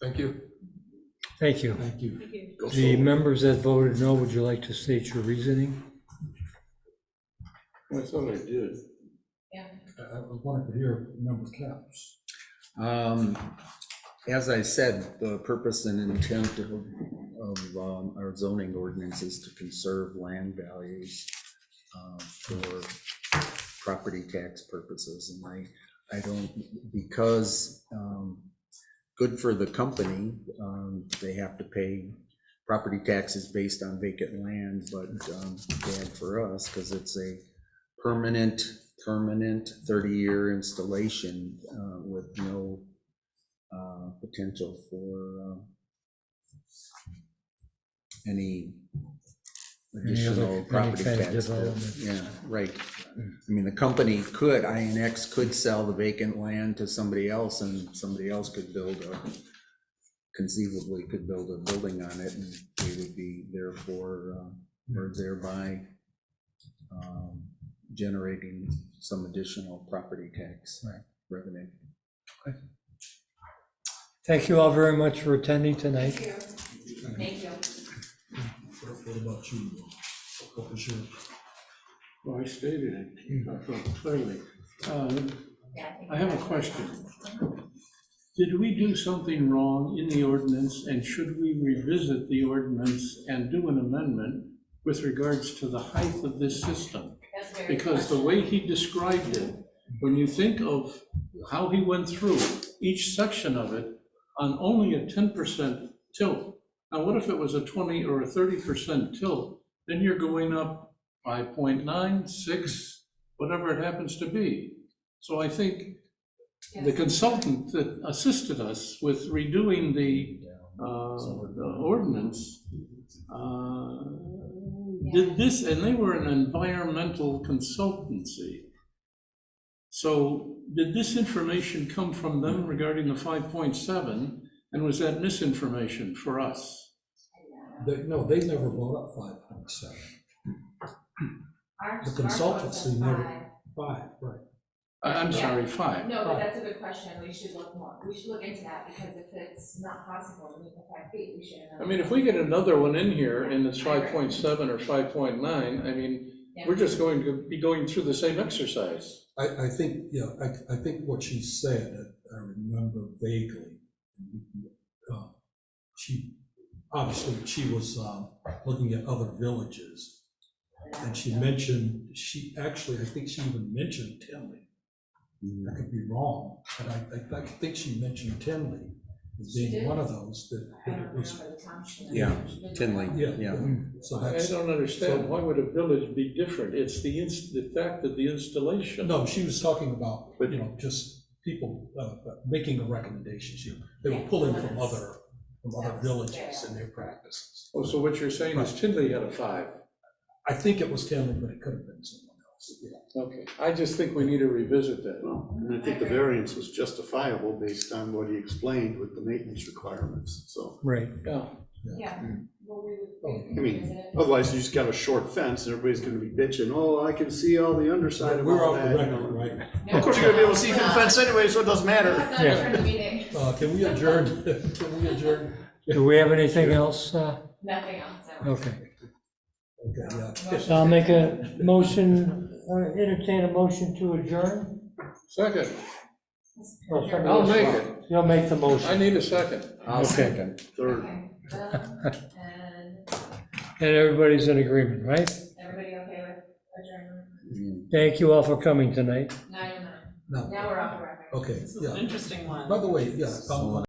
Speaker 5: Thank you.
Speaker 1: Thank you.
Speaker 5: Thank you.
Speaker 6: Thank you.
Speaker 8: Go
Speaker 1: The
Speaker 8: solar.
Speaker 1: members that voted no, would you like to state your reasoning?
Speaker 8: I thought I did.
Speaker 5: I wanted to hear Member Capps.
Speaker 4: As I said, the purpose and intent of our zoning ordinance is to conserve land values for property tax purposes. And I don't, because good for the company, they have to pay property taxes based on vacant land, but bad for us because it's a permanent 30-year installation with no potential for any additional property
Speaker 1: kind of
Speaker 4: tax.
Speaker 1: development.
Speaker 4: Yeah, right. I mean, the company could, INX could sell the vacant land to somebody else, and somebody else could conceivably could build a building on it, and they would be therefore, or thereby generating some additional property tax revenue.
Speaker 1: Thank you all very much for attending tonight.
Speaker 14: Thank you.
Speaker 5: What about you? What was your?
Speaker 3: Well, I stated it, I felt clearly. I have a question. Did we do something wrong in the ordinance, and should we revisit the ordinance and do an amendment with regards to the height of this system? Because the way he described it, when you think of how he went through each section of it on only a 10% tilt. Now, what if it was a 20 or a 30% tilt? Then you're going up 5.9, 6, whatever it happens to be. So I think the consultant that assisted us with redoing the ordinance did this, and they were an environmental consultancy. So did this information come from them regarding the 5.7, and was that misinformation for us?
Speaker 5: No, they never brought up 5.7. The consultancy never, 5, right.
Speaker 3: I'm sorry, 5.
Speaker 14: No, but that's a good question, we should look more, we should look into that, because if it's not possible to meet the 5 feet, we should.
Speaker 3: I mean, if we get another one in here and it's 5.7 or 5.9, I mean, we're just going to be going through the same exercise.
Speaker 5: I think, yeah, I think what she said, I remember vaguely. She was looking at other villages, and she mentioned, I think she even mentioned Tinley. I could be wrong, but I think she mentioned Tinley as being one of those that it was.
Speaker 4: Yeah, Tinley, yeah.
Speaker 5: So
Speaker 3: I
Speaker 5: that's.
Speaker 3: don't understand, why would a village be different? It's the fact of the installation.
Speaker 5: No, she was talking about, just people making a recommendation. They were pulling from other villages and their practices.
Speaker 3: Oh, so what you're saying is Tinley had a 5?
Speaker 5: I think it was Tinley, but it could have been someone else. Yeah.
Speaker 3: Okay, I just think we need to revisit that.
Speaker 8: Well, and I think the variance was justifiable based on what he explained with the maintenance requirements, so.
Speaker 1: Right.
Speaker 3: Yeah.
Speaker 14: Yeah. Well, we would.
Speaker 8: I mean, otherwise you just got a short fence and everybody's gonna be bitching, oh, I can see all the underside of
Speaker 5: We're
Speaker 8: all
Speaker 5: off
Speaker 8: that.
Speaker 5: the
Speaker 8: you
Speaker 5: record,
Speaker 8: know.
Speaker 5: right?
Speaker 8: Of course, you're gonna be able to see through the fence anyway, so it doesn't matter.
Speaker 5: Can we adjourn? Can we adjourn?
Speaker 1: Do we have anything else?
Speaker 14: Nothing else, no.
Speaker 1: Okay.
Speaker 5: Okay, yeah.
Speaker 1: So I'll make a motion, entertain a motion to adjourn.
Speaker 3: Second,
Speaker 1: Or somebody
Speaker 3: I'll
Speaker 1: else?
Speaker 3: make it.
Speaker 1: You'll make the motion.
Speaker 3: I need a second.
Speaker 4: I'll second.
Speaker 8: Third.
Speaker 14: Okay,
Speaker 1: And everybody's in agreement, right?
Speaker 14: everybody okay with adjournment?
Speaker 1: Thank you all for coming tonight.
Speaker 14: 9 and 9.
Speaker 5: No.
Speaker 14: Now we're off the record.
Speaker 5: Okay,
Speaker 6: This is an
Speaker 5: yeah.
Speaker 6: interesting one.
Speaker 5: By the way, yeah,